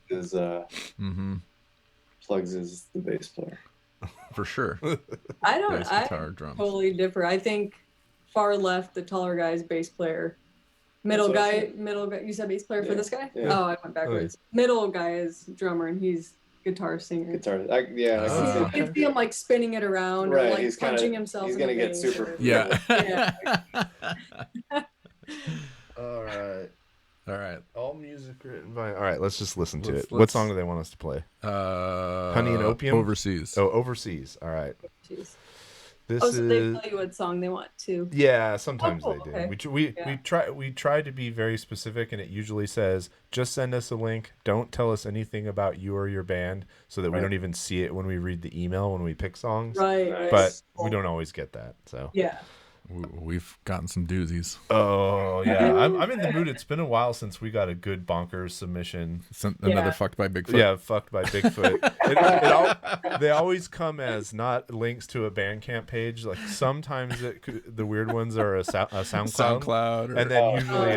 Plugs is the bass player. For sure. I totally differ. I think far left, the taller guy is bass player. Middle guy, you said bass player for this guy? Yeah. Oh, I went backwards. Middle guy is drummer, and he's guitar singer. You can see him like spinning it around, or like he's punching himself. He's gonna get super. All right. All music written by. All right, let's just listen to it. What song do they want us to play? Honey and Opium. Overseas. Oh, Overseas. All right. Jeez. This so is. they tell you what song they want to. Yeah, sometimes they do. Okay. We try to be very specific, and it usually says just send us a link. Don't tell us anything about you or your band, so that we don't even see it when we read the email when we pick songs. Right. But we don't always get that. So yeah. We've gotten some doozies. Oh yeah, I'm in the mood. It's been a while since we got a good bonkers submission. Another fucked by Bigfoot. Yeah, fucked by Bigfoot. They always come as not links to a Bandcamp page. Like sometimes the weird ones are a SoundCloud, and then usually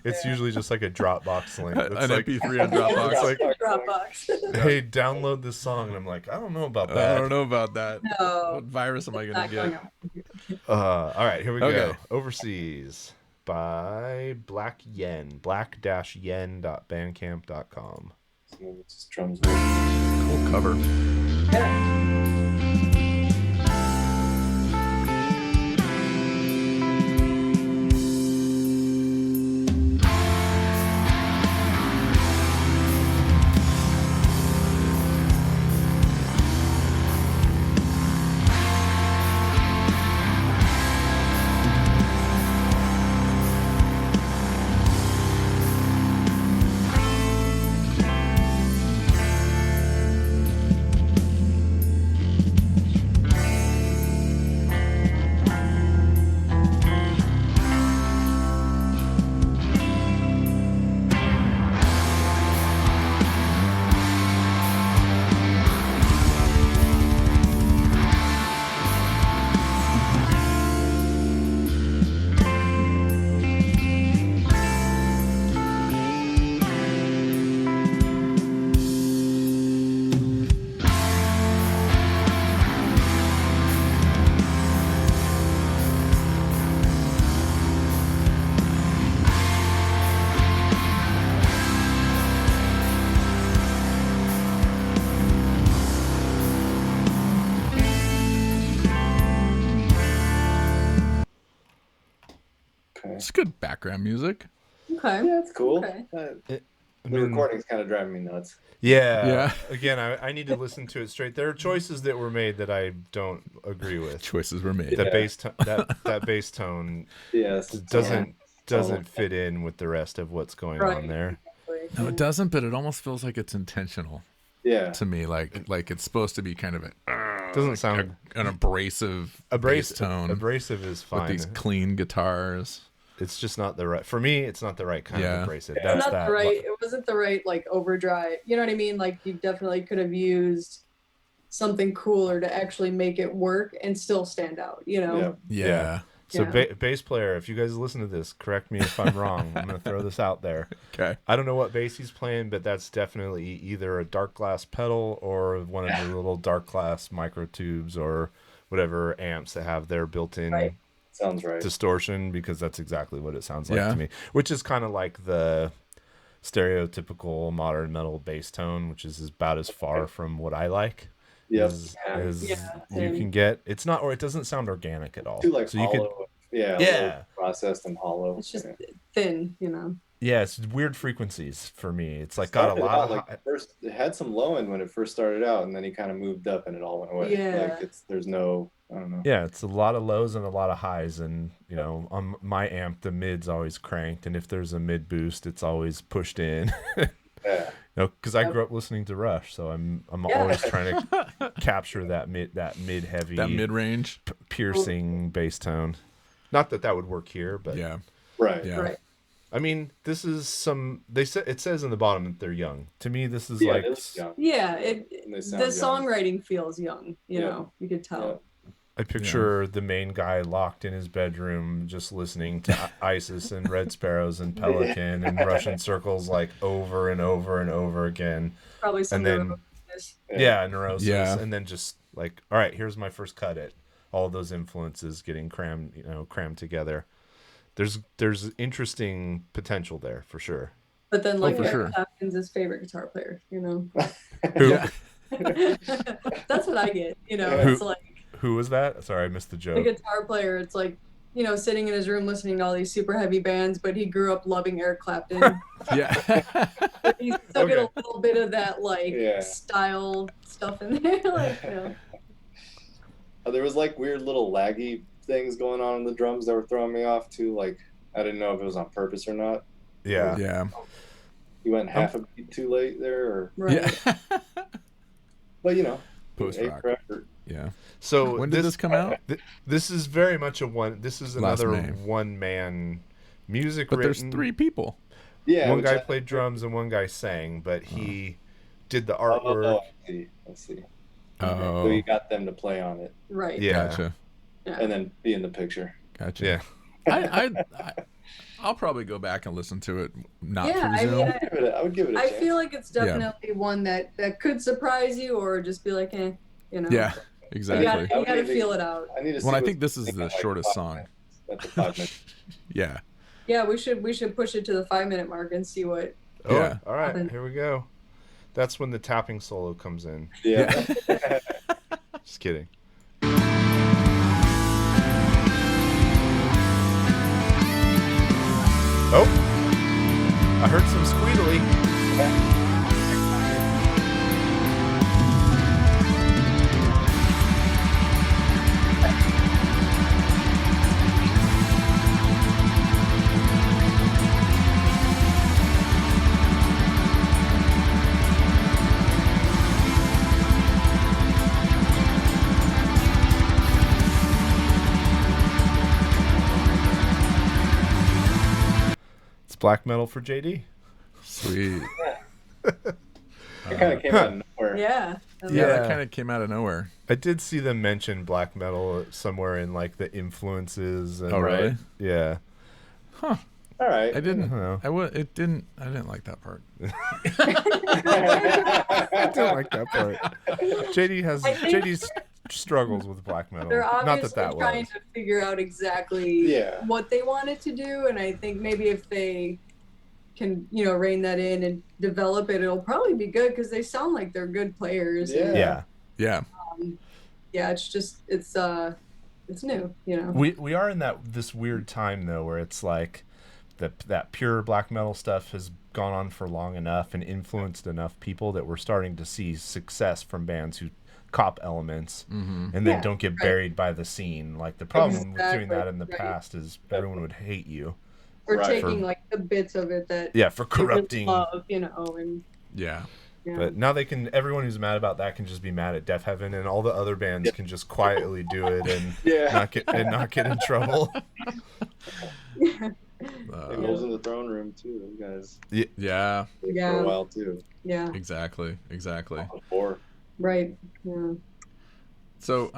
it's usually just like a Dropbox link. An MP3 on Dropbox. It's like Dropbox. Hey, download this song, and I'm like, I don't know about that. I don't know about that. No. What virus am I gonna get? All right, here we go. Overseas. by Black Yen, black-yen.bandcamp.com. It's just drums. Cool cover. Yeah. It's good background music. Okay. Yeah, it's cool. Okay. The recording's kind of driving me nuts. Yeah. Again, I need to listen to it straight. There are choices that were made that I don't agree with. Choices were made. That bass tone doesn't fit in with the rest of what's going on there. No, it doesn't, but it almost feels like it's intentional. Yeah. To me, like it's supposed to be kind of Doesn't sound an abrasive bass tone. Abrasive is fine. With these clean guitars. It's just not the right, for me, it's not the right kind of abrasive. It's not the right, it wasn't the right, like, overdrive. You know what I mean? Like, you definitely could have used something cooler to actually make it work and still stand out, you know? Yeah. So bass player, if you guys listen to this, correct me if I'm wrong. I'm going to throw this out there. Okay. I don't know what bass he's playing, but that's definitely either a dark glass pedal or one of the little dark glass microtubes or whatever amps that have their built-in sounds right distortion, because that's exactly what it sounds like to me, which is kind of like the stereotypical modern metal bass tone, which is about as far from what I like. As you can get. It's not, or it doesn't sound organic at all. Too like so hollow, you could, processed and hollow. It's just thin, you know. Yeah, it's weird frequencies for me. It's like got a lot of first it had some low end when it first started out, and then he kind of moved up and it all went away. Yeah. Like there's no, I don't know. Yeah, it's a lot of lows and a lot of highs, and you know, on my amp the mid's always cranked, and if there's a mid boost, it's always pushed in. Yeah. You know, because I grew up listening to Rush, so I'm always trying to capture that mid heavy, that mid range piercing bass tone. Not that would work here, but Right. I mean, this is it says in the bottom that they're young. To me, this is Yeah, the songwriting feels young. You know, you could tell. I picture the main guy locked in his bedroom just listening to Isis and Red Sparrows and Pelican and Russian Circles like over and over and over again. Probably some neurosis. Neurosis. Yeah. And then just like, all right, here's my first cut at all of those influences getting crammed together. There's interesting potential there for sure. But then like Clapton's his favorite guitar player, you know. Who? That's what I get, you know. It's like, who was that? Sorry, I missed the joke. The guitar player, it's like, you know, sitting in his room listening to all these super heavy bands, but he grew up loving Eric Clapton. But he still get a little bit of that like style stuff in there. Like, you know. There was like weird little laggy things going on in the drums that were throwing me off too. Like I didn't know if it was on purpose or not. Yeah. You went half a beat too late there, or But you know, post rock. Yeah. So when did this come out? This is very much this is another one man music. But there's 3 people. Yeah. One guy played drums and one guy sang, but he did the artwork. I see. Oh. So you got them to play on it. Right. Yeah. Gotcha. And then be in the picture. Gotcha. Yeah. I'll probably go back and listen to it. I would give it a chance. I feel like it's definitely one that could surprise you, or just be like, you know. Yeah, exactly. You gotta feel it out. I need to see I think this is the shortest song. That's a 5 minutes. Yeah. Yeah, we should push it to the 5-minute mark and see what. Oh, yeah. All right, here we go. That's when the tapping solo comes in. Yeah. Just kidding. Oh, I heard some squeedly. Black metal for JD. Sweet. It kind of came out of nowhere. Yeah. Yeah, that kind of came out of nowhere. I did see them mention black metal somewhere in like the influences. And, oh, really? Yeah. Huh. All right. I didn't. know. I didn't like that part. I don't like that part. JD struggles with black metal. They're obviously Not that trying to figure out exactly what they wanted to do, and I think maybe if they can, rein that in and develop it, it'll probably be good because they sound like they're good players. Yeah. Yeah. It's just it's new. We are in this weird time though, where it's like that pure black metal stuff has gone on for long enough and influenced enough people that we're starting to see success from bands who cop elements and then don't get buried by the scene. Like the problem with doing that in the past is everyone would hate you. Or taking like the bits of it that for corrupting love, and But now everyone who's mad about that can just be mad at Death Heaven, and all the other bands can just quietly do it and not get in trouble. Those in the throne room too, those guys. Yeah. For a while too. Yeah. Exactly. Before. Right. Yeah. So,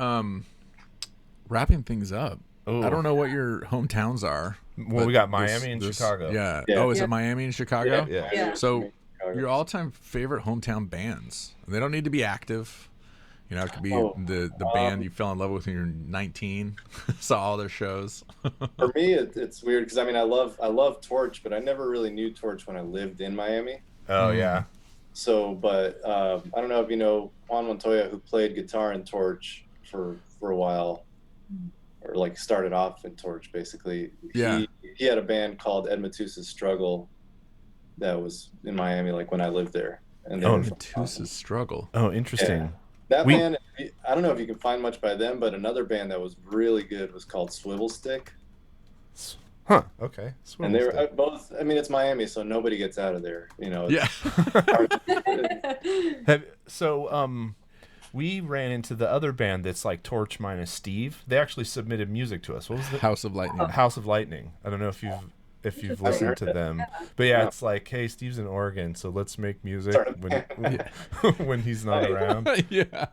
wrapping things up. Ooh. I don't know what your hometowns are. Well, we got Miami and Chicago. Yeah. Oh, is it Miami and Chicago? Yeah. So, your all-time favorite hometown bands. They don't need to be active. It could be the band you fell in love with when you were 19, saw all their shows. For me, it's weird because I love Torch, but I never really knew Torch when I lived in Miami. Oh yeah. So, but I don't know if you know Juan Montoya, who played guitar in Torch for a while, or like started off in Torch basically. Yeah. He had a band called Ed Matusa's Struggle that was in Miami, like when I lived there. And Matusa's Struggle. Oh, interesting. Yeah. That band, I don't know if you can find much by them, but another band that was really good was called Swivel Stick. Huh. Okay. And they were both. I mean, it's Miami, so nobody gets out of there. Yeah. We ran into the other band that's like Torch minus Steve. They actually submitted music to us. What was the House of Lightning? House of Lightning. I don't know if you've listened to them, but it's like, hey, Steve's in Oregon, so let's make music when he's not around. Yeah.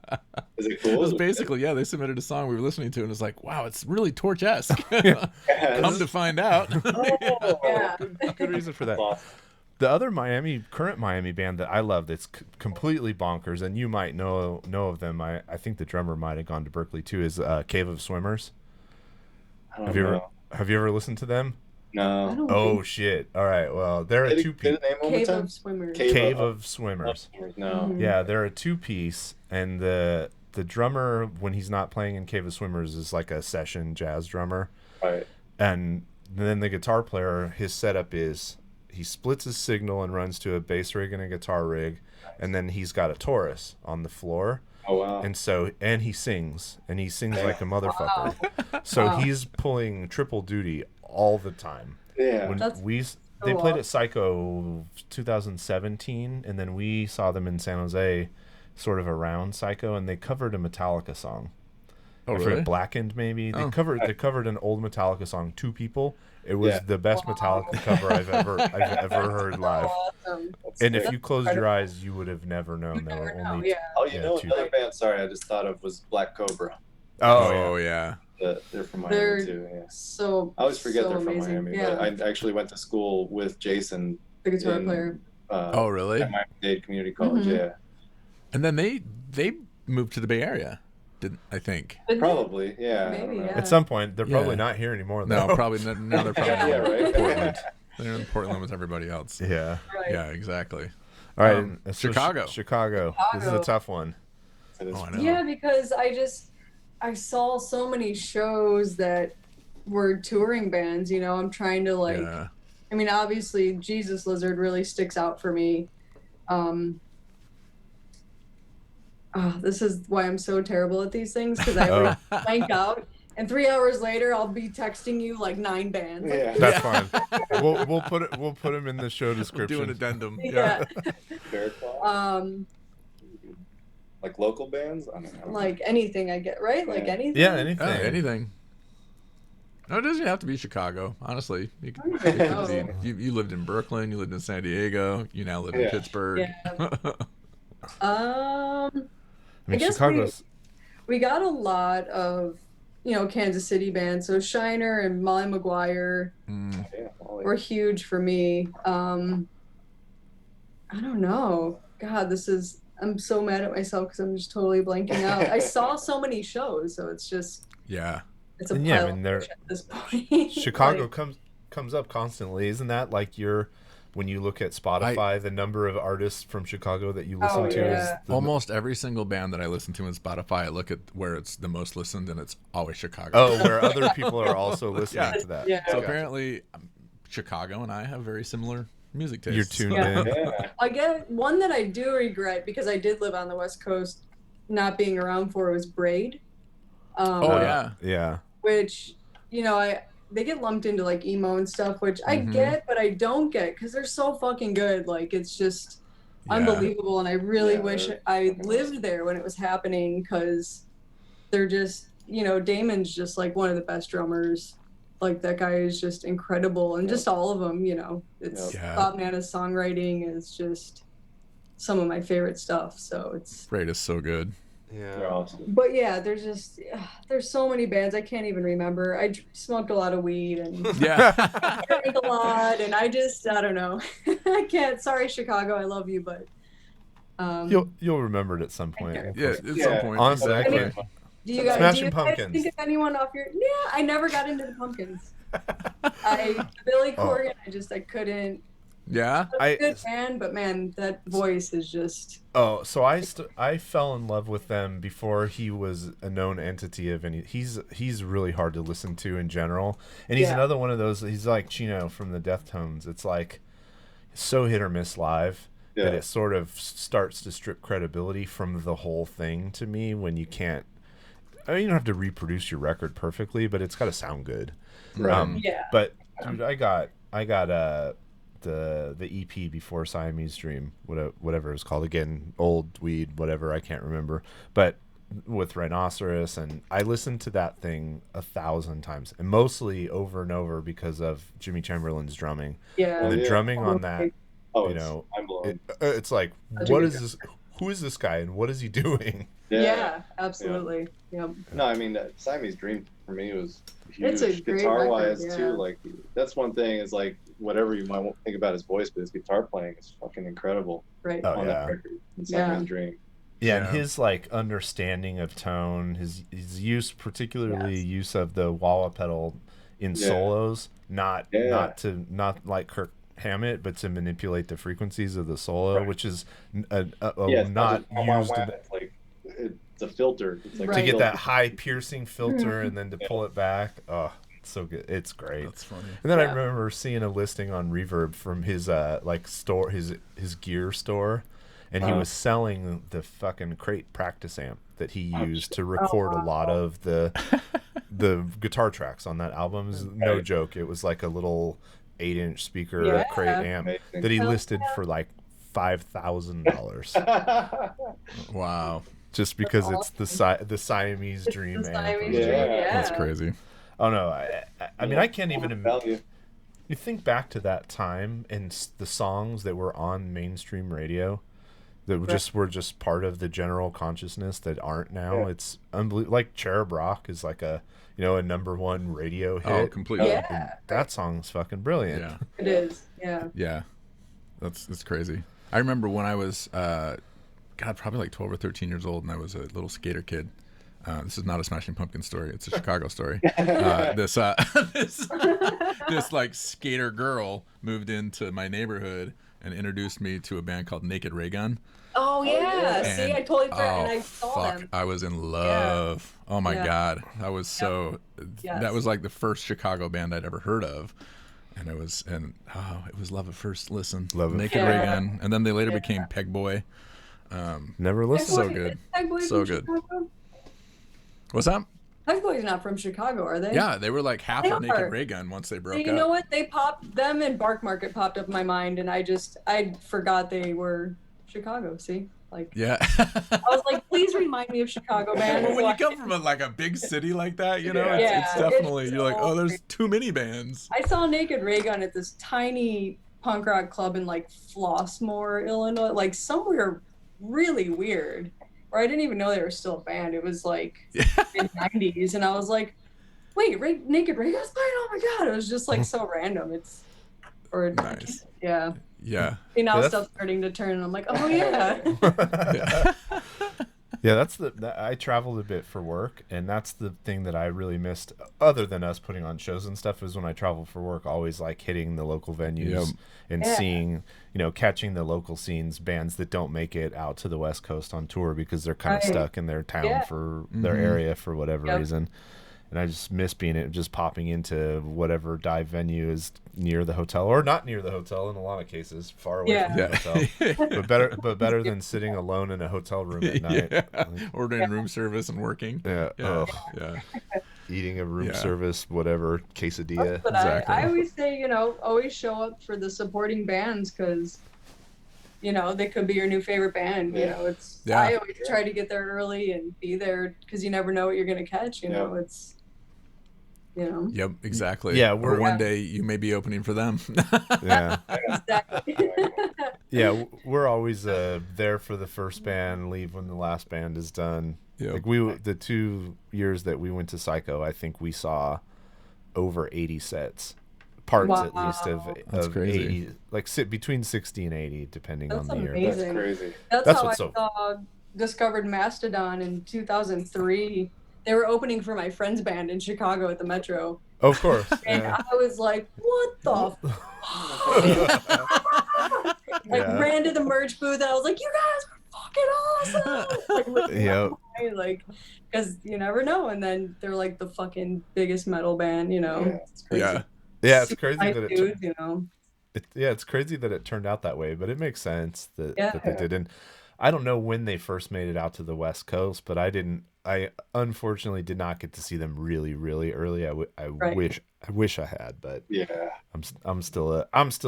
Is it cool? It was basically, they submitted a song we were listening to, and it's like, wow, it's really Torch-esque. Come to find out. Good reason for that. The other current Miami band that I love that's completely bonkers, and you might know of them. I think the drummer might have gone to Berkeley too. Is Cave of Swimmers. Have you ever listened to them? No. Oh shit! All right. Well, they're a two-piece. Cave of Swimmers. Cave of Swimmers. No. Yeah, they're a two-piece, and the drummer, when he's not playing in Cave of Swimmers, is like a session jazz drummer. Right. And then the guitar player, his setup is he splits his signal and runs to a bass rig and a guitar rig, and then he's got a Taurus on the floor. Oh wow! And he sings like a motherfucker. Wow. So he's pulling triple duty all the time. Yeah. They played at Psycho 2017, and then we saw them in San Jose, sort of around Psycho, and they covered a Metallica song. Oh, I really? forget, Blackened maybe. They covered an old Metallica song, Two People. It was the best Metallica cover I've ever heard live. Awesome. And if you closed your eyes, you would have never known there were only. Another band. Sorry, I just thought of was Black Cobra. Oh yeah. They're from Miami too. Yeah. So I always forget they're amazing. from Miami. Yeah. But I actually went to school with Jason. The guitar player. Oh really? At Miami-Dade Community College. Mm-hmm. Yeah. And then they moved to the Bay Area. Didn't I think? Probably, yeah. Maybe, yeah. At some point, they're probably not here anymore. Though. No, probably now. They're probably right. Portland. They're in Portland with everybody else. Yeah. Right. Yeah, exactly. All right, so Chicago. Chicago. This is a tough one. I know. Yeah, because I saw so many shows that were touring bands. I'm trying to I mean, obviously, Jesus Lizard really sticks out for me. This is why I'm so terrible at these things, because I blank out, and 3 hours later I'll be texting you like 9 bands. Yeah. That's fine. We'll put them in the show description. Do an addendum. Yeah. Like local bands? I don't know. Like anything I get, right? Like anything? Yeah, anything. Anything. No, it doesn't have to be Chicago. Honestly, it could be, you lived in Brooklyn, you lived in San Diego, you now live in Pittsburgh. Yeah. I guess Chicago's... we got a lot of, Kansas City bands. So Shiner and Molly Maguire were huge for me. I don't know. God, I'm so mad at myself because I'm just totally blanking out. I saw so many shows, so it's just it's a pile of fish at this point. Chicago comes up constantly, isn't that like when you look at Spotify, the number of artists from Chicago that you listen to is almost every single band that I listen to in Spotify. I look at where it's the most listened, and it's always Chicago. Oh, where other people are also listening to that. Yeah. So apparently, Chicago and I have very similar music tastes. You're tuned in. Yeah. I get one that I do regret, because I did live on the West Coast, not being around for, was Braid. Yeah. Which, they get lumped into like emo and stuff, which I get, but I don't get, because they're so fucking good. Like, it's just unbelievable, and I really wish I lived there when it was happening, because they're just, Damon's just like one of the best drummers. Like, that guy is just incredible, and just all of them, it's Bob Nana's songwriting is just some of my favorite stuff. So it's Braid is so good. Yeah, they're awesome. But yeah, there's so many bands I can't even remember. I smoked a lot of weed and drank a lot, and I don't know. I can't. Sorry, Chicago, I love you, but you'll remember it at some point. Yeah, at some point. Honestly, I can't. Do you guys think of anyone off your? Yeah, I never got into the Pumpkins. Billy Corgan, I couldn't. Yeah, a good band, but man, that voice is just. Oh, so I fell in love with them before he was a known entity of any. He's really hard to listen to in general, and he's another one of those. He's like Chino from the Deftones. It's like so hit or miss live that it sort of starts to strip credibility from the whole thing to me when you can't. I mean, you don't have to reproduce your record perfectly, but it's got to sound good. Right. But dude, I got the EP before Siamese Dream, whatever it's called, again, old weed, whatever, I can't remember, but with Rhinoceros, and I listened to that thing 1,000 times, and mostly over and over because of Jimmy Chamberlain's drumming. And the drumming on that, it's like, what is this? Who is this guy, and what is he doing? Yeah, absolutely. Yep. No, I mean, Siamese Dream for me was huge. It's a great guitar-wise record, too. Like, that's one thing is like whatever you might think about his voice, but his guitar playing is fucking incredible. Right. On that record, in Siamese Dream. Yeah, and his like understanding of tone, his use, particularly use of the wah-wah pedal in solos, not like Kirk Hammett, but to manipulate the frequencies of the solo, which is not used. It's a filter. It's like to get that high piercing filter and then to pull it back. Oh, it's so good. It's great. That's funny. And then I remember seeing a listing on Reverb from his store, his gear store, and he was selling the fucking crate practice amp that he used to record a lot of the guitar tracks on that album. No joke. It was like a little 8-inch speaker crate amp that he listed for like $5,000. Wow. Just because it's the Siamese Dream amp. That's crazy. Oh no, I mean I can't even imagine. You think back to that time and the songs that were on mainstream radio that were just part of the general consciousness that aren't now. It's unbelievable. Like Cherub Rock is like a #1 radio hit. Oh, completely. And that song's fucking brilliant. Yeah, it is. Yeah. That's crazy. I remember when I was probably like 12 or 13 years old, and I was a little skater kid. This is not a Smashing Pumpkins story. It's a Chicago story. This like skater girl moved into my neighborhood and introduced me to a band called Naked Ray Gun. Oh yeah. And, See, I totally forgot, and I saw them. I was in love. Yeah. Oh my God. I was so, that was like the first Chicago band I'd ever heard of. And it was love at first listen. Love it. Naked Ray Gun. And then they later became Peg Boy. Never listened. So good. So good. Chicago? What's that? Peg Boy's not from Chicago, are they? Yeah, they were like half of Naked Ray Gun once they broke up. You know what? They popped, them and Bark Market popped up in my mind, and I forgot they were Chicago. See? Like, yeah. I was like, please remind me of Chicago bands. Well, when you come from a big city like that, you know, it's definitely, you're like, oh, there's too many bands. I saw Naked Ray Gun at this tiny punk rock club in like Flossmoor, Illinois, like somewhere really weird, where I didn't even know they were still a band. It was like mid-90s, and I was like, wait, Naked Ray Gun's playing? Oh my God. It was just like so random. Nice. Yeah. Yeah. See, now stuff's starting to turn, and I'm like, oh yeah. Yeah, I traveled a bit for work, and that's the thing that I really missed, other than us putting on shows and stuff, is when I traveled for work, always like hitting the local venues and seeing, catching the local scenes, bands that don't make it out to the West Coast on tour because they're kind of stuck in their town for their area for whatever reason. And I just miss just popping into whatever dive venue is near the hotel, or not near the hotel in a lot of cases, far away from the hotel. But better than sitting alone in a hotel room at night. Ordering room service and working. Eating a room service, whatever, quesadilla. But exactly. I always say, always show up for the supporting bands, because they could be your new favorite band. I always try to get there early and be there, because you never know what you're going to catch. It's Yep, exactly. Yeah, or one day you may be opening for them. Exactly. Yeah, we're always there for the first band, leave when the last band is done. Yep. Like the 2 years that we went to Psycho, I think we saw over 80 sets. Parts at least of 80, like between 60 and 80, depending on the year. That's crazy. That's how I saw Discovered Mastodon in 2003. They were opening for my friend's band in Chicago at the Metro. Of course. And I was like, what the ran to the merch booth, and I was like, you guys are fucking awesome. Like, because you never know. And then they're like the fucking biggest metal band, It's crazy. Yeah, it's crazy that it's crazy that it turned out that way, but it makes sense that they did. And I don't know when they first made it out to the West Coast, but I unfortunately did not get to see them really, really early. I wish I had, but I'm still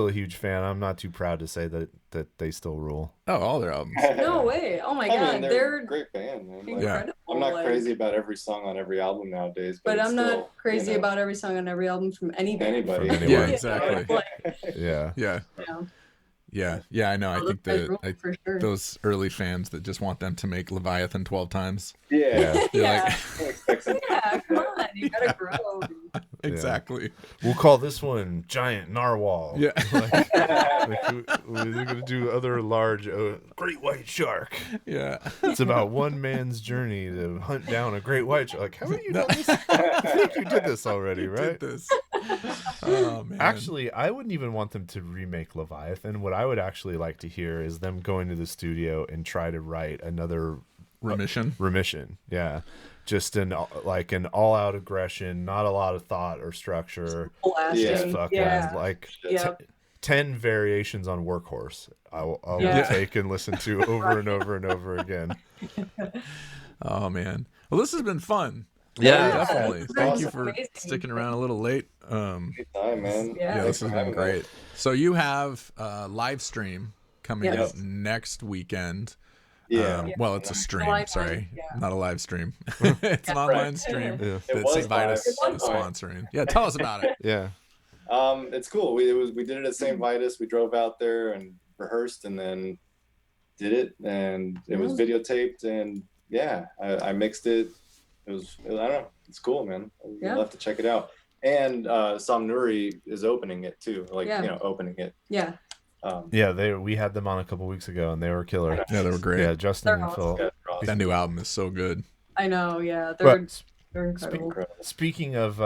a huge fan. I'm not too proud to say that they still rule. Oh, all their albums. No way. Oh my God. They're a great band, man. Incredible. I'm not crazy about every song on every album nowadays, but I'm not crazy about every song on every album from anybody. Yeah, exactly. Yeah, I know. I think those early fans that just want them to make Leviathan 12 times. Yeah. Come on, you gotta grow. Exactly. We'll call this one Giant Narwhal. Yeah. We're gonna do other large great white shark. Yeah. It's about one man's journey to hunt down a great white shark. Like, haven't you done this? I think you did this already, right? Oh man. Actually, I wouldn't even want them to remake Leviathan. What I would actually like to hear is them going to the studio and try to write another Remission. Yeah. Just an all-out aggression, not a lot of thought or structure. Like 10 variations on Workhorse. I will take and listen to over and over and over again. Oh man. Well, this has been fun. Yeah, definitely. Thank you for sticking around a little late. Good time, man. Yeah, this has been great. So you have a live stream coming up next weekend. Well, it's a stream. Sorry, not a live stream. It's an online stream that Vitus is sponsoring. Yeah, tell us about it. Yeah, it's cool. We did it at St. Vitus. We drove out there and rehearsed, and then did it, and it was videotaped, and I mixed it. I don't know. It's cool, man. You'll have to check it out. And Somnuri is opening it too. Opening it. Yeah. We had them on a couple weeks ago, and they were killer. Yeah, they were great. Yeah, Justin and Phil. That new album is so good. I know, yeah. They're incredible. Speaking of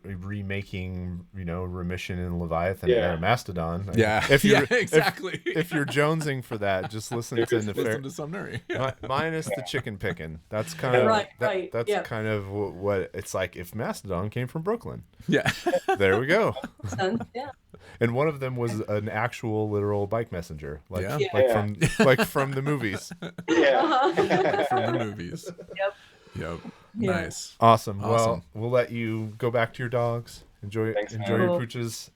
remaking, Remission and Leviathan and Mastodon. Exactly. If you're jonesing for that, just listen to Somnuri. Minus the chicken picking. That's kind of that's kind of what it's like if Mastodon came from Brooklyn. Yeah. There we go. Yeah. And one of them was an actual literal bike messenger, from the movies. Yeah. From the movies. Yep. Yeah. Nice. Awesome. Well, we'll let you go back to your dogs. Enjoy your pooches.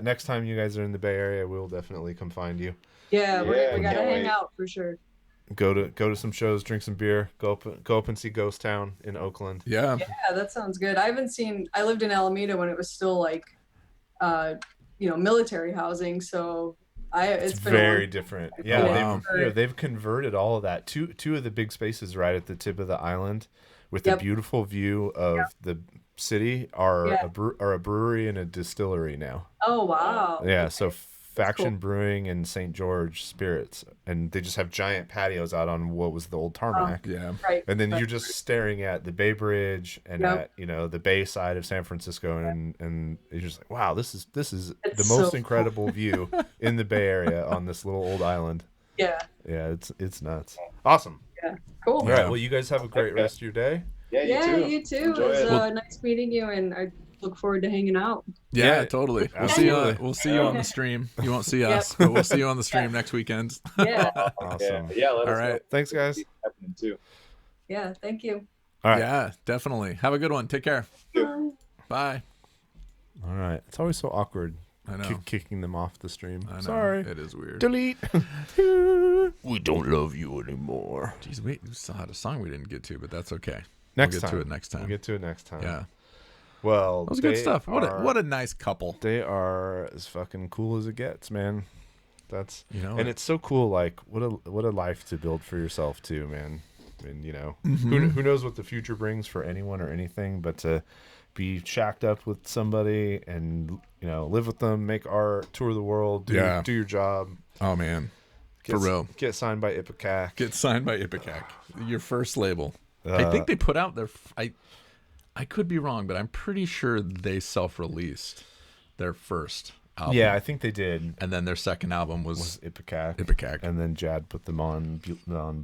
Next time you guys are in the Bay Area, we'll definitely come find you. Yeah, we gotta hang out for sure. Go to some shows, drink some beer, go up and see Ghost Town in Oakland. Yeah, that sounds good. I lived in Alameda when it was still like military housing, so it's been very different. Yeah, they've converted all of that. Two of the big spaces right at the tip of the island with a beautiful view of the city are a brewery and a distillery now. Oh wow. Yeah, so Faction Brewing and St. George Spirits, and they just have giant patios out on what was the old tarmac. Right. And then you're just staring at the Bay Bridge and at the Bay side of San Francisco, and you're just like, wow, this is the most incredible view in the Bay Area on this little old island. Yeah. Yeah, it's nuts. Awesome. Yeah. Cool. All right. Well, you guys have a great rest of your day. Yeah, you too. It was nice meeting you, and I look forward to hanging out. Yeah, totally. We'll see you on the stream. You won't see us, but we'll see you on the stream next weekend. Yeah. Awesome. Yeah. All right. Thanks, guys. Too. Yeah. Thank you. All right. Yeah, definitely. Have a good one. Take care. Bye. All right. It's always so awkward. I know. Kicking them off the stream. I know. Sorry. It is weird. Delete. We don't love you anymore. Jeez, we still had a song we didn't get to, but that's okay. We'll We'll get to it next time. We'll get to it next time. Yeah. Well, that was good stuff. What a nice couple. They are as fucking cool as it gets, man. That's and it's so cool. Like what a life to build for yourself too, man. I mean, who knows what the future brings for anyone or anything, but to be shacked up with somebody and live with them, make art, tour the world, do your job. Oh man, for real. Get signed by Ipecac. Get signed by Ipecac. Your first label. I think they put out their. I could be wrong, but I'm pretty sure they self-released their first album. Yeah, I think they did. And then their second album was Ipecac. And then Jad put them on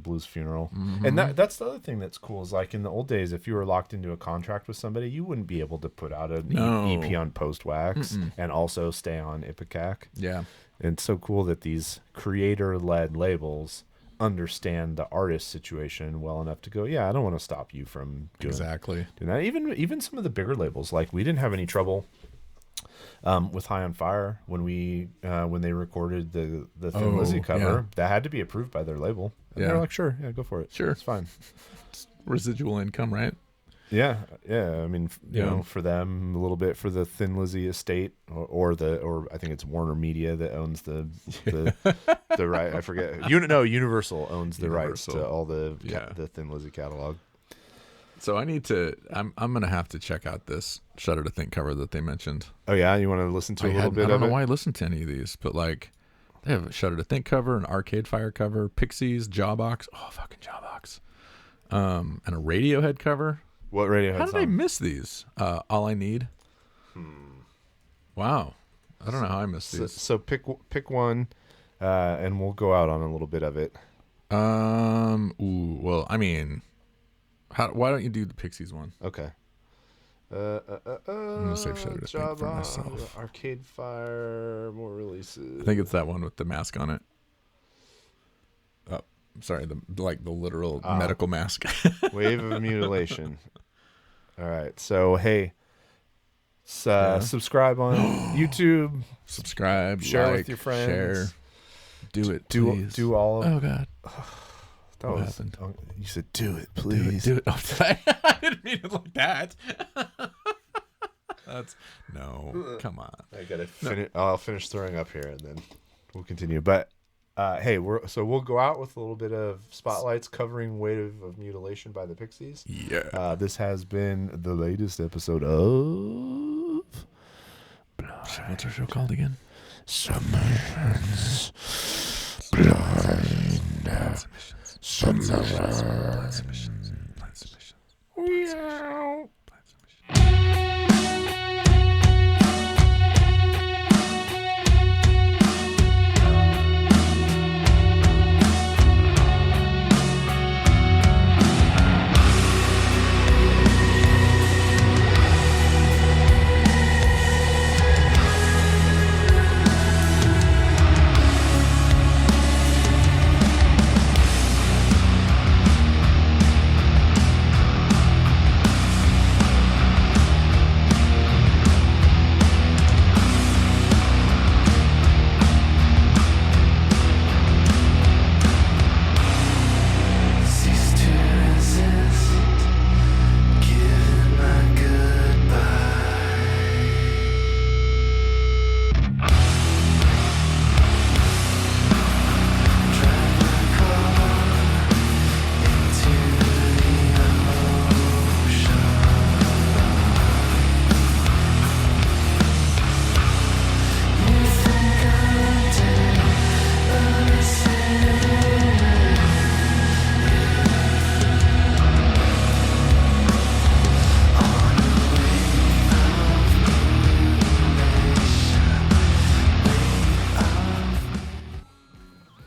Blues Funeral. Mm-hmm. And that's the other thing that's cool is like in the old days, if you were locked into a contract with somebody, you wouldn't be able to put out an EP on Post Wax and also stay on Ipecac. Yeah. And it's so cool that these creator-led labels understand the artist situation well enough to go, I don't want to stop you from doing that. Even some of the bigger labels, like we didn't have any trouble with High on Fire when they recorded the Thin Lizzy cover. That had to be approved by their label. And they're like, sure, go for it. Sure, it's fine. It's residual income, right? Yeah. I mean, for them, a little bit for the Thin Lizzy estate, or I think it's Warner Media that owns the right. I forget. Universal owns the rights to all the Thin Lizzy catalog. So I need to. I'm gonna have to check out this Shudder to Think cover that they mentioned. Oh yeah, you want to listen to a little bit of it? I don't know why I listened to any of these, but like they have a Shudder to Think cover, an Arcade Fire cover, Pixies, Jawbox. Oh fucking Jawbox. And a Radiohead cover. What Radiohead How did I miss these? All I Need. Wow. I don't know how I missed these. So pick one, and we'll go out on a little bit of it. Well, I mean, why don't you do the Pixies one? Okay. I'm gonna save Shudder to Think for myself. Arcade Fire, more releases. I think it's that one with the mask on it. Oh, sorry, the literal medical mask. Wave of Mutilation. All right, so hey, subscribe on YouTube. Subscribe, share with your friends. Share. Do it, please. Do all of it. Oh God. What happened? You said, "Do it, please." Do it. Oh, I didn't mean it like that. Come on. I gotta finish. I'll finish throwing up here, and then we'll continue. But hey, we'll go out with a little bit of spotlights covering "Wave of Mutilation" by the Pixies. Yeah. This has been the latest episode of. What's our show called again? Submyshynz. Blynd Submyshynz. Blynd Submyshynz. Submyshynz.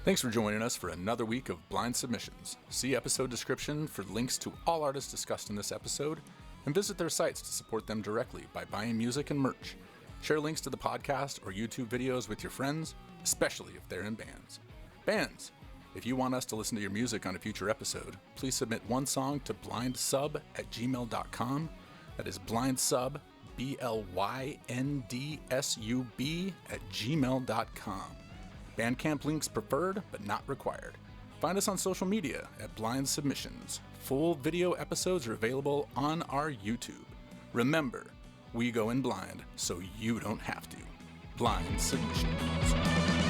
Thanks for joining us for another week of Blynd Submyshynz. See episode description for links to all artists discussed in this episode, and visit their sites to support them directly by buying music and merch. Share links to the podcast or YouTube videos with your friends, especially if they're in bands. Bands, if you want us to listen to your music on a future episode, please submit one song to blyndsub@gmail.com. That is blyndsub, BLYNDSUB @gmail.com. Bandcamp links preferred, but not required. Find us on social media at Blynd Submyshynz. Full video episodes are available on our YouTube. Remember, we go in blind, so you don't have to. Blynd Submyshynz.